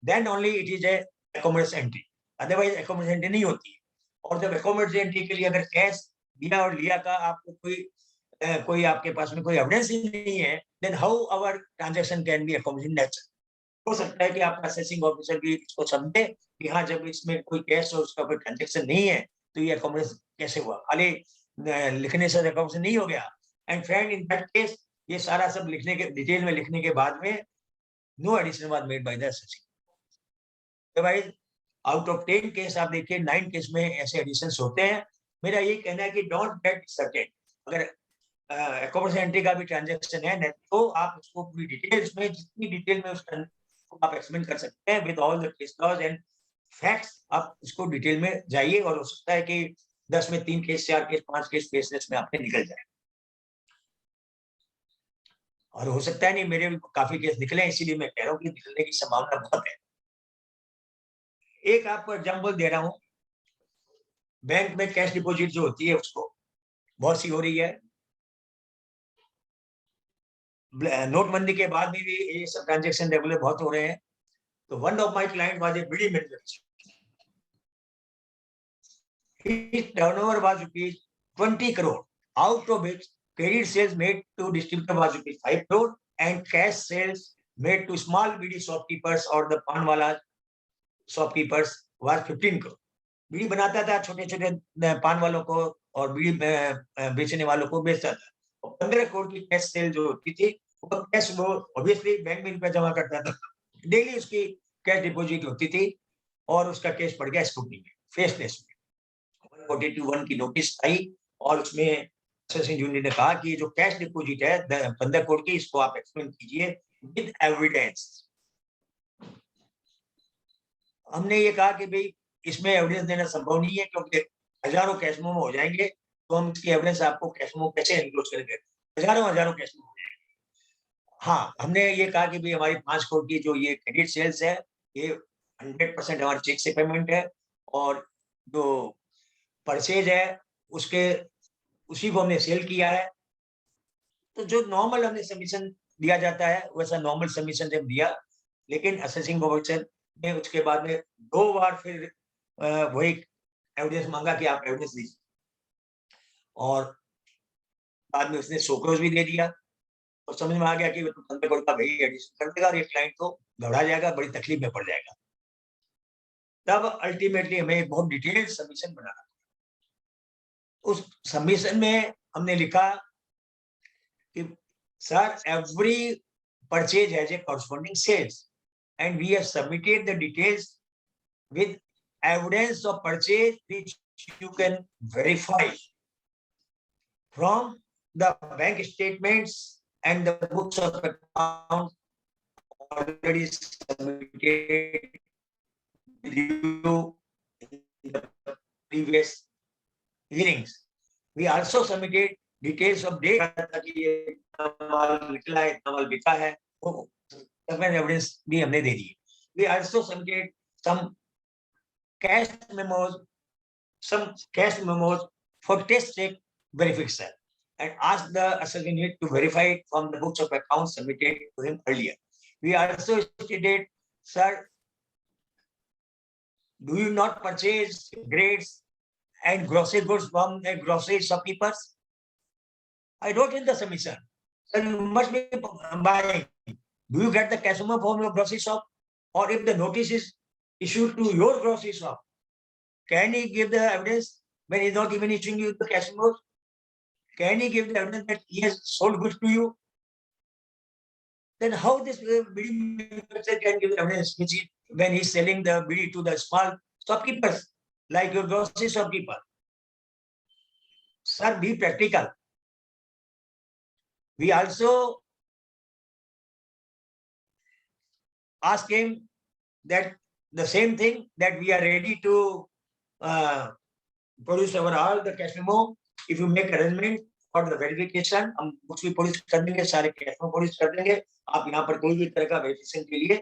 then only it is a accommodation entry, otherwise accommodation entry नहीं होती है। और जब अकोमोडेशन एंट्री के लिए अगर कैश दिया और लिया का आपको कोई आपके पास में कोई एविडेंस ही नहीं है, then how our transaction can be accommodation nature. हो सकता है कि आपका असेसिंग ऑफिसर भी इसको समझे कि हाँ, जब इसमें कोई कैश और उसका कोई ट्रांजैक्शन नहीं है तो ये अकोमोडेशन कैसे हुआ, खाली लिखने से अकोमोडेशन नहीं हो गया। And friend, in that case ये सारा सब लिखने के डिटेल में लिखने के बाद में no addition was made by the assessing. Otherwise out of 10 case आप देखिए 9 केस में ऐसे एडिशंस होते हैं। मेरा ये कहना है कि डोंट गेट सर्टेन, अगर अकोमोडेशन एंट्री का भी ट्रांजैक्शन है तो आप उसको पूरी डिटेल्स में, जितनी डिटेल में उसका आप एक्सप्लेन कर सकते हैं with all the case laws and facts, आप उसको डिटेल में जाइए। और हो सकता है कि 10 में 3 केस, 4 केस, 5 केस फेसलेस में आपने निकल जाए, और हो सकता है नहीं, मेरे भी काफी केस निकले, इसीलिए मैं कह रहा हूँ कि निकलने की संभावना बहुत है। एक आपको एग्जाम्पल दे रहा हूँ, बैंक में कैश डिपॉजिट जो होती है उसको बहुत सी हो रही है, नोटबंदी के बाद में भी ये सब ट्रांजैक्शन रेगुलर बहुत हो रहे हैं। तो one of my client was a bidi manufacturer, his turnover was rupees 20 crore, out of which credit sales made to distributor was rupees 5 crore and cash sales made to small BD shopkeepers or the pan wala shopkeepers was 15 crore. बीड़ी बनाता था छोटे छोटे पान वालों को और बीड़ी बेचने वालों को बेचता था, और 15 करोड़ की कैश सेल जो होती थी वो कैश, वो ऑब्वियसली बैंक में रुपया जमा करता था, डेली उसकी कैश डिपॉजिट होती थी, और उसका केस पड़ गया स्कूटनी में, फेसलेस में 142(1) की नोटिस आई, और उसमें असेसिंग यूनिट ने कहा कि जो कैश डिपॉजिट है 15 करोड़ की, इसको आप एक्सप्लेन कीजिए विद एविडेंस। हमने ये कहा कि भाई इसमें एविडेंस देना संभव नहीं है, क्योंकि हजारों कैश मेमो हो जाएंगे, तो हम इसकी एविडेंस आपको कैश मेमो कैसे एनक्लोज करेंगे, हजारों कैश मेमो हो जाएंगे। हाँ, हमने ये कहा कि भाई हमारी 5 करोड़ की जो ये क्रेडिट सेल्स है, ये 100% हमारे चेक से पेमेंट है, और जो परचेज है उसके उसी को हमने सेल किया है। तो जो नॉर्मल हमने सबमिशन दिया जाता है वैसा नॉर्मल सबमिशन जब दिया, लेकिन असेसिंग ऑफिसर ने उसके बाद में 2 बार फिर वही एविडेंस मांगा कि आप एविडेंस दीजिए, और बाद में उसने सोक्रोज भी दे दिया, और समझ में आ गया कि वो तो 15 करोड़ का वही एडिशन कर देगा और ये क्लाइंट तो घबरा जाएगा, बड़ी तकलीफ में पड़ जाएगा। तब अल्टीमेटली हमें एक बहुत डिटेल्ड सबमिशन बनाना। उस सबमिशन में हमने लिखा कि sir, every purchase has a corresponding sales and we have submitted the details with evidence of purchase which you can verify from the bank statements and the books of accounts already submitted with you in the previous hearings. We also submitted details of date कि ये माल निकला है, इतना माल बिका है, वो evidence भी हमने दे दी. We also submitted some cash memos for test check verification and asked the assessment unit to verify it from the books of accounts submitted to him earlier. We also stated, sir, do you not purchase grades and grocery goods from the grocery shopkeepers? I wrote in the submission, sir, you must be buying. Do you get the cash memo from your grocery shop? Or if the notice is issued to your grocery shop, can he give the evidence when he's not even issuing you the cash memos? Can he give the evidence that he has sold goods to you? Then how this bidding manufacturer can give evidence when he's selling the bidi to the small shopkeepers, like your grocery shopkeeper? Sir, be practical. We also ask him that the same thing, that we are ready to produce our all the cash memo if you make arrangement for the verification. हम कुछ भी produce कर देंगे, सारे cash memo produce कर देंगे. आप यहाँ पर कोई भी तरह का verification के लिए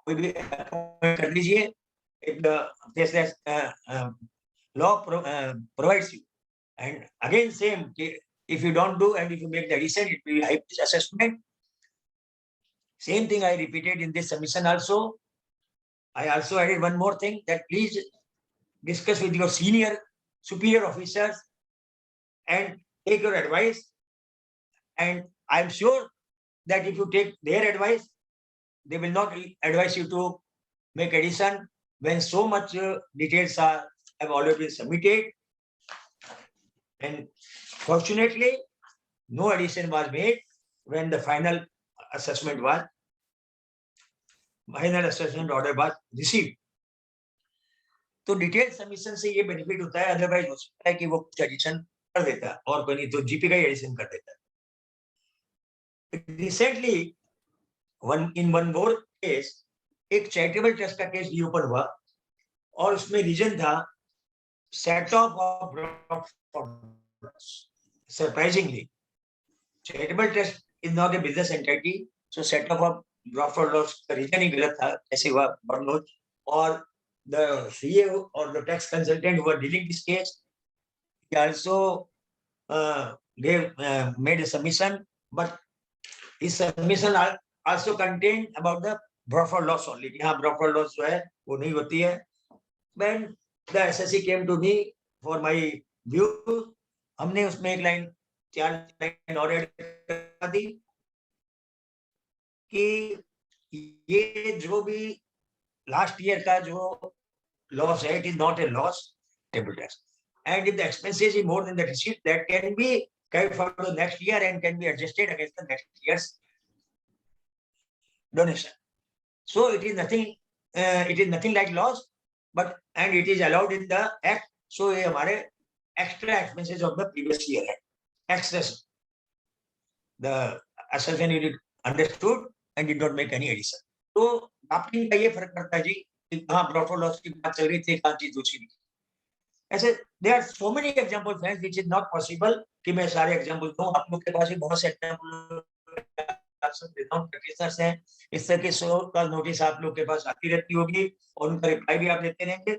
कोई भी कर लीजिए. If the faceless law provides you, and again same, if you don't do and if you make the addition, it will high assessment. Same thing I repeated in this submission also. I also added one more thing, that please discuss with your superior officers and take your advice. And I'm sure that if you take their advice, they will not advise you to make addition when so much details have already been submitted. And fortunately, no addition was made when the final assessment order was received. तो detail submission से ये benefit होता है, otherwise हो सकता है कि वो कुछ एडिशन कर देता है और कोई नहीं तो जीपी का ही एडिशन कर देता है. Recently in one more case एक चैरिटेबल ट्रस्ट का केस रीओपन हुआ और उसमें रीजन था set of surprisingly charitable trust is not a business entity, so set of profit loss का रीजन ही गलत था. ऐसे हुआ बर्नोज, और the CA or the tax consultant who are dealing this case, he also made a submission, but his submission also contained about the profit loss only. यहाँ profit loss जो है वो नहीं होती है. When the SSC came to me for my view, हमने उसमें एक लाइन 4 लाइन और ऐड कर दी कि ये जो भी last year का जो loss है, it is not a loss table tax, and if the expenses is more than the receipt, that can be carried forward to next year and can be adjusted against the next year's donation. So it is nothing like loss, but and it is allowed in the act. So ये हमारे extra expenses of the previous year है, excess. The assessment unit understood and did not make any addition. तो drafting का ये फर्क पड़ता है जी, कहाँ प्रॉफिट लॉस की बात चल रही थी, कहाँ चीज दूसरी थी. ऐसे there are so many examples friends which is not possible कि मैं सारे एग्जांपल दूं. आप लोग के पास भी बहुत से एग्जांपल प्रैक्टिशनर्स हैं, इस तरह के 100 का नोटिस आप लोग के पास आती रहती होगी और उनका रिप्लाई भी आप देते रहेंगे.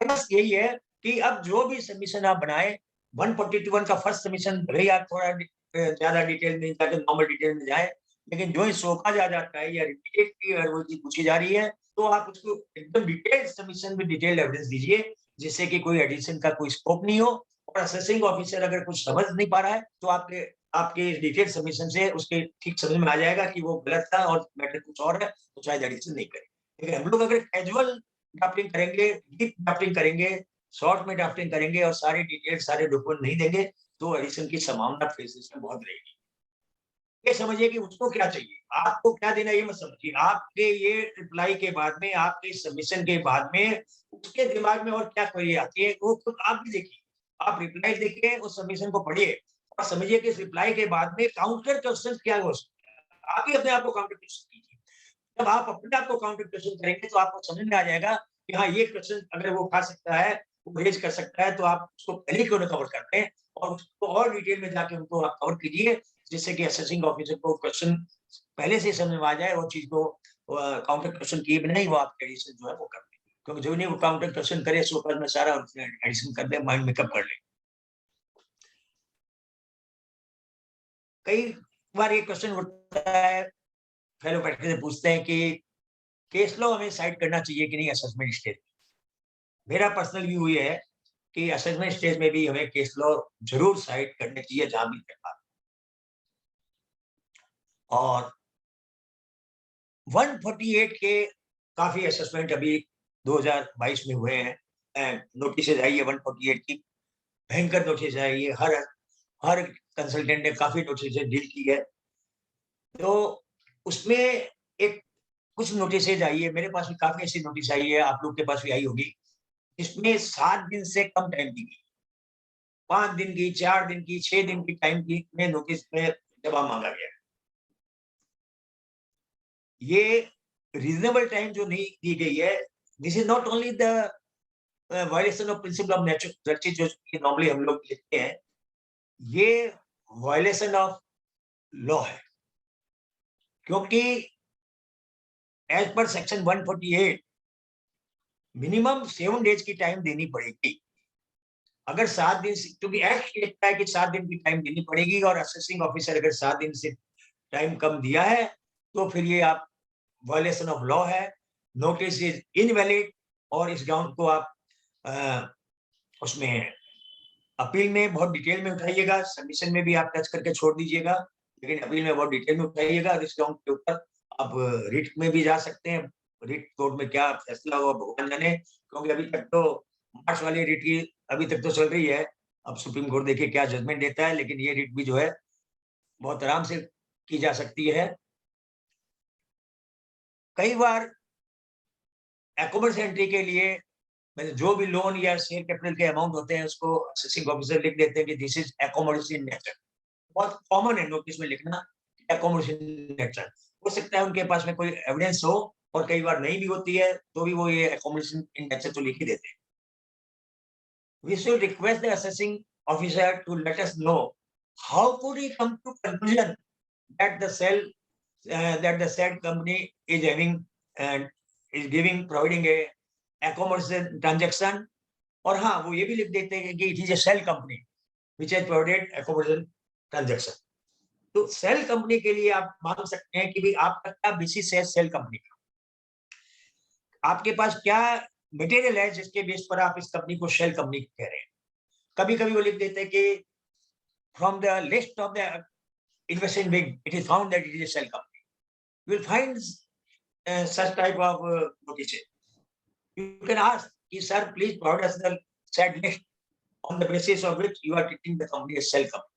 बस यही है कि अब जो भी सबमिशन आप बनाए, 142 का फर्स्ट सबमिशन भले ही आप थोड़ा ज्यादा डिटेल में जाके नॉर्मल डिटेल में जाए, लेकिन जो ही सोखा जा जाता है या रिपीटेड की अगर वो चीज पूछी जा रही है तो आप उसको एकदम डिटेल सबमिशन में डिटेल एविडेंस दीजिए, जिससे कि कोई एडिशन का कोई स्कोप नहीं हो. और असेसिंग ऑफिसर अगर कुछ समझ नहीं पा रहा है तो आपके डिटेल सबमिशन से उसके ठीक समझ में आ जाएगा कि वो गलत था और मैटर कुछ और है, तो शायद एडिशन नहीं करें. लेकिन हम लोग अगर कैजुअल ड्राफ्टिंग करेंगे, डीप ड्राफ्टिंग करेंगे, शॉर्ट में ड्राफ्टिंग करेंगे और सारे डिटेल सारे डॉक्यूमेंट नहीं देंगे तो एडिशन की संभावना फेसेस में बहुत रहेगी. ये समझिए कि उसको क्या चाहिए, आपको क्या देना, ये मत समझिए. आपके ये रिप्लाई के बाद में, आपके सबमिशन के बाद में उसके दिमाग में और क्या क्वेरी आती है वो खुद आप भी देखिए. आप रिप्लाई देखिए, उस सबमिशन को पढ़िए और समझिए कि इस रिप्लाई के बाद में काउंटर क्वेश्चन क्या हो सकते हैं, आप ही अपने आप को काउंटर क्वेश्चन कीजिए। जब आप अपने आप को काउंटर क्वेश्चन करेंगे तो आपको समझ में आ जाएगा कि हाँ ये क्वेश्चन अगर वो उठा सकता है, वो रेज कर सकता है, तो आप उसको पहले क्यों ना कवर करते हैं और उसको और डिटेल में जाके उनको आप कवर कीजिए, जिससे कि असेसिंग ऑफिसर को क्वेश्चन पहले से समझ में आ जाए और चीज को काउंटर क्वेश्चन किए बिना ही वो आपके एडिशन जो है वो कर दे। क्योंकि जो नहीं वो काउंटर क्वेश्चन करे सो में सारा एडिशन कर दे, माइंड मेकअप कर ले। कई बार ये क्वेश्चन उठता है, फेलो बैठ के पूछते हैं कि केस लॉ हमें साइड करना चाहिए कि नहीं असेसमेंट स्टेज। मेरा पर्सनल व्यू ये है कि असेसमेंट स्टेज में भी हमें केस लॉ जरूर साइड करने चाहिए जहां भी करना। और 148 के काफी असेसमेंट अभी 2022 में हुए हैं, नोटिस आई है 148 की, भयंकर नोटिस आई है, हर कंसल्टेंट ने काफी नोटिस डील की है। तो उसमें एक कुछ नोटिस आई है, मेरे पास भी काफी ऐसी नोटिस आई है, आप लोग के पास भी आई होगी, इसमें 7 दिन से कम टाइम दी गई, 5 दिन की, 4 दिन की, 6 दिन की टाइम की में नोटिस में जवाब मांगा गया। ये रीजनेबल टाइम जो नहीं दी गई है, this is not only the violation of principle of natural जो नॉर्मली हम लोग लिखते हैं, ये वायलेशन ऑफ लॉ है। क्योंकि as per section 148 minimum 7 days की टाइम देनी पड़ेगी। अगर 7 दिन, क्योंकि एक्ट लिखता है कि 7 दिन की टाइम देनी पड़ेगी, और असेसिंग ऑफिसर अगर 7 दिन से टाइम कम दिया है तो फिर ये आप वायलेशन ऑफ लॉ है, नोटिस इज इनवैलिड, और इस ग्राउंड को आप उसमें अपील में बहुत डिटेल में उठाइएगा, सबमिशन में भी आप टच करके छोड़ दीजिएगा, लेकिन अपील में बहुत डिटेल में उठाइएगा। इस ग्राउंड के ऊपर आप रिट में भी जा सकते हैं, रिट कोर्ट में क्या फैसला हुआ भगवान जाने, क्योंकि अभी तक तो मार्च वाली रिट की अभी तक तो चल रही है, अब सुप्रीम कोर्ट देखिए क्या जजमेंट देता है, लेकिन ये रिट भी जो है बहुत आराम से की जा सकती है। कई बार एकोमोडेस एंट्री के लिए जो भी लोन या शेयर कैपिटल के अमाउंट होते हैं उसको असेसिंग ऑफिसर लिख देते हैं कि this is accommodation in nature. बहुत कॉमन है नोटिस में लिखना एकोमोडेशन इन नेचर। हो सकता है उनके पास में कोई एविडेंस हो और कई बार नहीं भी होती है, तो भी वो ये एकोमोडेशन इन नेचर तो लिख ही देते हैं। We should request the assessing officer to let us know how could he come to conclusion that the said company is having and is providing a accommodation transaction, और हाँ वो ये भी लिख देते हैं कि it is a cell company which has provided accommodation transaction। तो सेल कंपनी के लिए आप मांग सकते हैं कि भाई आपका क्या बेसिस है सेल कंपनी का, आपके पास क्या मटेरियल है जिसके बेस पर आप इस कंपनी को शेल कंपनी कह रहे हैं। कभी कभी वो लिख देते हैं कि from the list of the investment big it is found that it is a shell company. You will find such type of notices. You can ask, sir, please provide us the said list on the basis of which you are treating the company as shell company.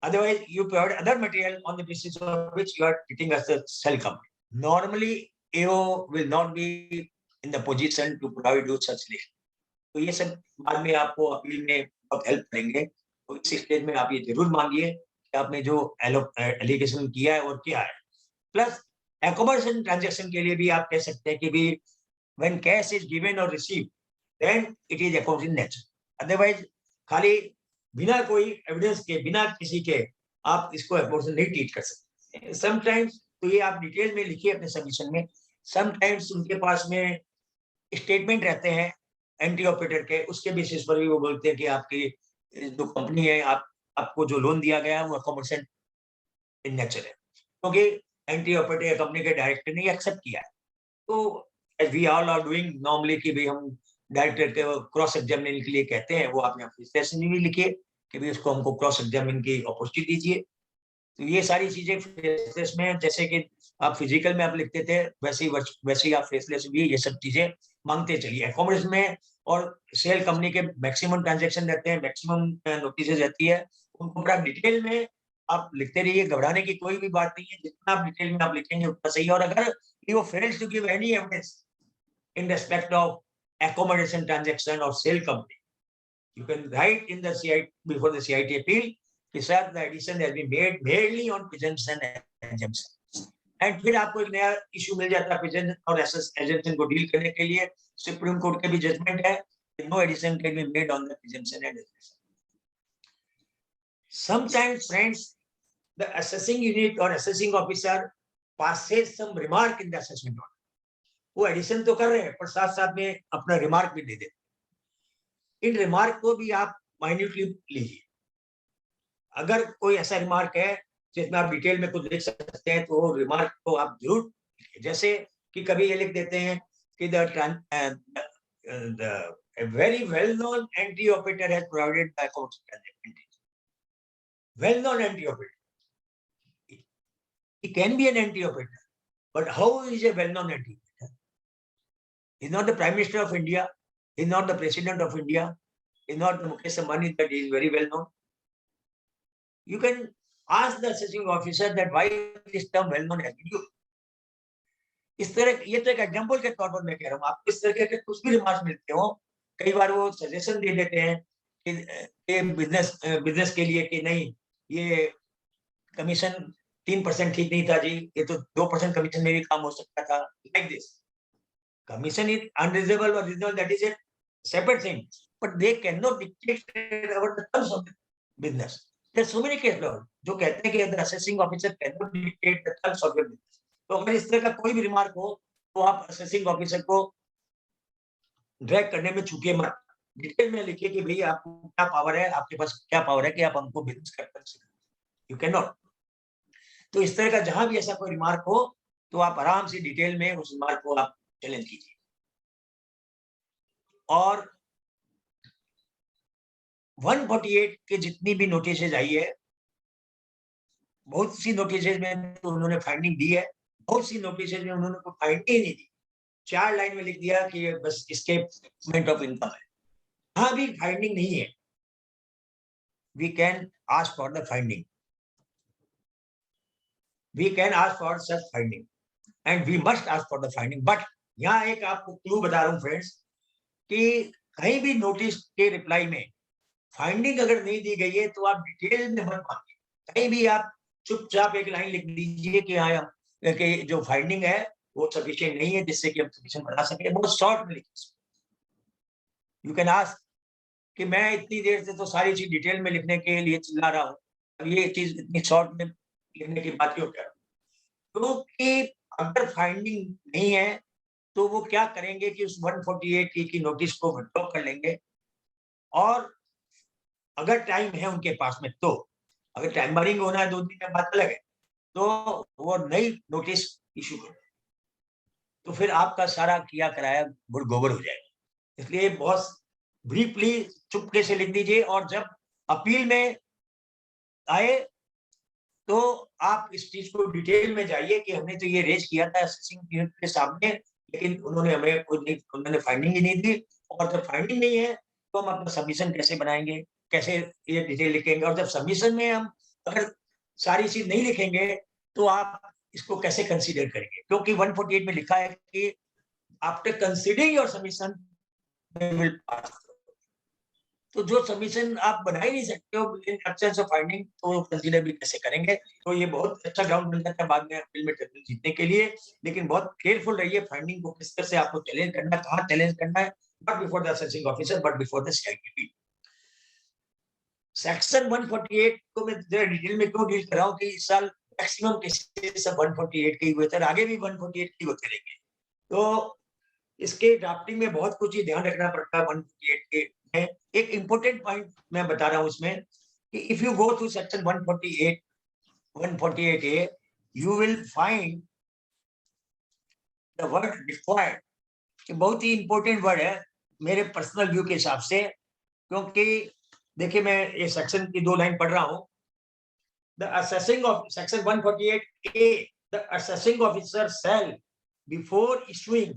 Otherwise, you provide other material on the basis of which you are treating as a shell company. Normally, AO will not be in the position to provide you such list. तो ये सब बाद में आपको appeal में बहुत help करेंगे। तो इस स्टेज में आप ये जरूर मांगिए कि आपने जो एलिगेशन किया है और क्या है। प्लस एकोमोडेशन ट्रांजैक्शन के लिए भी आप कह सकते हैं कि भी व्हेन कैश इज गिवन और received then it is accommodation nature. Otherwise खाली बिना कोई एविडेंस के, बिना किसी के आप इसको एकोमोडेशन नहीं ट्रीट कर सकते। समटाइम्स तो ये आप डिटेल में लिखिए अपने सबमिशन में। समटाइम्स उनके पास में स्टेटमेंट रहते हैं एंटी ऑपरेटर के, उसके बेसिस पर भी वो बोलते हैं कि आपकी जो कंपनी है, आपको जो लोन दिया गया है वो एकोमोडेशन इन नेचर है, क्योंकि एंटी ऑपरेटर कंपनी के डायरेक्टर ने एक्सेप्ट किया है। तो as we all are doing normally कि भाई हम डायरेक्टर के क्रॉस एग्जामिन के लिए कहते हैं, वो आप यहाँ फीस भी लिखिए कि भाई उसको हमको क्रॉस एग्जामिन की अपॉर्चुनिटी दीजिए। तो ये सारी चीजें फेसलेस में, जैसे कि आप फिजिकल में आप लिखते थे वैसे ही आप फेसलेस भी ये सब चीजें मांगते चलिए एकोमोडेशन में। और सेल कंपनी के मैक्सिमम ट्रांजैक्शन रहते हैं, मैक्सिमम नोटिस रहती है, उनको बड़ा डिटेल में आप लिखते रहिए। घबराने की कोई भी बात नहीं है, जितना आप डिटेल में आप लिखेंगे उतना सही है। और अगर you fails to give any evidence in respect of accommodation transaction or sale company, you can write in the CIT before the CIT appeal कि sir the addition has been made mainly on presumption and assumption। And फिर आपको एक नया issue मिल जाता है presumption और assumption को deal करने के लिए। सुप्रीम कोर्ट का भी जजमेंट है कि no addition can be made on the presumption and assumption। Sometimes, friends, the assessing unit or assessing officer passes some remark in the assessment order। वो एडिशन तो कर रहे हैं पर साथ साथ में अपना रिमार्क भी दे देते। इन रिमार्क को भी आप माइन्यूटली लीजिए। अगर कोई ऐसा रिमार्क है जिसमें आप डिटेल में कुछ लिख सकते हैं तो वो रिमार्क को आप जरूर लिखिए। जैसे कि कभी ये लिख देते हैं कि a very well known entry operator has provided the account entry। well known entry operator, he can be an entry operator, but how is a well known entry operator? He's not the Prime Minister of India, he's not the President of India, he's not the Mukesh Ambani that is very well known। You can ask the assessing officer that why this term well known has been used। इस तरह, ये तो एक example के तौर पर मैं कह रहा हूँ। आपको इस तरह के कुछ भी रिमार्क्स मिलते हो, कई बार वो सजेशन दे देते हैं कि बिजनेस के लिए कि नहीं ये कमीशन 3% ठीक नहीं था जी, ये तो 2% कमीशन में भी काम हो सकता था। Like this commission is unreasonable और reasonable, that is a separate thing, but they can not dictate about the terms of business. There so many case law जो कहते हैं कि the assessing officer can not dictate the terms of business. तो अगर इस तरह का कोई भी रिमार्क हो तो आप असेसिंग ऑफिसर को ड्रैग करने में चूकिए मत। डिटेल में लिखिए कि भाई आपको क्या पावर है, आपके पास क्या पावर है कि आप हमको बिजनेस करते हैं। You can not. तो इस तरह का जहां भी ऐसा कोई रिमार्क हो तो आप आराम से डिटेल में उस रिमार्क को आप चैलेंज कीजिए। और 148 के जितनी भी नोटिसेज आई है, बहुत सी नोटिसेज में तो उन्होंने फाइंडिंग दी है, बहुत सी नोटिसेज में उन्होंने कोई फाइंडिंग नहीं दी। 4 लाइन में लिख दिया कि बस एस्केपमेंट ऑफ इनकम है। हाँ भी फाइंडिंग नहीं है, we can ask for the finding, we can ask for such finding and we must ask for the finding. But यहाँ एक आपको क्लू बता रहा हूँ फ्रेंड्स कि कहीं भी नोटिस के रिप्लाई में फाइंडिंग अगर नहीं दी गई है तो आप डिटेल में मत मांगिए। कहीं भी आप चुपचाप एक लाइन लिख दीजिए कि हाँ कि जो फाइंडिंग है वो सफिशिएंट नहीं है जिससे कि हम सफिशिएंट बना सके। बहुत शॉर्ट में लिखिए। यू कैन आस्क कि मैं इतनी देर से तो सारी चीज डिटेल में लिखने के लिए चिल्ला रहा हूँ, अब ये चीज इतनी शॉर्ट में लिखने की बात क्यों कर रहा हूँ? क्योंकि अगर फाइंडिंग नहीं है तो वो क्या करेंगे कि उस 148 की नोटिस को विड्रॉ कर लेंगे। और अगर टाइम है उनके पास में तो, अगर टाइम बारिंग होना है 2 दिन में बात अलग है, तो वो नई नोटिस इशू कर, तो फिर आपका सारा किया कराया गुड़ गोबर हो जाएगा। इसलिए बहुत ब्रीफली चुपके से लिख दीजिए। और जब अपील में आए तो आप इस चीज को डिटेल में जाइए कि हमने तो ये रेज किया था असेसिंग यूनिट के सामने, लेकिन उन्होंने हमें कोई नहीं, उन्होंने फाइंडिंग ही नहीं दी। और जब फाइंडिंग नहीं है तो हम अपना सबमिशन कैसे बनाएंगे, कैसे ये डिटेल लिखेंगे। और जब सबमिशन में हम अगर सारी चीज नहीं लिखेंगे तो आप इसको कैसे कंसीडर करेंगे? क्योंकि 148 में लिखा है कि after considering your submission will pass. तो जो सबमिशन आप बना ही नहीं सकते हो इन एब्सेंस ऑफ फाइंडिंग, तो कंसीडर भी कैसे करेंगे? तो ये बहुत अच्छा ग्राउंड बन जाता है बाद में अपील में टाइटल जीतने के लिए। लेकिन बहुत केयरफुल रहिए फाइंडिंग को किस तरह से आपको चैलेंज करना है, कहाँ चैलेंज करना है। Not before the assessing officer but before the CIP. Section 148 को मैं जरा डिटेल में क्यों डील कर रहा हूँ कि इस साल मैक्सिमम केसेस 148 के ही हुए थे, आगे भी 148 के होते रहेंगे। तो इसके ड्राफ्टिंग में बहुत कुछ ही ध्यान रखना पड़ता है 148 के। एक इंपॉर्टेंट पॉइंट मैं बता रहा हूं इसमें कि if you go through section 148A, you will find the word required, कि बहुत ही इंपॉर्टेंट वर्ड है मेरे पर्सनल व्यू के हिसाब से। क्योंकि देखिए मैं ये सेक्शन की 2 लाइन पढ़ रहा हूं। The assessing of section 148A, the assessing officer shall before issuing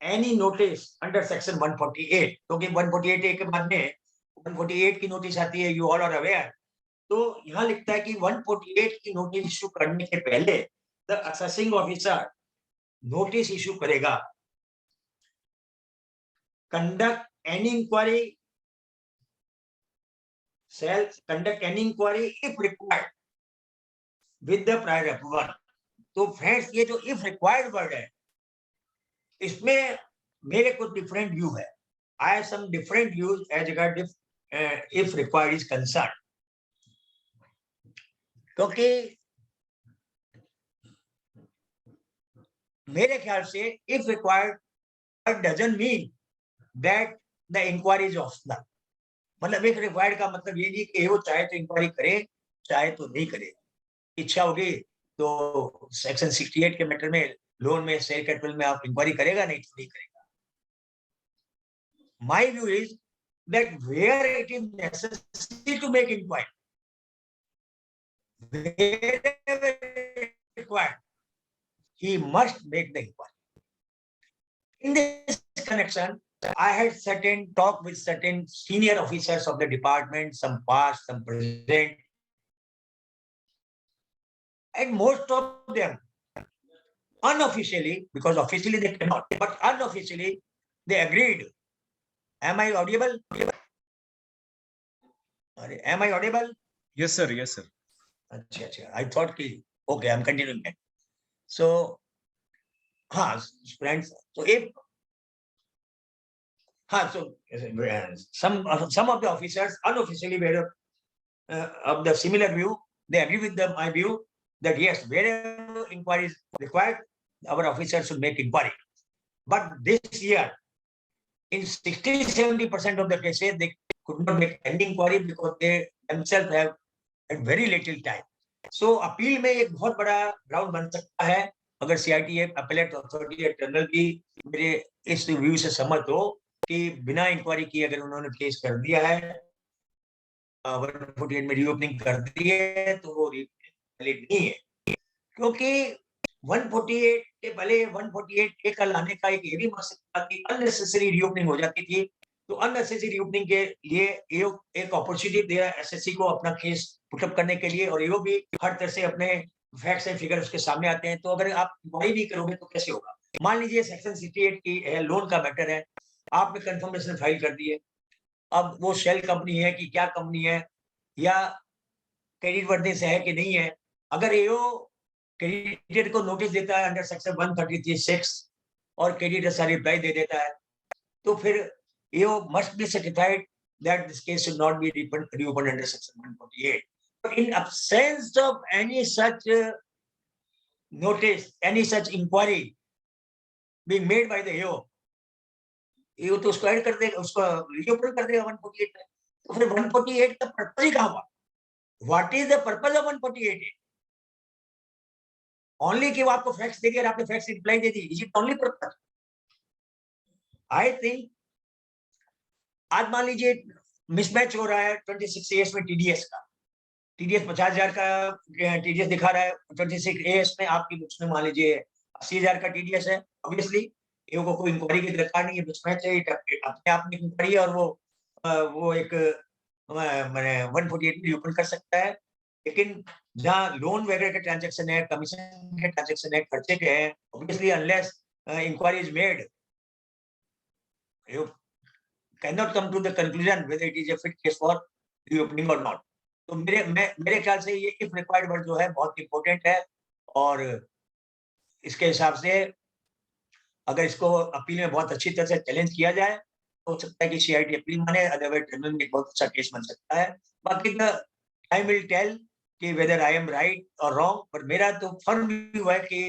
any notice under section 148, क्योंकि 148A के बाद में 148 की नोटिस आती है, यू ऑल आर अवेयर। तो यहाँ लिखता है कि 148 की नोटिस इशू करने के पहले the assessing officer notice issue करेगा, conduct any inquiry shall conduct any inquiry if required with the prior approval. तो फ्रेंड्स ये जो if required वर्ड है, इसमें मेरे कुछ डिफरेंट व्यू है. I have some different views as regard if required is concerned. क्योंकि मेरे ख्याल से if required doesn't mean that the inquiry is optional. मतलब if required का मतलब ये नहीं कि वो चाहे तो इंक्वायरी करे, चाहे तो नहीं करे. इच्छा होगी तो सेक्शन 68 के मैटर में लोन में शेयर कैपिटल में आप इंक्वायरी करेगा, नहीं तो नहीं करेगा. My view is that where it is necessary to make inquiry, wherever required, he must make the inquiry. In this connection, I had certain talk with certain senior officers of the department, some past, some present, and most of them unofficially, because officially they cannot, but unofficially they agreed. Am I audible? Am I audible? Yes, sir. Yes, sir. I thought कि okay, I'm continuing. So, friends. So if so some of the officers unofficially were of the similar view. They agree with my view that yes, wherever inquiry is required, our officers should make inquiry. But this year, in 60-70% of the cases, they could not make any inquiry because they themselves have had very little time. So appeal में एक बहुत बड़ा ground बन सकता है अगर CIT appellate authority या tribunal भी मेरे इस व्यू से सहमत हो कि बिना इंक्वायरी किए अगर उन्होंने केस कर दिया है 148 में रीओपनिंग कर दी है तो वो वैलिड नहीं है. क्योंकि 148 के पहले 148 के कल आने का एक ये भी मकसद था कि अननेसेसरी रीओपनिंग हो जाती थी. तो अननेसेसरी रीओपनिंग के लिए एक अपॉर्चुनिटी दिया SSC को अपना केस पुटअप करने के लिए, और ये भी हर तरह से अपने फैक्ट्स एंड फिगर्स उसके सामने आते हैं. तो अगर आप इंक्वायरी नहीं करोगे तो कैसे होगा? मान लीजिए सेक्शन 68 की लोन का मैटर है, आपने कंफर्मेशन फाइल कर दी है. अब वो शेल कंपनी है कि क्या कंपनी है या क्रेडिट वर्दीनेस है कि नहीं है, अगर एओ क्रेडिटर को नोटिस देता है अंडर सेक्शन 133(6) और क्रेडिटर सारी रिप्लाई दे देता है, तो फिर AO must be certified that this case should not be reopened under section 148. But in absence of any such notice, any such inquiry being made by the AO, AO तो उसको add कर देगा, उसको reopen कर देगा 148 में. तो फिर 148 का पर्पस ही कहाँ हुआ? What is the purpose of 148? Only कि वो आपको फैक्स देगी और आपने fax reply they the. Is it only purpose? I think आज मान लीजिए मिसमैच हो रहा है 26 AS में TDS का. TDS 50,000 का TDS दिखा रहा है, 26 AS में आपकी बुक्स में मान लीजिए 80,000 का TDS है. ऑब्वियसली एओ को कोई इंक्वायरी की दरकार नहीं है, मिसमैच है, अपने आप में इंक्वायरी है और वो एक मैंने 148 में ओपन कर सकता है. लेकिन जहाँ लोन वगैरह के ट्रांजैक्शन है, कमीशन के ट्रांजैक्शन है, खर्चे के हैं, obviously unless inquiry is made, you cannot come to the conclusion whether it is a fit case for reopening or not. तो मेरे ख्याल से ये if required वर्ड जो है बहुत इंपॉर्टेंट है, और इसके हिसाब से अगर इसको अपील में बहुत अच्छी तरह से चैलेंज किया जाए तो हो सकता है कि CIT अपील माने, अदरवाइज ट्रिब्यूनल में एक बहुत अच्छा केस बन सकता है. बाकी टाइम विल टेल कि वेदर आई एम राइट और रॉन्ग, पर मेरा तो फर्म व्यू है कि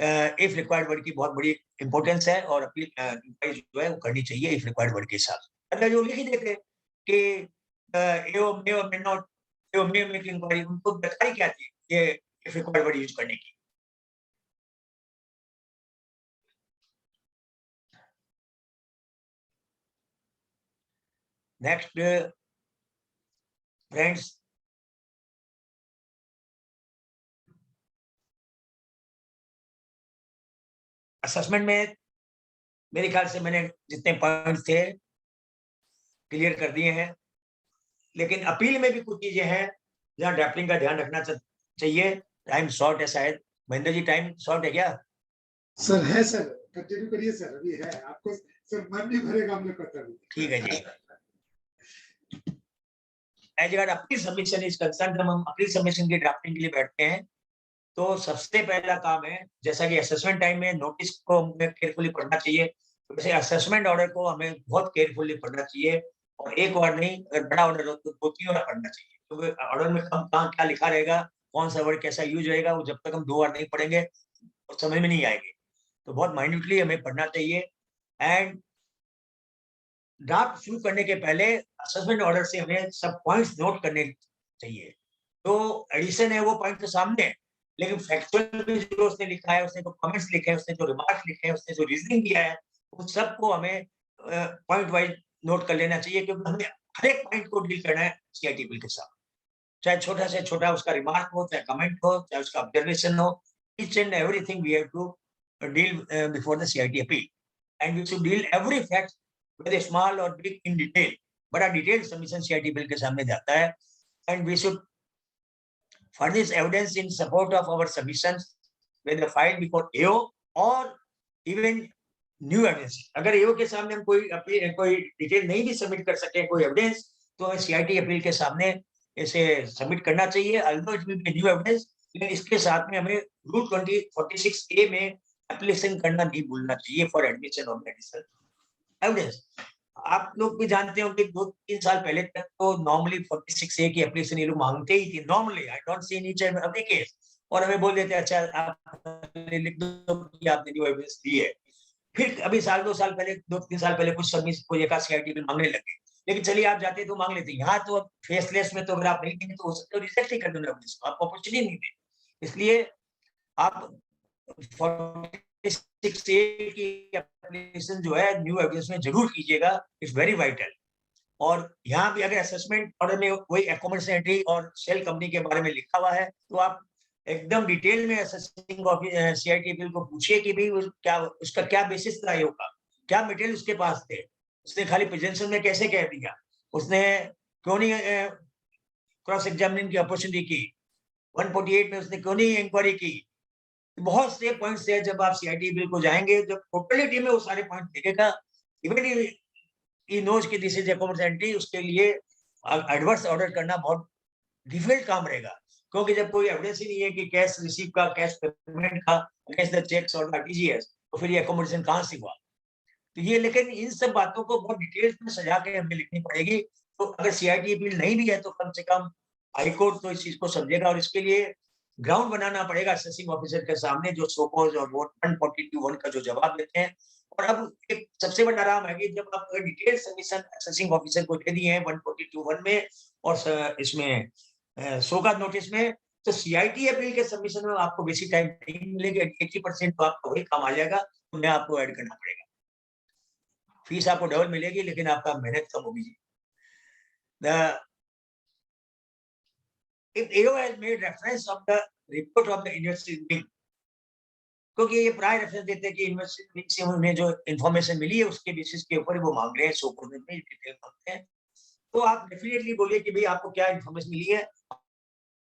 इफ रिक्वायर्ड वर्ड की बहुत बड़ी इंपॉर्टेंस है और अपील जो है वो करनी चाहिए इफ रिक्वायर्ड वर्ड के हिसाब से. अगर जो लिख ही देते कि एओ मे और may not, AO may make inquiry, उनको दरकार क्या थी ये इफ रिक्वायर्ड वर्ड यूज करने की? नेक्स्ट फ्रेंड्स, असेसमेंट में मेरे ख्याल से मैंने जितने पॉइंट्स थे क्लियर कर दिए हैं, लेकिन अपील में भी कुछ चीजें हैं जहां ड्राफ्टिंग का ध्यान रखना चाहिए. टाइम शॉर्ट है शायद. महेंद्र जी टाइम शॉर्ट है क्या? सर है सर, कंटिन्यू करिए सर, अभी है. आपको सर मन नहीं भरेगा हम लोग करते. ठीक है जी. As regard appeal submission is concern, जब हम अपील सबमिशन की ड्राफ्टिंग के लिए बैठते हैं तो सबसे पहला काम है, जैसा कि असेसमेंट टाइम में नोटिस को हमें केयरफुली पढ़ना चाहिए, वैसे असेसमेंट ऑर्डर को हमें बहुत केयरफुली पढ़ना चाहिए, और एक बार नहीं, अगर बड़ा ऑर्डर हो तो 2-3 बार पढ़ना चाहिए, क्योंकि ऑर्डर में कहाँ क्या लिखा रहेगा, कौन सा वर्ड कैसा यूज रहेगा, वो जब तक हम 2 बार नहीं पढ़ेंगे तो समझ में नहीं आएगी। तो बहुत माइन्यूटली हमें पढ़ना चाहिए। एंड ड्राफ्ट शुरू करने के पहले असेसमेंट ऑर्डर से हमें सब पॉइंट्स नोट करने चाहिए। तो एडिशन है वो पॉइंट तो सामने है, लेकिन फैक्चुअल में जो उसने लिखा है, उसने जो कमेंट्स लिखे हैं, उसने जो रिमार्क्स लिखे हैं, उसने जो रीजनिंग किया है, उन सबको हमें पॉइंट वाइज नोट कर लेना चाहिए, क्योंकि हमें हर एक पॉइंट को डील करना है सीआईटी बिल के साथ, चाहे छोटा से छोटा उसका रिमार्क हो, चाहे कमेंट हो, चाहे उसका ऑब्जर्वेशन हो, each and everything we have to deal before the CIT appeal, and we should deal every fact, whether small or big, in detail. बड़ा डिटेल सबमिशन CIT बिल के सामने जाता है, and we should furnish evidence in support of our submissions, whether filed before AO or even new evidence. अगर एओ के सामने हम कोई डिटेल नहीं भी सबमिट कर सके, कोई एविडेंस, तो हमें सीआईटी अपील के सामने इसे सबमिट करना चाहिए, although it will be new evidence, लेकिन इसके साथ में हमें रूल 2046 ए में एप्लीकेशन करना नहीं भूलना चाहिए for admission of medicine evidence. आप लोग भी जानते हो कि 2-3 साल पहले तक तो नॉर्मली 46 ए की एप्लीकेशन ये लोग मांगते ही थे normally, I don't see in each and every case, और हमें बोल देते अच्छा आप लिख दो कि आपने न्यू एविडेंस दी है। फिर अभी 2 साल पहले 2-3 साल पहले कुछ सबमिशन को एक सीआईटी में मांगने लगे, लेकिन चलिए आप जाते तो मांग लेते। यहाँ तो अब फेसलेस में तो अगर आप नहीं देंगे तो हो सकता है रिजेक्ट ही कर देंगे, आपको अपॉर्चुनिटी नहीं दे। इसलिए आप 46 ए की एप्लीकेशन जो है न्यू एविडेंस में जरूर कीजिएगा, इट्स वेरी वाइटल। और यहाँ भी अगर असेसमेंट ऑर्डर में वही एकोमोडेशन एंट्री और सेल कंपनी के बारे में लिखा हुआ है, तो आप एकदम डिटेल में असेसिंग सीआईटी बिल को पूछिए कि भाई क्या उसका क्या बेसिस था, ईओ का क्या मटेरियल उसके पास थे, उसने खाली प्रेजेंटेशन में कैसे कह दिया, उसने क्यों नहीं क्रॉस एग्जामिनेशन की अपॉर्चुनिटी की, 148 में उसने क्यों नहीं इंक्वायरी की। बहुत से पॉइंट्स है, जब आप सीआईटी बिल को जाएंगे, जब टोटलिटी में वो सारे पॉइंट देखेगा, इवन ही नोज कि दिस इज एकोमोडेशन एंट्री, उसके लिए एडवर्स ऑर्डर करना बहुत डिफिकल्ट काम रहेगा, क्योंकि जब कोई एविडेंस ही नहीं है कि कैश रिसीव का, कैश पेमेंट का अगेंस्ट द चेक्स और आरटीजीएस, तो फिर ये एकोमोडेशन कहां से हुआ। तो ये, लेकिन इन सब बातों को बहुत डिटेल्स में सजा के हमें लिखनी पड़ेगी। तो अगर सीआईटी बिल नहीं भी है तो कम से कम हाईकोर्ट तो इस चीज को समझेगा, और इसके लिए ग्राउंड बनाना पड़ेगा असेसिंग ऑफिसर के सामने, जो सोपोज और 142(1) का जो जवाब देते हैं। और अब एक सबसे बड़ा आराम है कि जब आप डिटेल सबमिशन असेसिंग ऑफिसर को दे दिए हैं 142(1) में और इसमें सोगा नोटिस में, तो सीआईटी अपील के सबमिशन में आपको बेसिक टाइम नहीं मिलेगी, 80% तो आपका वही काम आ जाएगा, उन्हें आपको ऐड करना पड़ेगा। फीस आपको डबल मिलेगी, लेकिन आपका मेहनत कम होगी। If AO has made reference of the report of the university wing, क्योंकि ये प्राय रेफरेंस देते हैं कि यूनिवर्सिटी से उन्हें जो इन्फॉर्मेशन मिली है उसके बेसिस के ऊपर वो मांग रहे हैं, सोपोज में डिटेल मांगते हैं, तो आप डेफिनेटली बोलिए कि भाई आपको क्या इन्फॉर्मेशन मिली है,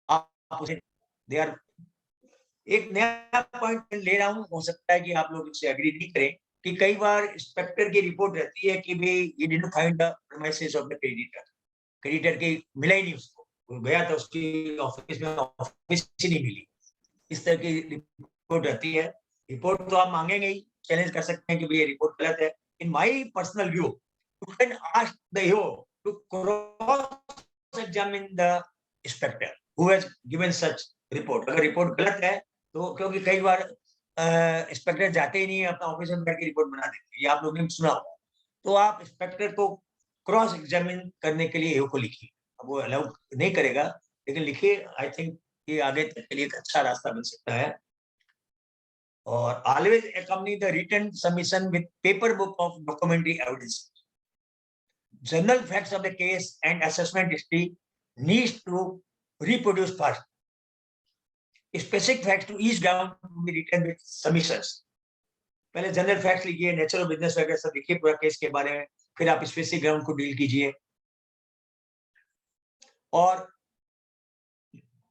आप उसे दे आर। एक नया पॉइंट ले रहा हूँ, हो सकता है कि आप लोग इससे एग्री नहीं करें, कि कई बार इंस्पेक्टर की रिपोर्ट रहती है कि भाई ये didn't find the premises of the creditor की मिला ही नहीं उसको, वो गया था उसकी ऑफिस में, ऑफिस ही नहीं मिली, इस तरह की रिपोर्ट रहती है। रिपोर्ट तो आप मांगेंगे ही, चैलेंज कर सकते हैं कि भाई ये रिपोर्ट गलत है। In my personal view, you can ask the EO to cross examine the inspector who has given such report. अगर रिपोर्ट गलत है तो, क्योंकि कई बार इंस्पेक्टर जाते ही नहीं है, अपना ऑफिस में बैठ के रिपोर्ट बना देते हैं, ये आप लोगों ने सुना होगा। तो आप इंस्पेक्टर को क्रॉस एग्जामिन करने के लिए ईओ को लिखिए। अब वो अलाउ नहीं करेगा, लेकिन लिखिए, आई थिंक ये आगे तक के लिए एक अच्छा रास्ता बन सकता है। और always accompany the written submission with paper book of documentary evidence. General facts of the case and assessment history needs to reproduce first. Specific facts to each ground to be written with submissions. पहले general facts लिखिए, nature of business वगैरह सब लिखिए पूरा case के बारे में, फिर आप स्पेसिफिक ग्राउंड को डील कीजिए। और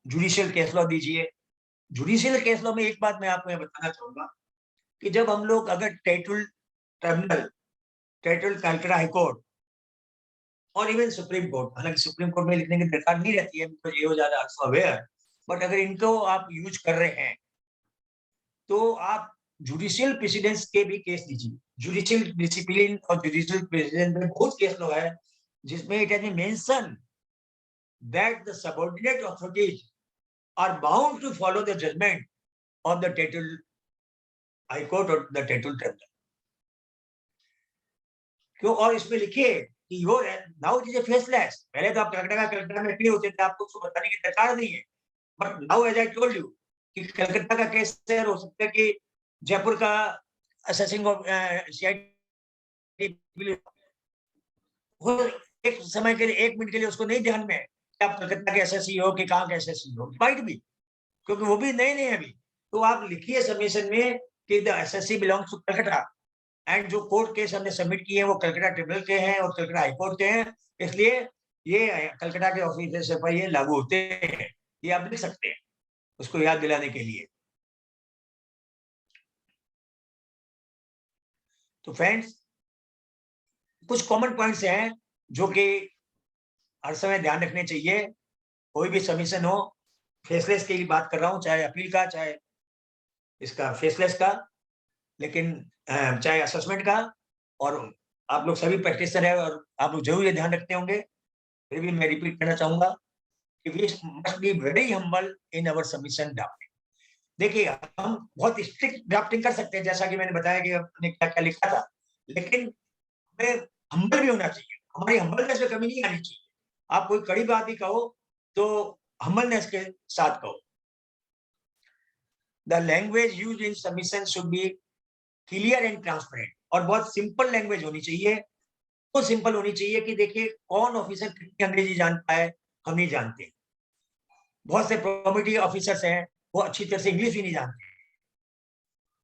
जुडिशियल केस लॉ दीजिए। जुडिशियल केस लॉ में एक बात मैं आपको बताना चाहूंगा कि जब हम लोग अगर territorial tribunal, territorial Calcutta high court और इवन सुप्रीम कोर्ट, हालांकि सुप्रीम कोर्ट में लिखने की दरकार नहीं रहती है बिकॉज ये ज्यादा अवेयर, बट अगर इनको आप यूज कर रहे हैं तो आप जुडिशियल प्रेसिडेंस के भी केस दीजिए। जुडिशियल डिसिप्लिन और जुडिशियल प्रेसिडेंस में बहुत केस लो है जिसमें it has been mentioned that the subordinate authorities are bound to follow the judgment of the total high court और द टेटल ट्रिब्यूनल। क्यों? और इसमें लिखिए कि your now it is a faceless. पहले तो आप कलकत्ता में अपील होते थे, आपको उसको बताने की दरकार नहीं है, but now as I told you कि कलकत्ता का केस है, हो सकता है कि जयपुर का असेसिंग ऑफ सीआईडी एक समय के लिए, 1 मिनट के लिए उसको नहीं ध्यान में कि आप कलकत्ता के एसएससी हो कि कहाँ के एसएससी हो, माइट भी, क्योंकि वो भी नए नए अभी। तो आप लिखिए सबमिशन में कि the SSC belongs to Calcutta and जो कोर्ट केस हमने सबमिट किए हैं वो कलकत्ता ट्रिब्यूनल के हैं और कलकत्ता हाईकोर्ट के हैं, इसलिए ये कलकत्ता के ऑफिसर पर ये लागू होते हैं। ये आप लिख सकते हैं उसको याद दिलाने के लिए। तो फ्रेंड्स, कुछ कॉमन पॉइंट्स हैं जो कि हर समय ध्यान रखने चाहिए। कोई भी सबमिशन हो, फेसलेस की बात कर रहा हूं, चाहे अपील का, चाहे इसका फेसलेस का, लेकिन चाहे असेसमेंट का, और आप लोग सभी प्रैक्टिसर है और आप लोग जरूर ये ध्यान रखते होंगे, फिर भी मैं रिपीट करना चाहूंगा कि we must be very humble in our submission drafting. देखिए, हम बहुत स्ट्रिक्ट ड्राफ्टिंग कर सकते हैं जैसा कि मैंने बताया कि आपने क्या क्या लिखा था, लेकिन हमें हम्बल भी होना चाहिए। हमारी हम्बलनेस में कमी नहीं आनी चाहिए। आप कोई कड़ी बात भी कहो तो हम्बलनेस के साथ कहो। The language used in submission should be clear and transparent, और बहुत सिंपल लैंग्वेज होनी चाहिए। तो सिंपल होनी चाहिए कि देखिए, कौन ऑफिसर कितनी अंग्रेजी जानता है, हम नहीं जानते। बहुत से प्रोबेबिलिटी ऑफिसर्स हैं वो अच्छी तरह से इंग्लिश भी नहीं जानते,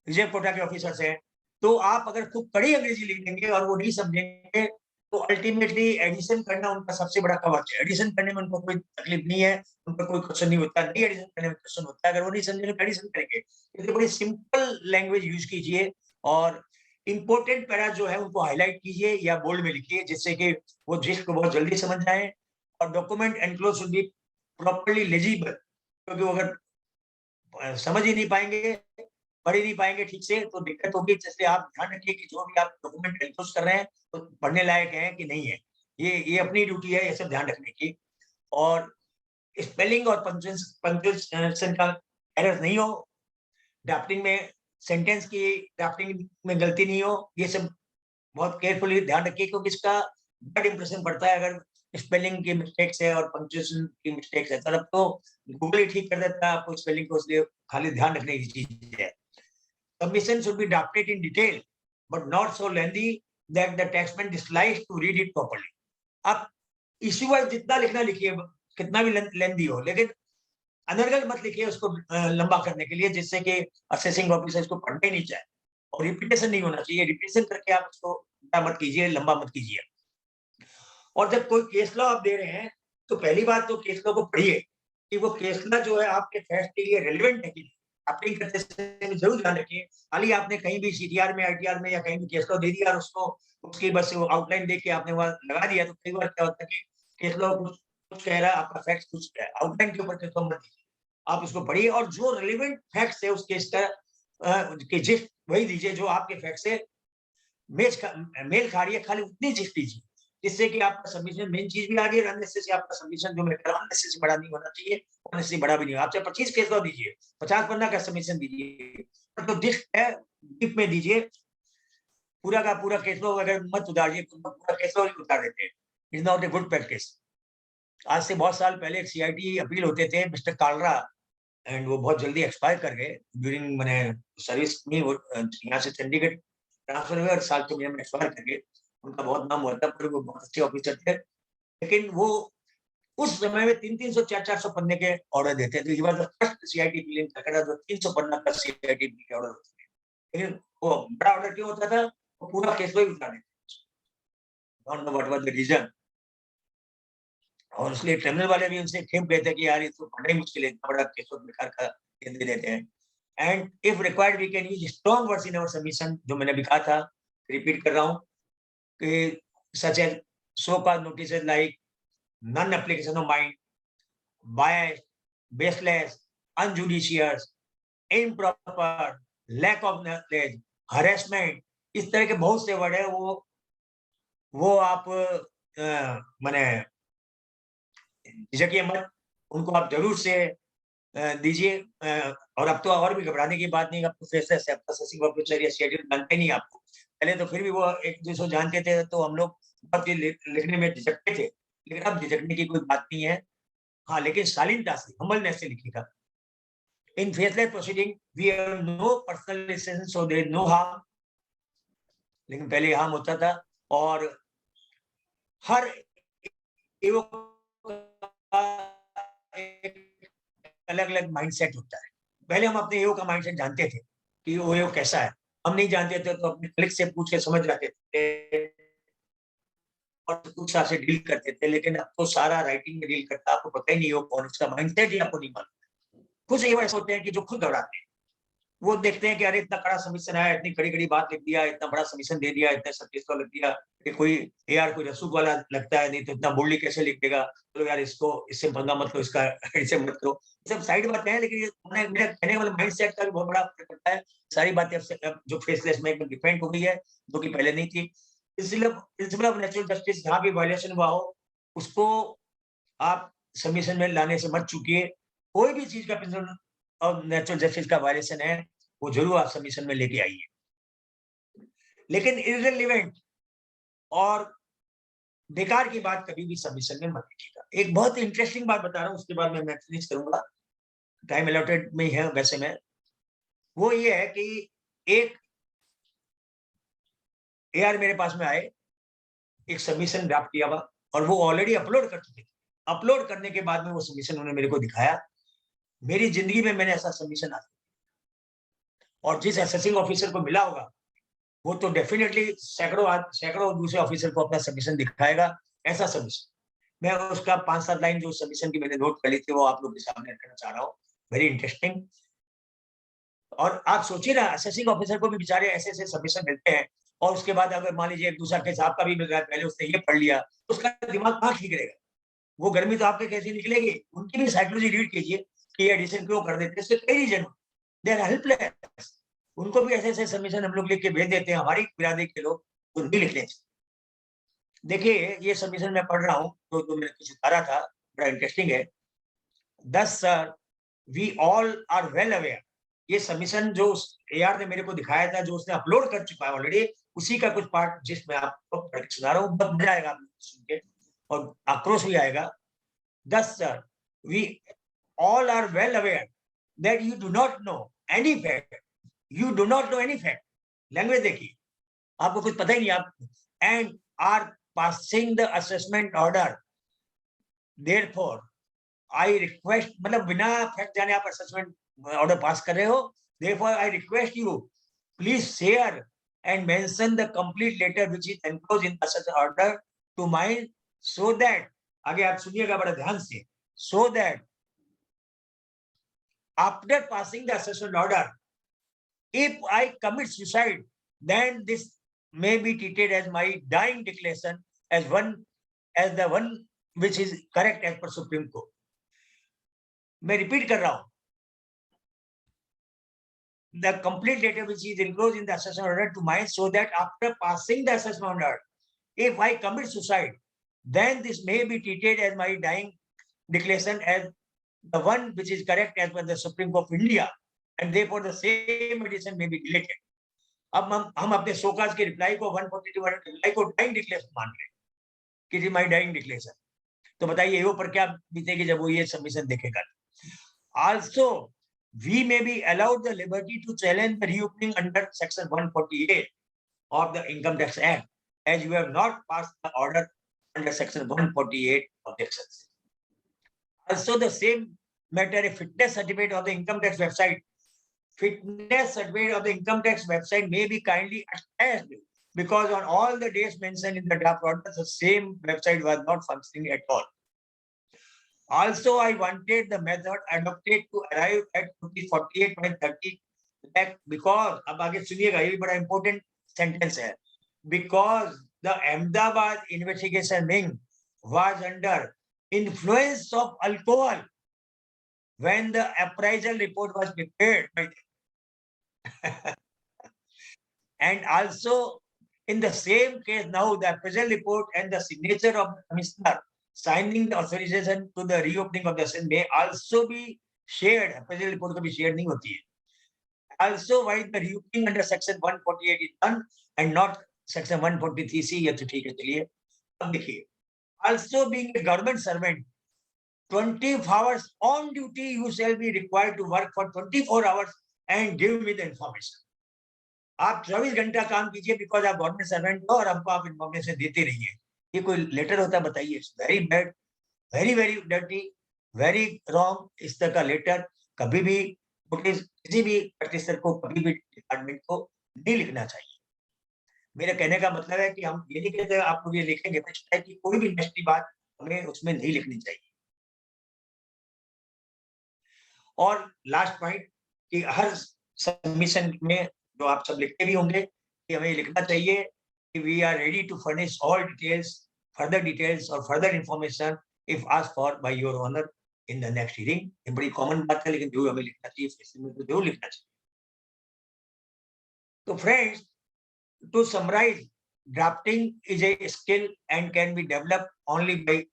रिजर्व कोटा के ऑफिसर्स हैं। तो आप अगर खूब कड़ी अंग्रेजी लिखेंगे और वो नहीं समझेंगे तो अल्टीमेटली एडिशन करना उनका सबसे बड़ा कवच है। एडिशन करने में उनको कोई तकलीफ नहीं है, उनको कोई क्वेश्चन नहीं होता, नहीं एडिशन करने में क्वेश्चन होता है। अगर वो नहीं समझेंगे तो एडिशन करेंगे। इसलिए बड़ी सिंपल लैंग्वेज यूज कीजिए और इंपॉर्टेंट पैरा जो है उनको हाईलाइट कीजिए या बोल्ड में लिखिए, जिससे कि वो जिस्ट को बहुत जल्दी समझ जाए। और document enclose should be properly legible, क्योंकि वो अगर समझ ही नहीं पाएंगे, पढ़ ही नहीं पाएंगे ठीक से तो दिक्कत होगी। इसलिए आप ध्यान रखिए कि जो भी आप डॉक्यूमेंट एनक्लोज कर रहे हैं तो पढ़ने लायक है कि नहीं है। ये अपनी ड्यूटी है, ये सब ध्यान रखने की। और स्पेलिंग और पंक्चुएशन का एरर नहीं हो, ड्राफ्टिंग में सेंटेंस की ड्राफ्टिंग में गलती नहीं हो, ये सब बहुत केयरफुली ध्यान रखिए, क्योंकि इसका बैड इंप्रेशन पड़ता है अगर स्पेलिंग की मिस्टेक्स है और पंक्चुएशन की मिस्टेक्स है। तब तो गूगल ही ठीक कर देता है आपको स्पेलिंग को, इसलिए खाली ध्यान रखने की चीज है। Submission should be drafted in detail, but not so lengthy that the taxman dislikes to read it properly. आप इश्यू वाइज जितना लिखना लिखिए, कितना भी लेंदी हो, लेकिन अनर्गल मत लिखिए उसको लंबा करने के लिए, जिससे कि असेसिंग ऑफिसर इसको पढ़ने नहीं चाहे। और रिपीटेशन नहीं होना चाहिए, रिपीटेशन करके आप उसको मत कीजिए, लंबा मत कीजिए। और जब कोई केस लॉ आप दे रहे हैं तो पहली बात तो केस लॉ को पढ़िए कि वो केस लॉ जो है आपके फैक्ट के लिए रेलेवेंट है कि नहीं। अपील करते समय जरूर ध्यान रखिए, खाली आपने कहीं भी सीटीआर में, आईटीआर में या कहीं भी केस लॉ दे दिया और उसको उसकी बस वो आउटलाइन देख के आपने वहां लगा दिया, तो कई बार क्या होता है कि केस लॉ कुछ कह रहा है, आपका फैक्ट कुछ कह रहा है, आउटलाइन के ऊपर केस लॉ मत दीजिए। आप उसको पढ़िए और जो रिलेवेंट फैक्ट्स है उस केस का के जिस्ट वही दीजिए जो आपके फैक्ट से मेल खा रही है, खाली उतनी जिस्ट दीजिए, जिससे कि आपका सबमिशन मेन चीज भी आगे अननेसेसरी आपका सबमिशन जो मैं कर रहा हूं अननेसेसरी बड़ा नहीं होना चाहिए, अननेसेसरी बड़ा भी नहीं। आप चाहे 25 केस लॉ दीजिए, 50 पन्ना का सबमिशन दीजिए, तो जिस्ट है डीप में दीजिए। पूरा का पूरा केस लॉ अगर मत उतारिए, पूरा केस लॉ ही उतार देते हैं, is not a good practice. आज से बहुत साल पहले एक सीआईटी अपील होते थे, मिस्टर कालरा, एंड वो बहुत जल्दी एक्सपायर कर गए ड्यूरिंग मैंने सर्विस में। वो यहाँ से चंडीगढ़ ट्रांसफर हुए और साल के महीने में एक्सपायर कर गए। उनका बहुत नाम हुआ था, पर वो बहुत अच्छे ऑफिसर थे, लेकिन वो उस समय में 300-300 400-400 पन्ने के ऑर्डर देते थे। फर्स्ट सीआईटी बिलिंग कलकत्ता जो 300 पन्ना का सीआईटी बिल के ऑर्डर होते थे। लेकिन वो बड़ा ऑर्डर क्यों होता था? वो पूरा केस ही उठा देते, don't know what was the reason. और इसलिए ट्रिब्यूनल वाले भी उनसे खेप गए थे कि यार ये तो पढ़ना ही मुश्किल है, इतना बड़ा केस बेकार का दे देते हैं। And if required we can use strong words in our submission, जो मैंने भी कहा था, रिपीट कर रहा हूँ कि such as so-called notices like non-application of mind, bias, baseless, unjudicious, improper, lack of knowledge, harassment, इस तरह के बहुत से वर्ड है वो आप माने झिझकिए मत, उनको आप जरूर से दीजिए। और अब तो और भी घबराने की बात नहीं, अब तो फेसलेस है, आपका ससिंग ऑफिसर या शेड्यूल बनते ही नहीं आपको। पहले तो फिर भी वो एक दूसरे जानते थे तो हम लोग बहुत चीज लिखने में झिझकते थे, लेकिन अब झिझकने की कोई बात नहीं है। हाँ, लेकिन शालीनता से, हम्बलनेस से लिखिएगा। In faceless proceeding we have no personal relation, so there is no harm. लेकिन पहले हार्म होता था, और हर अलग अलग माइंडसेट होता है। पहले हम अपने ईओ का माइंडसेट जानते थे कि वो ईओ कैसा है, हम नहीं जानते थे तो अपने कलीग से पूछ के समझ जाते थे और कुछ से डील करते थे। लेकिन अब तो सारा राइटिंग में डील करता है, आपको पता ही नहीं हो कौन, उसका माइंडसेट ही आपको नहीं मालूम। कुछ ईओ ऐसे होते हैं कि जो खुद घबराते हैं, वो देखते हैं कि अरे इतना कड़ा सबमिशन आया, इतनी कड़ी कड़ी बात लिख दिया, इतना बड़ा सबमिशन दे दिया, इतने सब्जेक्ट को लिख दिया कि कोई यार कोई रसूख वाला लगता है, नहीं तो इतना बोल्डली कैसे लिख देगा, तो यार इसको इससे पंगा मत लो, इसका इससे मत करो। सब साइड बातें हैं, लेकिन मेरे कहने वाले माइंडसेट का भी बहुत बड़ा फर्क पड़ता है। सारी बातें अब जो फेसलेस में एकदम डिफेंड हो गई है, जो कि पहले नहीं थी। इसलिए प्रिंसिपल ऑफ नेचुरल जस्टिस जहाँ भी वायलेशन हुआ हो, उसको आप सबमिशन में लाने से मत चूकिए। कोई भी चीज का प्रिंसिपल ऑफ नेचुरल जस्टिस का वायलेशन है, वो जरूर आप सबमिशन में लेके आइए, लेकिन इररिलेवेंट और बेकार की बात कभी भी सबमिशन में मत लिखिएगा। एक बहुत इंटरेस्टिंग बात बता रहा हूँ, उसके बाद मैं फिनिश करूंगा, टाइम अलॉटेड में ही है वैसे में। वो ये है कि एक एआर मेरे पास में आए, एक सबमिशन ड्राफ्ट किया हुआ, और वो ऑलरेडी अपलोड कर चुके थे। अपलोड करने के बाद में वो सबमिशन उन्होंने मेरे को दिखाया। मेरी जिंदगी में मैंने ऐसा सबमिशन आज, और जिस असेसिंग ऑफिसर को मिला होगा वो तो डेफिनेटली सैकड़ों दूसरे ऑफिसर को अपना सबमिशन दिखाएगा, ऐसा सबमिशन। मैं उसका 5-7 लाइन जो सबमिशन की मैंने नोट करी थी, वो आप लोग के सामने रखना चाह रहा हूँ। Very interesting. और आप सोचिए ना, असेसिंग ऑफिसर को भी बेचारे ऐसे ऐसे सबमिशन मिलते हैं, और उसके बाद अगर मान लीजिए एक दूसरा केस आपका भी मिल रहा है, पहले उसने ये पढ़ लिया, तो उसका दिमाग कहाँ ठीक रहेगा? वो गर्मी तो आपके कैसे निकलेगी? उनकी भी साइकोलॉजी रीड कीजिए कि एडिशन क्यों कर देते हैं, इसके कई रीजन, दे आर हेल्पलेस। उनको भी ऐसे ऐसे सबमिशन हम लोग लिख के भेज देते हैं, हमारी बिरादरी के लोग खुद भी लिख लेते। देखिए ये सबमिशन मैं पढ़ रहा हूँ, तो मैंने कुछ उतारा था, बड़ा इंटरेस्टिंग है। Thus sir, we all are well aware, ये सबमिशन जो एआर ने मेरे को दिखाया था, जो उसने अपलोड कर चुका है ऑलरेडी, उसी का कुछ पार्ट जिसमें आपको पढ़ के सुना रहा हूँ। बहुत मजा आएगा आपको सुन के, और आक्रोश भी आएगा। Thus sir, we all are well aware that you do not know any fact, you do not know any fact, language देखिए, आपको कुछ पता ही नहीं, आप and are passing the assessment order, therefore I request, मतलब बिना फैक्ट जाने आप असेसमेंट ऑर्डर पास कर रहे हो, therefore I request you please share and mention the complete letter which is enclosed in assessment order to mind, so that, आगे आप सुनिएगा बड़ा ध्यान से, so that after passing the assessment order, if I commit suicide, then this may be treated as my dying declaration as the one which is correct as per Supreme Court. मैं repeat कर रहा हूं, the complete letter which is enclosed in the assessment order to mine, so that after passing the assessment order, if I commit suicide, then this may be treated as my dying declaration as the one which is correct as per the Supreme Court of India, and therefore the same edition may be deleted. अब हम अपने show cause के reply को 142 reply को dying declaration मान रहे कि जी my dying declaration. तो बताइए वो पर क्या बीतेगी जब वो ये सबमिशन देखेगा। Also we may be allowed the liberty to challenge the reopening under section 148 of the income tax act as you have not passed the order under section 148 of the excess. Also the same matter, a fitness certificate of the income tax website, fitness certificate of the income tax website may be kindly attached, because on all the days mentioned in the draft order, the same website was not functioning at all. Also, I wanted the method adopted to arrive at 48.30 lakh, because, अब आगे सुनिएगा, ये भी बड़ा important sentence है, because the Ahmedabad investigation wing was under influence of alcohol when the appraisal report was prepared by them. And also in the same case now, the appraisal report and the signature of the commissioner signing the authorization to the reopening of the session may also be shared. Appraisal report को भी share नहीं होती है. Also, why the reopening under section 148 is done and not section 143C, ये तो ठीक है. चलिए अब देखिए. Also, being a government servant, 24 hours on duty, you shall be required to work for 24 hours and give me the information. आप 24 घंटा काम कीजिए बिकॉज आप गवर्नमेंट सर्वेंट हो और हमको आप इन्फॉर्मेशन देते रहिए. ये कोई लेटर होता बताइए? Very bad, very very dirty, very wrong. इस तरह का लेटर कभी भी नोटिस किसी भी ऑफिसर को कभी भी डिपार्टमेंट को नहीं लिखना चाहिए. मेरा कहने का मतलब है कि हम ये नहीं कहते आप लोग ये लिखेंगे कि कोई भी नेक्स्ट बात हमें उसमें नहीं लिखनी चाहिए. और लास्ट पॉइंट कि हर सबमिशन में जो आप सब लिखते भी होंगे कि हमें लिखना चाहिए कि we are ready to furnish all details, further details और further information if asked for by your honour in the next hearing. ये बड़ी कॉमन बात है, लेकिन जो हमें लिखना चाहिए फैसले में जो लिखना चाहिए. तो friends, to summarise, drafting is a skill and can be developed only by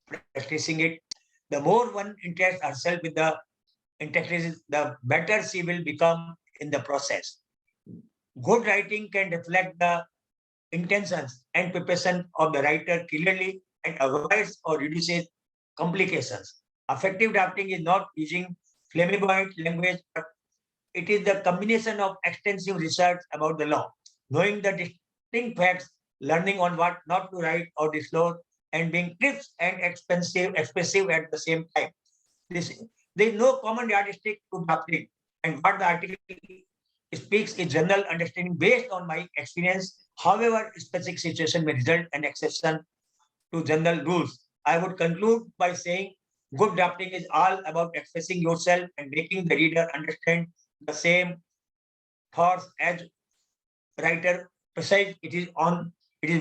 practicing it. The more one interests herself with the interest, the better she will become in the process. Good writing can reflect the intentions and preparation of the writer clearly and avoids or reduces complications. Effective drafting is not using flamboyant language, but it is the combination of extensive research about the law, knowing the distinct facts, learning on what not to write or disclose, and being crisp and expressive at the same time. There is no common yardstick to drafting, and what the article speaks is general understanding based on my experience. However, specific situation may result an exception to general rules. I would conclude by saying good drafting is all about expressing yourself and making the reader understand the same thoughts as writer. Besides, it is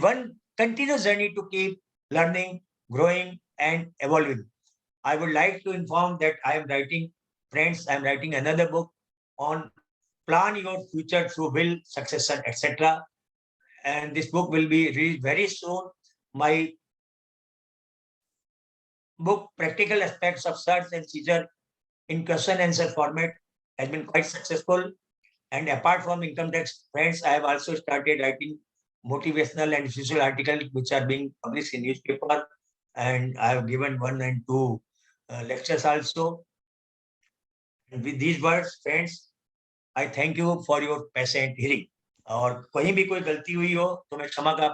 one continuous journey to keep learning, growing, and evolving. I would like to inform that I am writing, friends, I am writing another book on plan your future through will, succession, etc. And this book will be released very soon. My book, Practical Aspects of Search and Seizure in Question Answer format, has been quite successful. And apart from income tax, friends, I have also started writing motivational and social articles which are being published in newspaper, and I have given 1 and 2 lectures also. And with these words, friends, I thank you for your patient hearing. और कहीं भी कोई गलती हुई हो तो मैं क्षमा का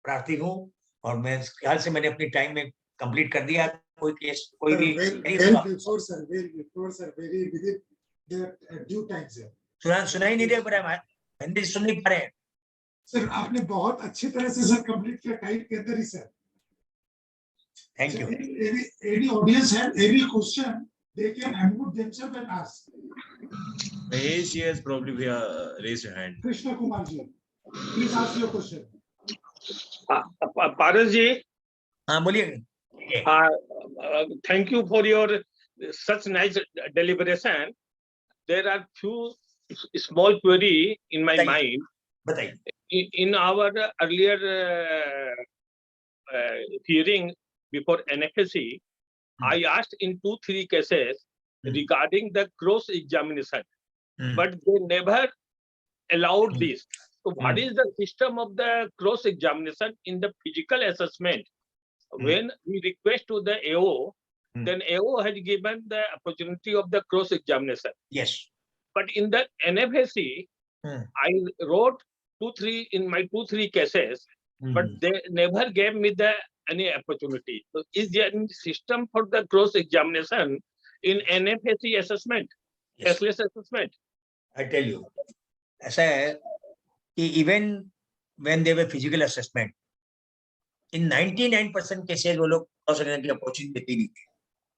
प्रार्थी हूँ, और मैं ख्याल से मैंने अपनी टाइम में कंप्लीट कर दिया. कोई केस कोई भी before sir, very within the due time sir. सुना ही नहीं दे पा रहा है, हिंदी सुन नहीं पा रहे हैं. सर आपने बहुत अच्छी तरह से सर कंप्लीट किया टाइम के अंदर ही sir. Thank you. Any audience have any question, they can unmute themselves and ask. Mahesh, he has probably raised a hand. Krishna Kumar ji, please ask your question. Paras ji, हाँ बोलिए. thank you for your such nice deliberation. There are few small query in my mind. बताइए. In our earlier hearing before NFSC, I asked in 2-3 cases regarding the cross examination, but they never allowed this. So what is the system of the cross examination in the physical assessment? When we request to the AO, then AO has given the opportunity of the cross examination. Yes. But in the NFSC, I wrote 2-3 in my 2-3 cases, but they never gave me the any opportunity. So is there any system for the cross examination in NFSC assessment, faceless assessment? I tell you, ऐसा है कि even when they were physical assessment, in 99% cases वो लोग cross examination की opportunity देते नहीं थे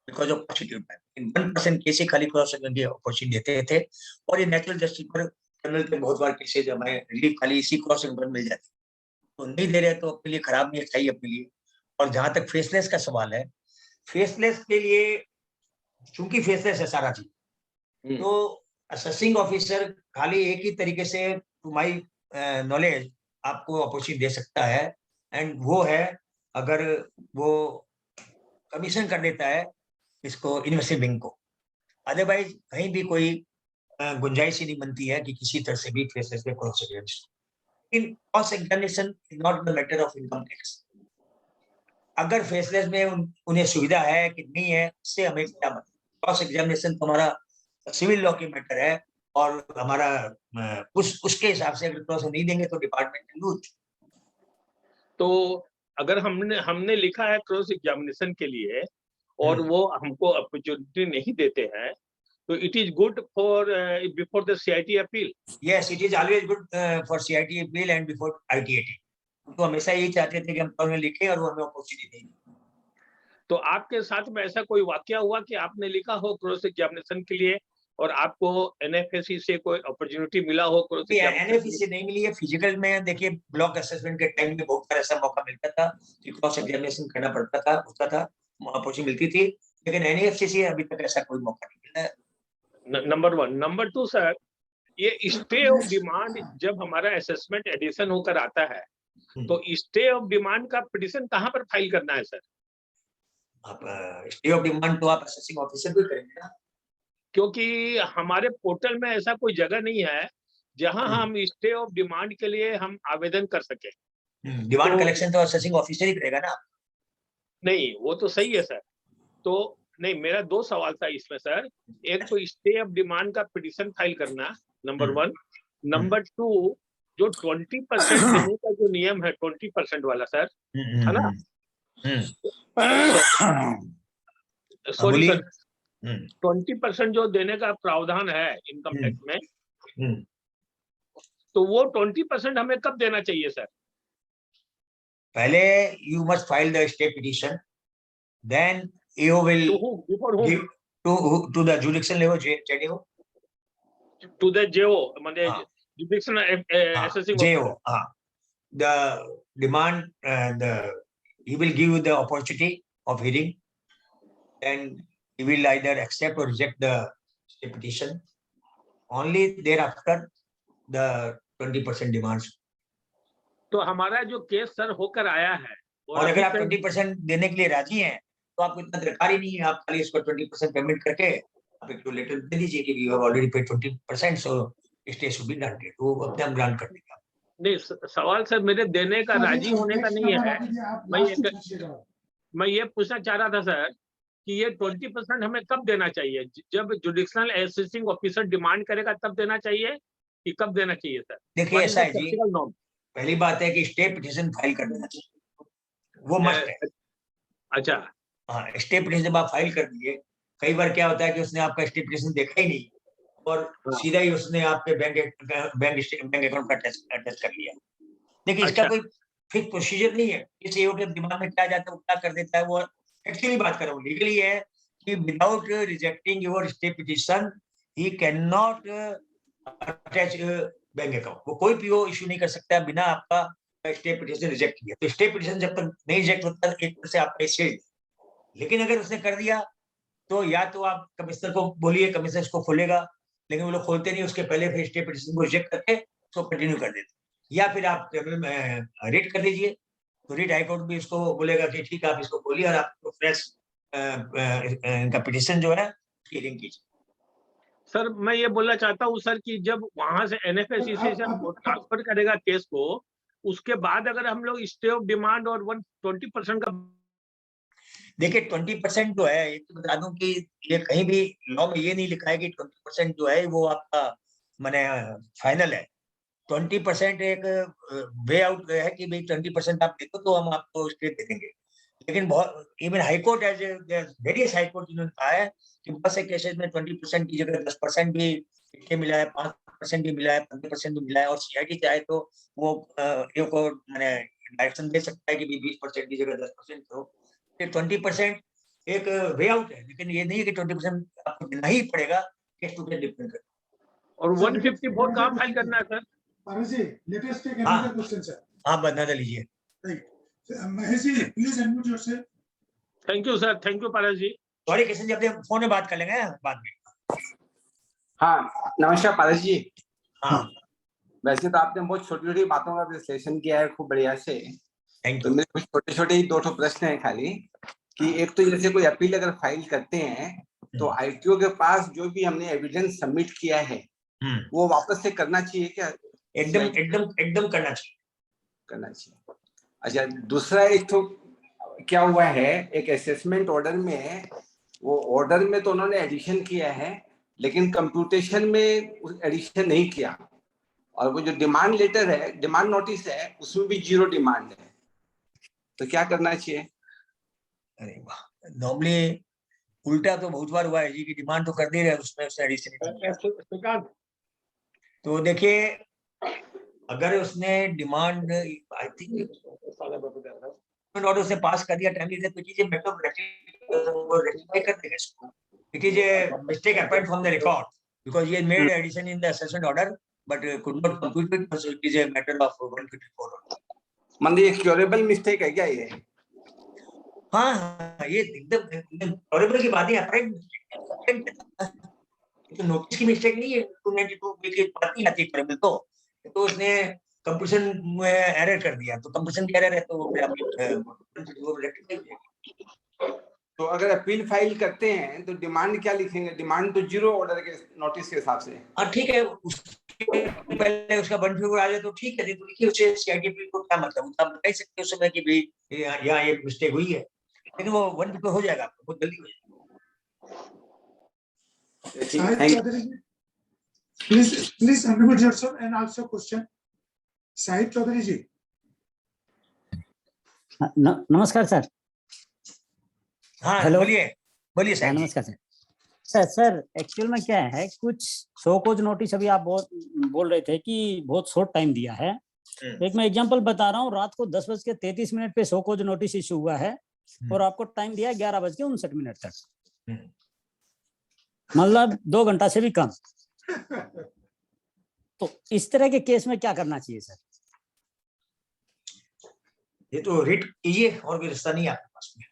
because of prosecutor. In 1% cases खाली cross examination की opportunity देते थे, और ये natural justice पर criminal के बहुत बार cases हमें relief खाली इसी cross examination मिल जाती. तो नहीं दे रहे तो अपने लिए खराब नहीं है, चाहिए अपने लिए। और जहां तक फेसलेस का सवाल है, फेसलेस के लिए चूंकि फेसलेस है सारा चीज, तो असेसिंग ऑफिसर खाली एक ही तरीके से टू माई नॉलेज आपको अपॉर्चुनिटी दे सकता है, एंड वो है अगर वो कमीशन कर देता है इसको इन्वेस्टमेंट बैंक को। अदरवाइज कहीं भी कोई गुंजाइश ही नहीं बनती है कि किसी तरह से भी फेसलेस में cross examination. Cross examination is not the matter of income tax. अगर फेसलेस में उन्हें सुविधा है कि नहीं है, उससे हमें क्या मतलब। क्रॉस एग्जामिनेशन तो हमारा सिविल लॉ की मैटर है, और हमारा उसके हिसाब से अगर क्रॉस नहीं देंगे तो डिपार्टमेंट लूज। तो अगर हमने लिखा है क्रॉस एग्जामिनेशन के लिए और वो हमको अपॉर्चुनिटी नहीं देते हैं, तो it is good for before the CIT appeal. Yes, it is always good for CIT appeal and before ITAT. तो हमेशा यही चाहते थे कि हम में लिखें और वो हमें अपॉर्चुनिटी दें। तो आपके साथ में ऐसा कोई वाकया हुआ कि आपने लिखा हो क्रॉस एग्जामिनेशन के लिए और आपको एनएफएससी से कोई अपॉर्चुनिटी मिला हो क्रॉस एग्जामिनेशन? एनएफएससी से नहीं मिली है। फिजिकल में देखिए, ब्लॉक असेसमेंट के टाइम में बहुत बार ऐसा मौका मिलता था कि क्रॉस एग्जामिनेशन करना पड़ता था, उसका था अपॉर्चुनिटी मिलती थी, लेकिन एनएफएससी से अभी तक ऐसा कोई मौका नहीं मिला है। नंबर 1। नंबर 2 सर, ये स्टे ऑफ डिमांड जब हमारा असेसमेंट एडिशन होकर आता है, तो स्टे ऑफ डिमांड का पिटीशन कहाँ पर फाइल करना है सर? आप स्टे ऑफ डिमांड तो आप असेसिंग ऑफिसर भी करेंगे ना, क्योंकि हमारे पोर्टल में ऐसा कोई जगह नहीं है जहां हम स्टे ऑफ डिमांड के लिए हम आवेदन कर सके। डिमांड कलेक्शन तो असेसिंग ऑफिसर ही करेगा ना। नहीं, वो तो सही है सर। तो नहीं, मेरा 2 सवाल था इसमें सर। एक तो स्टे ऑफ डिमांड का पिटीशन फाइल करना, नंबर 1। नंबर 2, जो 20% देने का जो नियम है, 20% वाला सर, है ना? सॉरी सर, 20% जो देने का प्रावधान है इनकम टैक्स में, तो वो 20% हमें कब देना चाहिए सर? पहले you must file the stay petition, then you will give to the jurisdiction level JO, to the JO, माने jurisdiction assessing JO, the demand, he will give you the opportunity of hearing, and he will either accept or reject the stay petition. Only thereafter the 20% demands. तो हमारा जो case sir होकर आया है, और अगर आप 20% देने के लिए राजी हैं, तो आपको इतना दरकार ही नहीं है। आप खाली इसको 20% पेमेंट करके आप एक लेटर दे दीजिए कि you have already paid 20%, so stay should be granted. वो अपने हम ग्रांट कर देंगे। नहीं, सवाल सर मेरे देने का, राजी होने का नहीं है। मैं ये पूछना चाह रहा था सर कि ये 20% हमें कब देना चाहिए? जब जुडिशनल असेसिंग ऑफिसर डिमांड करेगा तब देना चाहिए कि कब देना चाहिए सर? देखिए, ऐसा है जी, पहली बात है कि स्टे पिटीशन फाइल कर देना चाहिए, वो मस्ट है। अच्छा, हाँ, स्टे पिटीशन जब आप फाइल कर दिए, कई बार क्या होता है कि उसने आपका स्टे पिटीशन देखा ही नहीं और सीधा ही उसने आपके बैंक अकाउंट का अटैच कर लिया। देखिए, इसका कोई फिक्स प्रोसीजर नहीं है। इस ईओ के दिमाग में क्या जाता है, वो क्या कर देता है। वो एक्चुअली बात कर रहा हूँ, लीगली है कि without rejecting your stay petition he can not attach bank account. वो कोई पीओ इशू नहीं कर सकता बिना आपका स्टे पिटीशन रिजेक्ट किया। तो स्टे पिटीशन जब तक नहीं रिजेक्ट होता, एक तरह से आपका स्टे। लेकिन अगर उसने कर दिया, तो या तो आप कमिश्नर को बोलिए, कमिश्नर इसको खोलेगा, लेकिन वो लोग खोलते नहीं, उसके पहले फिर स्टे पिटीशन को रिजेक्ट करके उसको कंटिन्यू कर देते। या फिर आप रिट कर दीजिए, तो रिट हाईकोर्ट भी इसको बोलेगा कि ठीक है, आप इसको खोलिए और आपको फ्रेश इनका पिटीशन जो है हियरिंग कीजिए। सर मैं ये बोलना चाहता हूँ सर कि जब वहां से एनएफएससी से ट्रांसफर करेगा केस को, उसके बाद अगर हम लोग स्टे ऑफ डिमांड और 20% का, देखिए 20% जो है, ये तो बता दूं कि ये कहीं भी लॉ में ये नहीं लिखा है कि 20% जो है वो आपका माने फाइनल है। 20% एक वे आउट है कि भाई 20% आप देखो तो हम आपको स्टे दे देंगे। लेकिन बहुत even high court as various high court जिन्होंने कहा है कि बहुत से केसेस में 20% की जगह 10% भी स्टे मिला है, 5% भी मिला है, 15% भी मिला है। और सीआईटी चाहे तो वो को मैंने डायरेक्शन दे सकता है कि 20% की जगह 10% करो। 20% एक वे आउट है, लेकिन ये नहीं है कि 20% आपको देना ही पड़ेगा। केस टू केस डिपेंड करता है। और 154 कहाँ फाइल करना है sir? Let us take another question, sir. हाँ बता लीजिए। Mahesh ji please unmute yourself. Thank you sir, thank you Paras ji. Sorry Kishan ji, अपने फोन में बात कर लेंगे बाद में। हाँ नमस्कार पारस जी। हाँ वैसे तो आपने बहुत छोटी छोटी बातों का विश्लेषण किया है खूब बढ़िया से। थैंक तो यू। मेरे कुछ छोटे छोटे ही 2 प्रश्न है खाली कि एक तो जैसे कोई अपील अगर फाइल करते हैं तो आईटीओ के पास जो भी हमने एविडेंस सबमिट किया है वो वापस से करना चाहिए क्या? एकदम एकदम एकदम करना चाहिए। करना चाहिए। अच्छा दूसरा एक तो क्या हुआ है एक असेसमेंट ऑर्डर में, वो ऑर्डर में तो उन्होंने एडिशन किया है लेकिन कंप्यूटेशन में एडिशन नहीं किया, और वो जो डिमांड लेटर है, डिमांड नोटिस है, उसमें भी 0 डिमांड है, तो क्या करना चाहिए? अरे वाह, नॉर्मली उल्टा तो बहुत बार हुआ है जी कि डिमांड तो कर दे रहे हैं, उसमें उसने एडिशन नहीं किया। तो देखिए अगर उसने डिमांड आई थिंक ऑर्डर से पास कर दिया टाइमली, तो कीजिए मैटर रेक्टिफाई कर देगा इसको। It is a mistake happened from the record because he made addition in the assessment order but could not compute it, so it is a matter of 154। मतलब ये क्योरेबल मिस्टेक है क्या ये? हाँ हाँ, ये एकदम क्योरेबल की बात है। तो नोटिस की मिस्टेक नहीं है, 292 की बात नहीं आती क्योरेबल तो उसने कंप्यूटेशन में एरर कर दिया, तो कंप्यूटेशन की एरर है तो वो रेक्टिफाई हो जाएगी। तो अगर अपील फाइल करते हैं तो डिमांड क्या लिखेंगे? डिमांड तो 0 ऑर्डर के नोटिस के हिसाब से। हाँ ठीक है, पहले उसका 154 आ जाए तो ठीक है, तो लिखिए उसे सीआईटी को क्या मतलब, आप बता सकते हो उस समय कि भाई यहाँ ये मिस्टेक हुई है, लेकिन वो 154 हो जाएगा, आपको बहुत जल्दी हो जाएगा। Please unmute yourself and ask your question. Sahib Chaudhary ji. नमस्कार सर। हाँ हेलो, बोलिए सर। नमस्कार सर। सर एक्चुअल में क्या है, कुछ शो कोज नोटिस अभी आप बहुत बोल रहे थे कि बहुत शॉर्ट टाइम दिया है। एक मैं एग्जांपल बता रहा हूँ, रात को 10:33 पे शो कोज नोटिस इशू हुआ है और आपको टाइम दिया 11:59 तक, मतलब 2 घंटा से भी कम। तो इस तरह के केस में क्या करना चाहिए सर? ये तो रिट कीजिए, और कोई रास्ता नहीं है आपके पास में,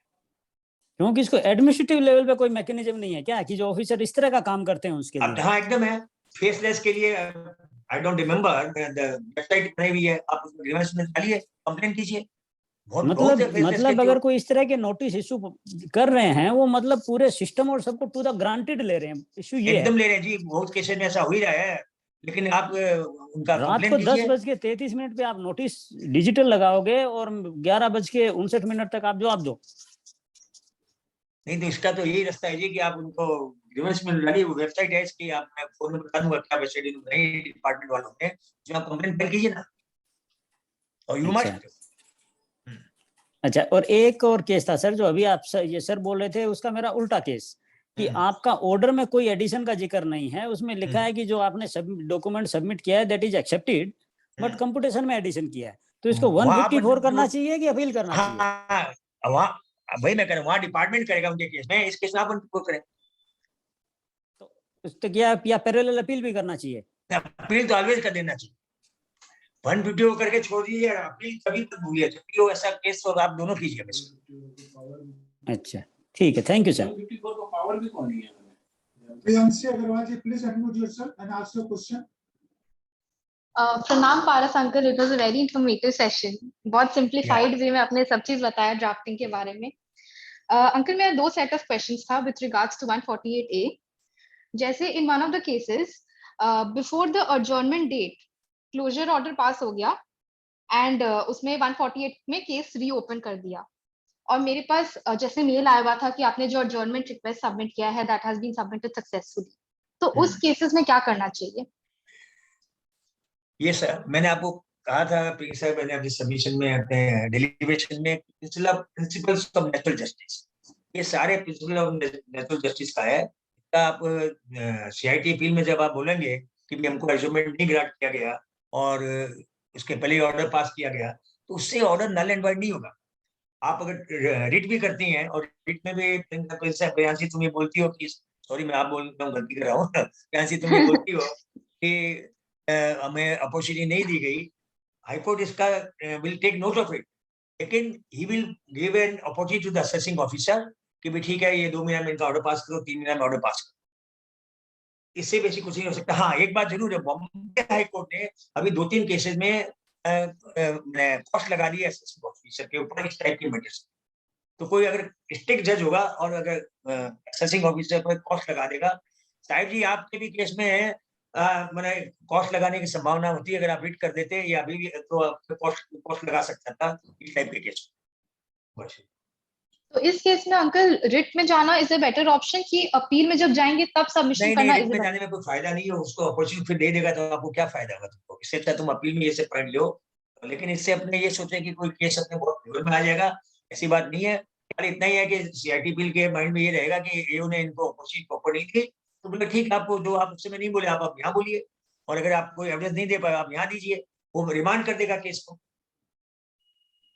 क्योंकि इसको एडमिनिस्ट्रेटिव लेवल पे कोई मैकेनिज्म नहीं है क्या कि जो ऑफिसर इस तरह का काम करते हैं उसके लिए? हाँ एकदम है। फेसलेस के लिए आई डोंट रिमेम्बर वेबसाइट बनाई हुई है, आप उसमें ग्रीवेंस में डालिए, कंप्लेंट कीजिए। मतलब अगर कोई इस तरह के नोटिस इशू कर रहे हैं, वो मतलब पूरे सिस्टम और सबको टू द ग्रांटेड ले रहे हैं, इशू ये एकदम ले रहे हैं जी, बहुत केसेस में ऐसा हो ही रहा है, लेकिन आप उनका रात को 10:33 पे आप नोटिस डिजिटल लगाओगे और 11:59 तक आप जवाब दो। नहीं तो इसका तो यही रास्ता है जी कि आप उनको ग्रीवेंस में डालिए, वो वेबसाइट है इसकी, आप मैं फोन में बता दूंगा क्या वेबसाइट नहीं डिपार्टमेंट वालों ने, जो आप कंप्लेंट फाइल कीजिए ना, और यू मस्ट। अच्छा, और एक और केस था सर जो अभी आप ये सर बोल रहे थे, उसका मेरा उल्टा केस कि आपका ऑर्डर में कोई एडिशन का जिक्र नहीं है, उसमें लिखा है कि जो आपने डॉक्यूमेंट सबमिट किया है that is accepted, but computation में एडिशन किया है, तो इसको 154 करना चाहिए कि अपील करना चाहिए? वही मैं कह रहा हूँ, वहाँ डिपार्टमेंट करेगा उनके केस में, इस केस में आप उनको करें तो उसको क्या या पैरेलल अपील भी करना चाहिए? अपील तो ऑलवेज कर देना चाहिए, 150 करके छोड़ दीजिए, अपील कभी तक भूलिए, जब भी हो ऐसा केस तो आप दोनों कीजिए बस। अच्छा ठीक है, thank you sir. Adv Agarwal ji, please unmute yourself and ask your question. प्रणाम Paras uncle, it was a very informative session. बहुत सिंप्लीफाइड वे में आपने सब चीज बताया ड्राफ्टिंग के बारे में। अंकल मेरा 2 सेट ऑफ क्वेश्चंस था विद रिगार्ड्स टू 148A। जैसे in one of the cases before the adjournment date closure order pass हो गया एंड उसमें 148 में केस रीओपन कर दिया, और मेरे पास जैसे मेल आया हुआ था कि आपने जो एडजॉर्नमेंट रिक्वेस्ट सबमिट किया है that has been submitted successfully, तो उस केसेस में क्या करना चाहिए? ये सर मैंने आपको कहा था सर, मैंने अपने सबमिशन में अपने डेलीब्रेशन में प्रिंसिपल्स ऑफ नेचुरल जस्टिस, ये सारे प्रिंसिपल ऑफ नेचुरल जस्टिस का है। आप सीआईटी अपील में जब आप बोलेंगे कि हमको एडजॉर्नमेंट नहीं ग्रांट किया गया और उसके पहले ऑर्डर पास किया गया, तो उससे ऑर्डर नल एंड वॉइड नहीं होगा। आप अगर रिट भी करती हैं और रिट में भी प्रियांशी तुम ये बोलती हो कि सॉरी मैं आप बोलता हूँ, गलती कर रहा हूँ प्रियांशी तुम ये बोलती हो कि हमें अपॉर्चुनिटी नहीं दी गई, हाई कोर्ट इसका will take note of it, लेकिन he will give an opportunity to the assessing officer कि भी ठीक है ये 2 महीना में इनका ऑर्डर पास करो, 3 महीना में ऑर्डर पास करो। इससे बेसिक कुछ नहीं हो सकता। हाँ, एक बात जरूर है, बॉम्बे हाई कोर्ट ने अभी 2-3 केसेस में कॉस्ट लगा दी है असेसिंग ऑफिसर के ऊपर इस टाइप की मैटर्स। तो कोई अगर स्ट्रिक्ट जज होगा और अगर असेसिंग ऑफिसर पर कॉस्ट लगा देगा, साहिब जी आपके भी केस में मैंने कॉस्ट लगाने की संभावना होती है, अगर आप रिट कर देते या अभी भी तो कॉस्ट लगा सकता था इस टाइप के केस। तो इस केस में अंकल रिट में जाना इज अ बेटर ऑप्शन कि अपील में जब जाएंगे तब सबमिशन नहीं करना नहीं, इज रिट में जाने में कोई फायदा नहीं है, उसको अपॉर्चुनिटी फिर दे देगा तो आपको क्या फायदा होगा तुमको। इससे अच्छा तुम अपील में ये से पढ़ लो, लेकिन इससे अपने ये सोचे कि कोई केस अपने बहुत फेवर में आ जाएगा, ऐसी बात नहीं है। खाली इतना ही है कि सीआईटी बिल के माइंड में ये रहेगा कि एओ ने इनको अपॉर्चुनिटी प्रॉपर नहीं दी, तो बोले ठीक है, आपको जो आप उससे में नहीं बोले आप यहाँ बोलिए, और अगर आप कोई एविडेंस नहीं दे पाए आप यहाँ दीजिए, वो रिमांड कर देगा केस को।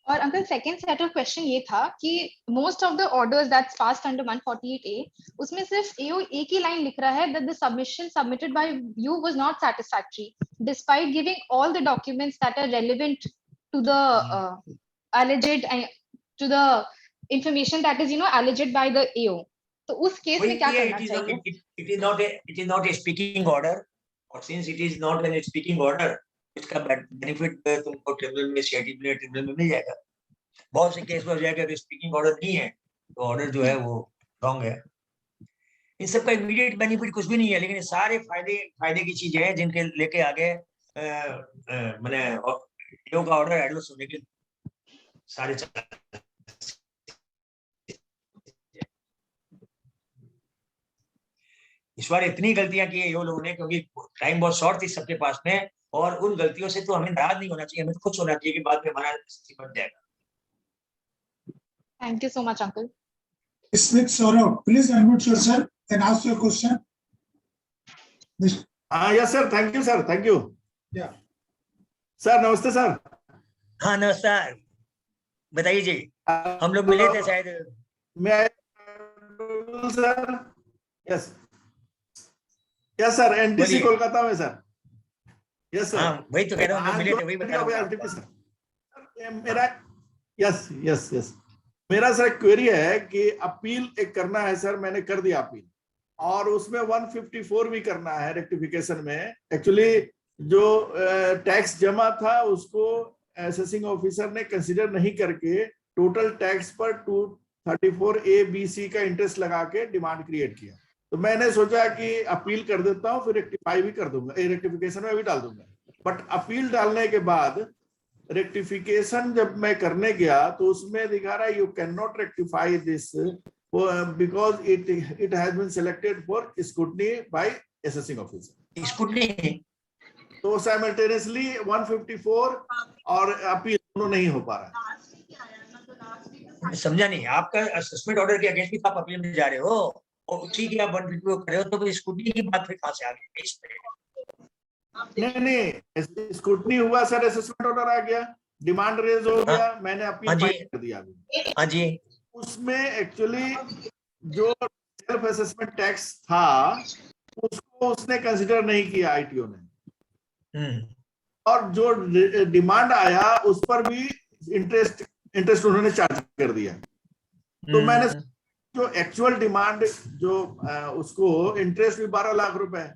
और uncle second set of question ये था कि most of the orders that's passed under 148A उसमें सिर्फ एओ एक ही लाइन लिख रहा है that the submission submitted by you was not satisfactory despite giving all the documents that are relevant to the alleged to the information that is alleged by the AO। तो उस case में क्या करना चाहिए? It is not a speaking order, और since it is not a speaking order, इसका benefit तुमको tribunal में सीआईटी में ट्रिब्यूनल में मिल जाएगा। बहुत से केस में हो जाएगा कि स्पीकिंग ऑर्डर नहीं है तो ऑर्डर जो है वो रॉन्ग है। इन सब का इमीडिएट बेनिफिट कुछ भी नहीं है, लेकिन सारे फायदे की चीजें हैं जिनके लेके आगे मैंने एओ का ऑर्डर एडवर्स होने के सारे इस बार इतनी गलतियां की एओ लोगों ने क्योंकि टाइम बहुत शॉर्ट थी सबके पास में, और उन गलतियों से तो हमें नाराज नहीं होना चाहिए, हमें तो खुश होना चाहिए कि बाद में हमारा बन जाएगा। Thank you so much uncle. Smith Saurabh, please unmute yourself and ask your question. Yes sir, thank you sir, thank you. Yeah. Sir, नमस्ते सर। हाँ नमस्कार, बताइए जी, हम लोग मिले थे शायद। मैं sir yes sir, NTC Kolkata में सर। यस सर, हाँ वही तो कह रहा हूँ, हम मिले थे वही बता रहा हूँ। मेरा यस मेरा सर क्वेरी है कि अपील एक करना है सर, मैंने कर दिया अपील, और उसमें 154 भी करना है रेक्टिफिकेशन में। एक्चुअली जो टैक्स जमा था उसको असेसिंग ऑफिसर ने कंसीडर नहीं करके टोटल टैक्स पर 234A-B-C का इंटरेस्ट लगा के डिमांड क्रिएट किया। तो मैंने सोचा कि अपील कर देता हूँ, फिर रेक्टिफाई भी कर दूंगा, रेक्टिफिकेशन में भी डाल दूंगा। बट अपील डालने के बाद रेक्टिफिकेशन जब मैं करने गया तो उसमें दिखा रहा है you can not rectify this because it has been selected for scrutiny by assessing officer. Scrutiny तो साइमल्टेनियसली 154 और अपील दोनों नहीं हो पा रहा है। समझा नहीं, आपका असेसमेंट ऑर्डर के अगेंस्ट भी आप अपील में जा रहे हो, और ठीक है आप 154 कर रहे हो, तो स्क्रूटनी की बात फिर कहां से आ गई इस पे? नहीं, स्क्रूटनी हुआ सर, असेसमेंट ऑर्डर आ गया, डिमांड रेज हो गया, मैंने अपील फाइल कर दिया। हाँ जी, उसमें एक्चुअली जो सेल्फ असेसमेंट टैक्स था उसको उसने कंसीडर नहीं किया आईटीओ ने, और जो डिमांड आया उस पर भी इंटरेस्ट उन्होंने चार्ज कर दिया। तो मैंने जो एक्चुअल डिमांड जो उसको इंटरेस्ट भी 12 लाख रुपए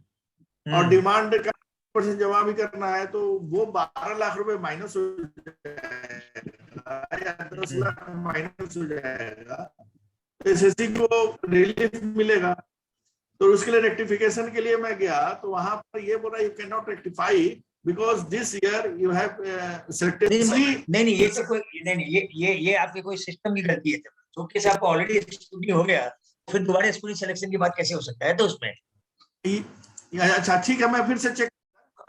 और डिमांड का % जमा भी करना है, तो वो 12 लाख रुपए माइनस हो जाएगा या 10 लाख माइनस हो जाएगा, एसएससी को रिलीफ मिलेगा। तो उसके लिए रेक्टिफिकेशन के लिए मैं गया तो वहां पर ये बोला you can not rectify because this year you have selected. नहीं ये तो कोई नहीं, ये आपके कोई सिस्टम की गलती है, तो कैसे आपको ऑलरेडी स्क्रूटनी हो गया फिर दोबारा स्क्रूटनी सिलेक्शन की बात कैसे हो सकता है? तो उसमें अच्छा ठीक है, मैं फिर से चेक।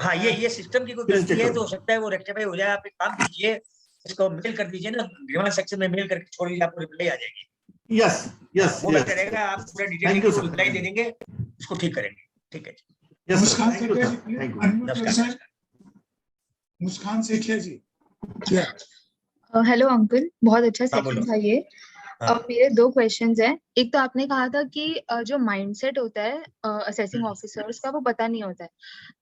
हाँ ये सिस्टम की कोई गलती है तो हो सकता है वो रेक्टिफाई हो जाए। आप एक काम कीजिए, इसको मेल कर दीजिए ना, ग्रीवेंस सेक्शन में मेल करके छोड़ दीजिए, आपको रिप्लाई आ जाएगी। यस वो बेहतर रहेगा, आप पूरा डिटेल रिप्लाई दे देंगे, उसको ठीक करेंगे। ठीक है जी, मुस्कान सेठिया जी। हेलो अंकल, बहुत अच्छा सेशन था ये। मेरे दो क्वेश्चंस हैं। एक तो आपने कहा था कि जो माइंडसेट होता है असेसिंग ऑफिसर्स का वो पता नहीं होता है,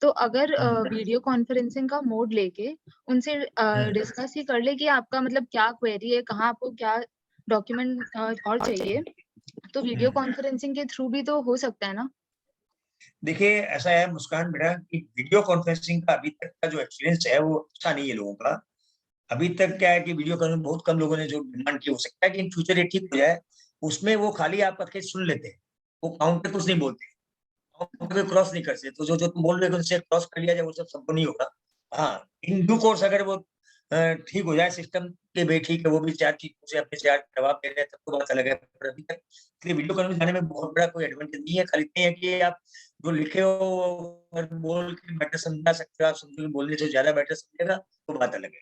तो अगर वीडियो कॉन्फ्रेंसिंग का मोड लेके उनसे डिस्कस ही कर ले कि आपका मतलब क्या क्वेरी है, कहाँ आपको क्या डॉक्यूमेंट और चाहिए, तो वीडियो कॉन्फ्रेंसिंग के थ्रू भी तो हो सकता है ना? देखिए ऐसा है मुस्कान बेटा कि वीडियो कॉन्फ्रेंसिंग का अभी तक का जो एक्सपीरियंस है वो अच्छा नहीं है लोगों का। अभी तक क्या है कि वीडियो कॉन्फ्रेंस बहुत कम लोगों ने जो डिमांड की, हो सकता है कि इन फ्यूचर ये ठीक हो जाए। उसमें वो खाली आपका केस सुन लेते हैं, वो काउंट पे कुछ नहीं बोलते, काउंट पे क्रॉस नहीं करते। तो जो जो तुम बोल रहे हो उनसे क्रॉस कर लिया जाए वो सब सबको नहीं होगा। हाँ, इन ड्यू कोर्स अगर वो ठीक हो जाए सिस्टम के भाई ठीक है, वो भी चार चीज से अपने चार जवाब दे रहे हैं, तब तो बात अलग है। पर अभी तक इसलिए वीडियो कॉन्फ्रेंस जाने में बहुत बड़ा कोई एडवांटेज नहीं है। खाली इतना है कि आप जो लिखे हो और बोल के बेटर समझा सकते हो, आप समझो बोलने से ज्यादा बेटर समझेगा तो बात अलग है।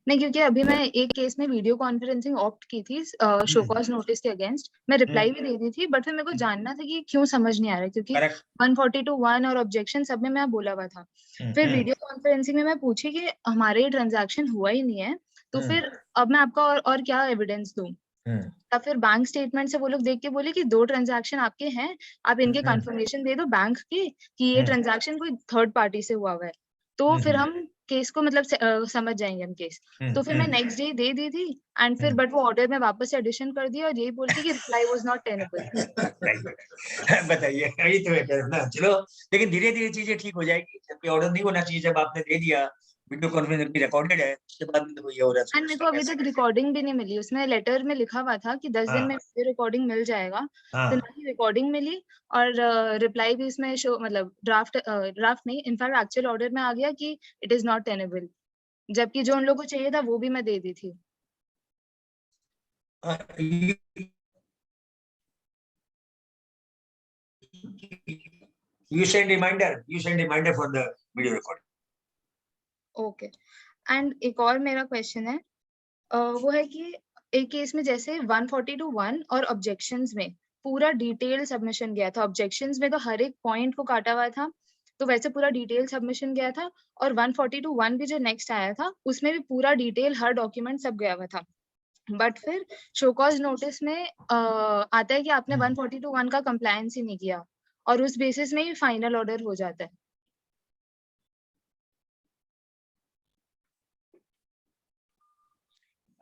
नहीं, क्योंकि अभी मैं एक केस में वीडियो कॉन्फ्रेंसिंग ऑप्ट की थी शो कॉज नोटिस के अगेंस्ट। मैं रिप्लाई भी दे दी थी, बट फिर मेरे को जानना था कि क्यों समझ नहीं आ रहा है, क्योंकि 142(1) और ऑब्जेक्शन सब में मैं बोला हुआ था। फिर वीडियो कॉन्फ्रेंसिंग में मैं पूछी कि हमारे ये ट्रांजैक्शन हुआ ही नहीं है, तो फिर अब मैं आपका और क्या एविडेंस दूं? तब फिर बैंक स्टेटमेंट से वो लोग देख के बोले कि 2 ट्रांजैक्शन आपके हैं, आप इनके कंफर्मेशन दे दो बैंक के कि ये ट्रांजैक्शन कोई थर्ड पार्टी से हुआ हुआ है, तो फिर हम केस को मतलब समझ जाएंगे हम केस। तो फिर मैं नेक्स्ट डे दे दी थी एंड फिर बट वो ऑर्डर में वापस से एडिशन कर दिया और यही बोल के कि रिप्लाई वाज नॉट टेनेबल। बताइए, यही तो है ना। चलो, लेकिन धीरे धीरे चीजें ठीक हो जाएगी। जबकि ऑर्डर नहीं होना चाहिए, जब आपने दे दिया वीडियो कॉन्फ्रेंस भी रिकॉर्डेड है, उसके बाद में तो ये हो रहा है। एंड मेरे को अभी तक रिकॉर्डिंग भी नहीं मिली। उसमें लेटर में लिखा हुआ था कि 10 दिन में रिकॉर्डिंग मिल जाएगा, तो ना ही रिकॉर्डिंग मिली और रिप्लाई भी इसमें शो मतलब ड्राफ्ट नहीं, इनफैक्ट एक्चुअल ऑर्डर में आ गया कि इट इज नॉट टेनेबल, जबकि जो उन लोगों को चाहिए था वो भी मैं दे दी थी। You send reminder for the video recording. Okay. And एक और मेरा क्वेश्चन है, वो है कि एक केस में जैसे 142(1) और ऑब्जेक्शंस में पूरा डिटेल सबमिशन गया था। ऑब्जेक्शंस में तो हर एक पॉइंट को काटा हुआ था, तो वैसे पूरा डिटेल सबमिशन गया था। और 142(1) भी जो नेक्स्ट आया था उसमें भी पूरा डिटेल हर डॉक्यूमेंट सब गया हुआ था। बट फिर शो कॉज नोटिस में आता है कि आपने 142(1) का कंप्लायंस ही नहीं किया और उस बेसिस में ही फाइनल ऑर्डर हो जाता है।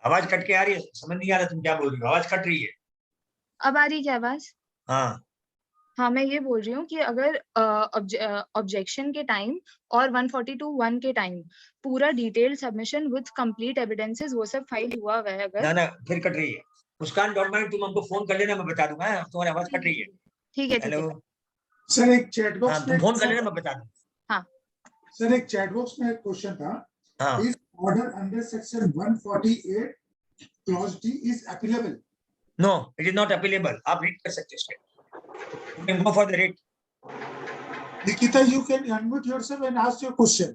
आवाज कट के आ रही है, समझ नहीं आ रहा तुम क्या बोल रही हो, आवाज कट रही है। अब आ रही है क्या आवाज? हाँ, मैं ये बोल रही हूँ कि अगर ऑब्जेक्शन के टाइम और 142(1) के टाइम पूरा detail submission with complete evidences वो सब फाइल हुआ है अगर। ना फिर कट रही है। मुस्कान डोंट माइंड, तुम हमको फोन कर लेना, मैं बता दूंगा। तुम्हारी आवाज कट रही है। ठीक है। हेलो सर, एक चैट बॉक्स में तुम फोन कर लेना, मैं बता दूंगा। हाँ सर, एक चैट बॉक्स में एक क्वेश्चन था, is order under section 148 clause D is appealable? No, it is not appealable. आप रीड कर सकते हैं, you can go for the read. Nikita, you can unmute yourself and ask your question.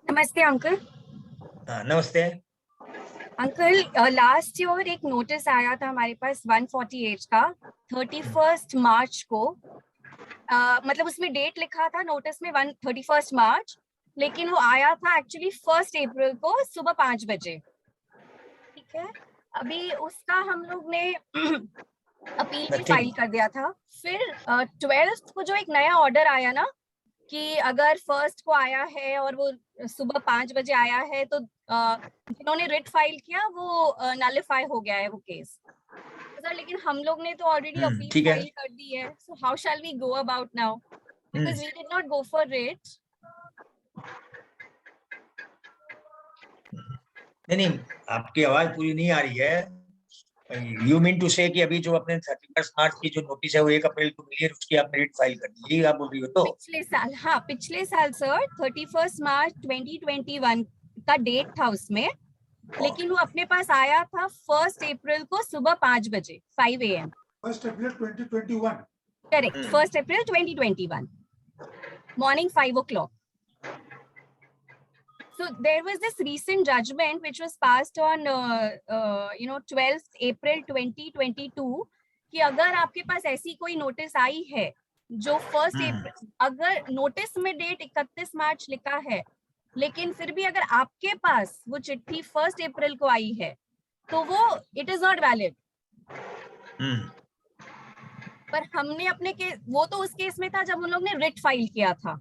नमस्ते uncle. नमस्ते uncle, last year एक notice आया था हमारे पास 148 का 31 मार्च को। मतलब उसमें डेट लिखा था नोटिस में 31 मार्च, लेकिन वो आया था एक्चुअली 1 अप्रैल को सुबह 5 बजे। ठीक है, अभी उसका हम लोग ने अपील भी फाइल कर दिया था। फिर 12th को जो एक नया ऑर्डर आया ना कि अगर 1st को आया है और वो सुबह 5 बजे आया है तो जिन्होंने रिट फाइल किया वो नलिफाई हो गया है वो केस। सर लेकिन हम लोग ने तो ऑलरेडी अपील फाइल कर दी है, so how shall we go about now, because we did not go for writ. नहीं, आपकी आवाज पूरी नहीं आ रही है। यू मीन टू से कि अभी जो अपने 31 मार्च की जो नोटिस है वो 1 अप्रैल को मिली है, उसकी आपने रिट फाइल कर दी, आप बोल रही हो? तो पिछले साल, हाँ पिछले साल सर 31 मार्च 2021 का डेट था उसमें, लेकिन वो अपने पास आया था 1 अप्रैल को सुबह 5 बजे 5 AM। 1 April 2021। Correct, 1 April 2021 morning 5 o'clock. So there was this recent judgment which was passed on 12th April 2022 कि अगर आपके पास ऐसी कोई नोटिस आई है जो 1 अप्रैल, अगर नोटिस में डेट 31 मार्च लिखा है लेकिन फिर भी अगर आपके पास वो चिट्ठी 1 अप्रैल को आई है तो वो इट इज नॉट वैलिड। पर हमने अपने केस, वो तो उस केस में था जब हम लोग ने रिट फाइल किया था।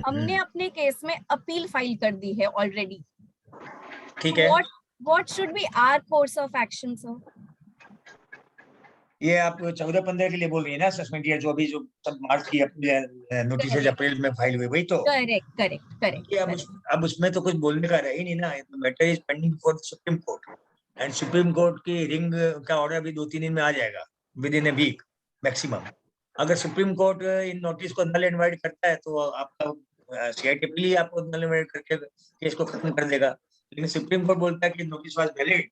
हमने अपने केस में अपील फाइल कर दी है ऑलरेडी। ठीक है। What should be our course of action sir? ये आप 14-15 के लिए बोल रही है ना सस्पेंड किया, जो अभी जो सब मार्च की नोटिस अप्रैल में फाइल हुई, वही तो? करेक्ट। अब उसमें तो कुछ बोलने का रहा ही नहीं ना। Matter is pending for supreme court and supreme court की हियरिंग का ऑर्डर अभी 2-3 दिन में आ जाएगा, within a week maximum. अगर सुप्रीम कोर्ट इन नोटिस को नल एंड वाइड करता है तो आपका सीआईटी आपको नल एंड वाइड करके केस को खत्म कर देगा। लेकिन सुप्रीम कोर्ट बोलता है कि नोटिस वाज वैलिड,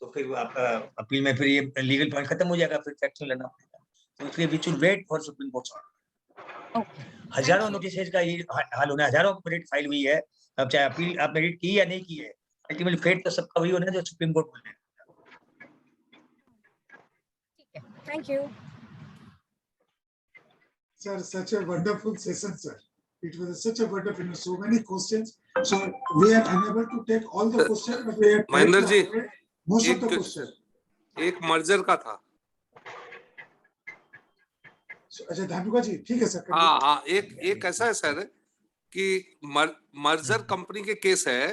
तो फिर आपका अपील में फिर ये लीगल पॉइंट खत्म हो जाएगा, फिर एक्शन लेना पड़ेगा। तो इसलिए we should wait for supreme court order. हजारों नोटिस का ये हाल होना, हजारों रिट फाइल हुई है। अब चाहे अपील आपने रिट की या नहीं की है, अल्टीमेटली फेट तो सबका वही होना जो सुप्रीम कोर्ट बोले। Thank you Sir, such a wonderful session, sir. It was such a wonderful, so many questions. So we are unable to take all the questions, but we are Mahendra ji, most of the questions. एक merger का था। अच्छा धानुका जी, ठीक है sir. हाँ, एक ऐसा है सर कि मर्जर कंपनी के केस है,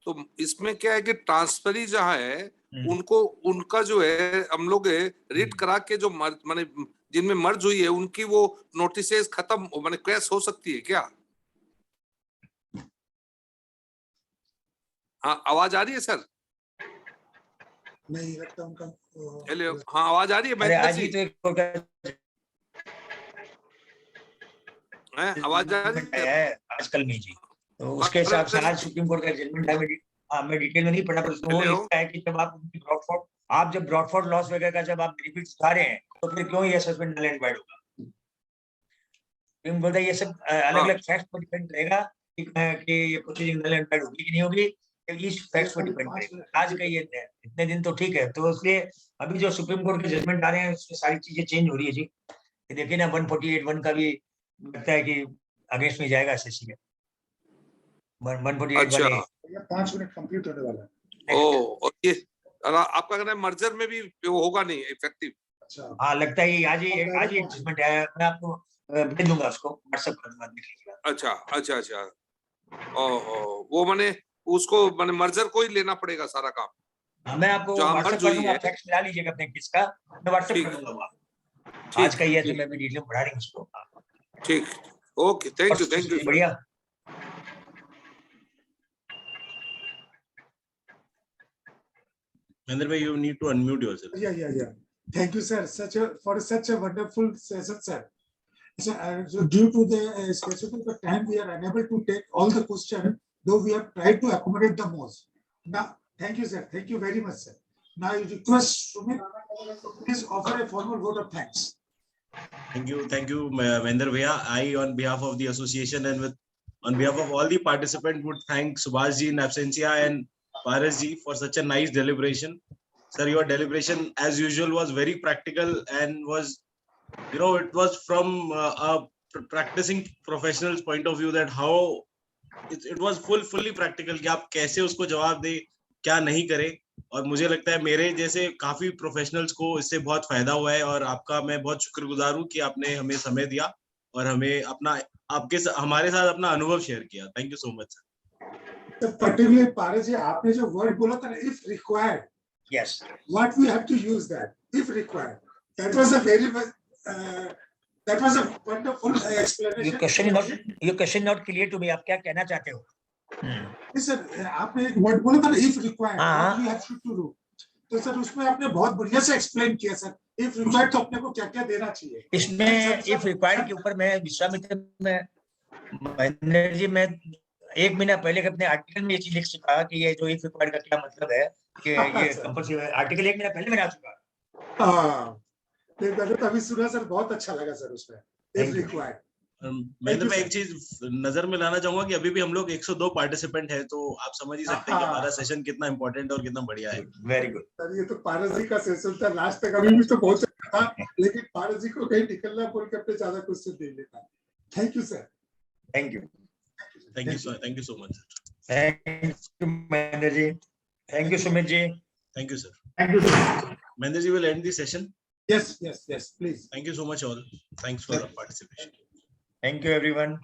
तो इसमें क्या है कि ट्रांसफरी जहाँ है उनको, उनका जो है हम लोग रिट करा के जो माने जिनमें मर्ज हुई है उनकी वो नोटिसेस खत्म माने कैश हो सकती है क्या? हाँ, आवाज आ रही है सर? नहीं लगता उनका। हेलो, हाँ आवाज आ रही है? मैं आज ही तो आवाज आ रही है आजकल में जी, तो उसके हिसाब से आज सुप्रीम कोर्ट का जजमेंट है। मैं डिटेल में नहीं पढ़ा, पर उसमें वो लिखा है कि जब आप जब ब्रॉडफोर्ड लॉस वगैरह का जब आप बेनिफिट उठा रहे हैं, तो फिर क्यों ये सस्पेंड नल एंड वाइड होगा? बोलता है ये सब अलग अलग फैक्ट्स पर डिपेंड रहेगा कि ये प्रोसीजिंग नल एंड वाइड होगी कि नहीं होगी, इस फैक्ट्स पर डिपेंड करेगा। आज का ये इतने दिन तो ठीक है, तो इसलिए अभी जो सुप्रीम कोर्ट के जजमेंट आ रहे हैं उसमें सारी चीजें चेंज हो रही है जी। देखिए ना 148(1) का भी लगता है कि अगेंस्ट में जाएगा एसएससी के 148 वाले। 5 मिनट कंप्लीट होने वाला है। और ये आपका कहना है मर्जर में भी होगा नहीं इफेक्टिव? अच्छा, हाँ लगता है आज ही जजमेंट है। मैं आपको भेज दूंगा, उसको व्हाट्सएप कर दूंगा, देख लीजिएगा। अच्छा। वो माने उसको माने मर्जर को ही लेना पड़ेगा सारा काम? मैं आपको व्हाट्सएप कर दूंगा, फैक्ट्स मिला लीजिएगा अपने केस का, मैं व्हाट्सएप कर दूंगा। आज का ये तो मैं भी डिटेल में पढ़ा रही हूँ उसको। ठीक, ओके, थैंक यू बढ़िया। Mahendra bhai, you need to unmute yourself. Yeah. Thank you, sir. For such a wonderful session, sir. So due to the specific time, we are unable to take all the questions, though we have tried to accommodate the most. Now, thank you, sir. Thank you very much, sir. Now, I request Sumit to please offer a formal vote of thanks. Thank you, Mahendra bhaiya. I, on behalf of the association and on behalf of all the participants, would thank Subhash ji in absentia and Paras ji for such a nice deliberation. Sir, your deliberation, as usual, was very practical and was, it was from a practicing professional's point of view, that how it was fully practical कि आप कैसे उसको जवाब दे, क्या नहीं करे। और मुझे लगता है मेरे जैसे काफी प्रोफेशनल्स को इससे बहुत फायदा हुआ है, और आपका मैं बहुत शुक्रगुजार हूँ कि आपने हमें समय दिया और हमें हमारे साथ अपना अनुभव शेयर किया। Thank you so much sir. Particularly Paras ji, आपने जो वर्ड बोला था, if required, yes, what we have to use that, if required. That was a very that was a wonderful explanation. Your question not clear to me. आप क्या कहना चाहते हो? Sir आपने एक वर्ड बोला था ना, if required, what we have to do. तो सर उसमें आपने बहुत बढ़िया से एक्सप्लेन किया सर। if required तो अपने को क्या क्या देना चाहिए इसमें? if required के ऊपर मैं विश्वामित्र में महेंद्र जी, मैं 1 महीना पहले अपने आर्टिकल में ये चीज लिख चुका कि ये जो if required का क्या मतलब है, कि ये कंपल्सरी आर्टिकल 1 महीना पहले मैं आ चुका। हाँ, मैंने तो अभी सुना सर, बहुत अच्छा लगा सर उसमें if required। मैं एक चीज नजर में लाना चाहूंगा कि अभी भी हम लोग 102 पार्टिसिपेंट है, तो आप समझ ही सकते हैं कि हमारा सेशन कितना इंपॉर्टेंट और कितना बढ़िया है। वेरी गुड सर, ये तो पारस जी का सेशन था, लास्ट तक अभी भी तो बहुत अच्छा था, लेकिन पारस जी को कहीं निकलना बोल के अपने ज्यादा क्वेश्चन दे लेता। Thank you sir. Thank you so much sir. Thank you Mahendra ji. Thank you, Sumit ji. Thank you, sir. Thank you, sir. Mahendra ji will end the session. Yes, please. Thank you so much, all. Thanks for participation. Thank you, everyone.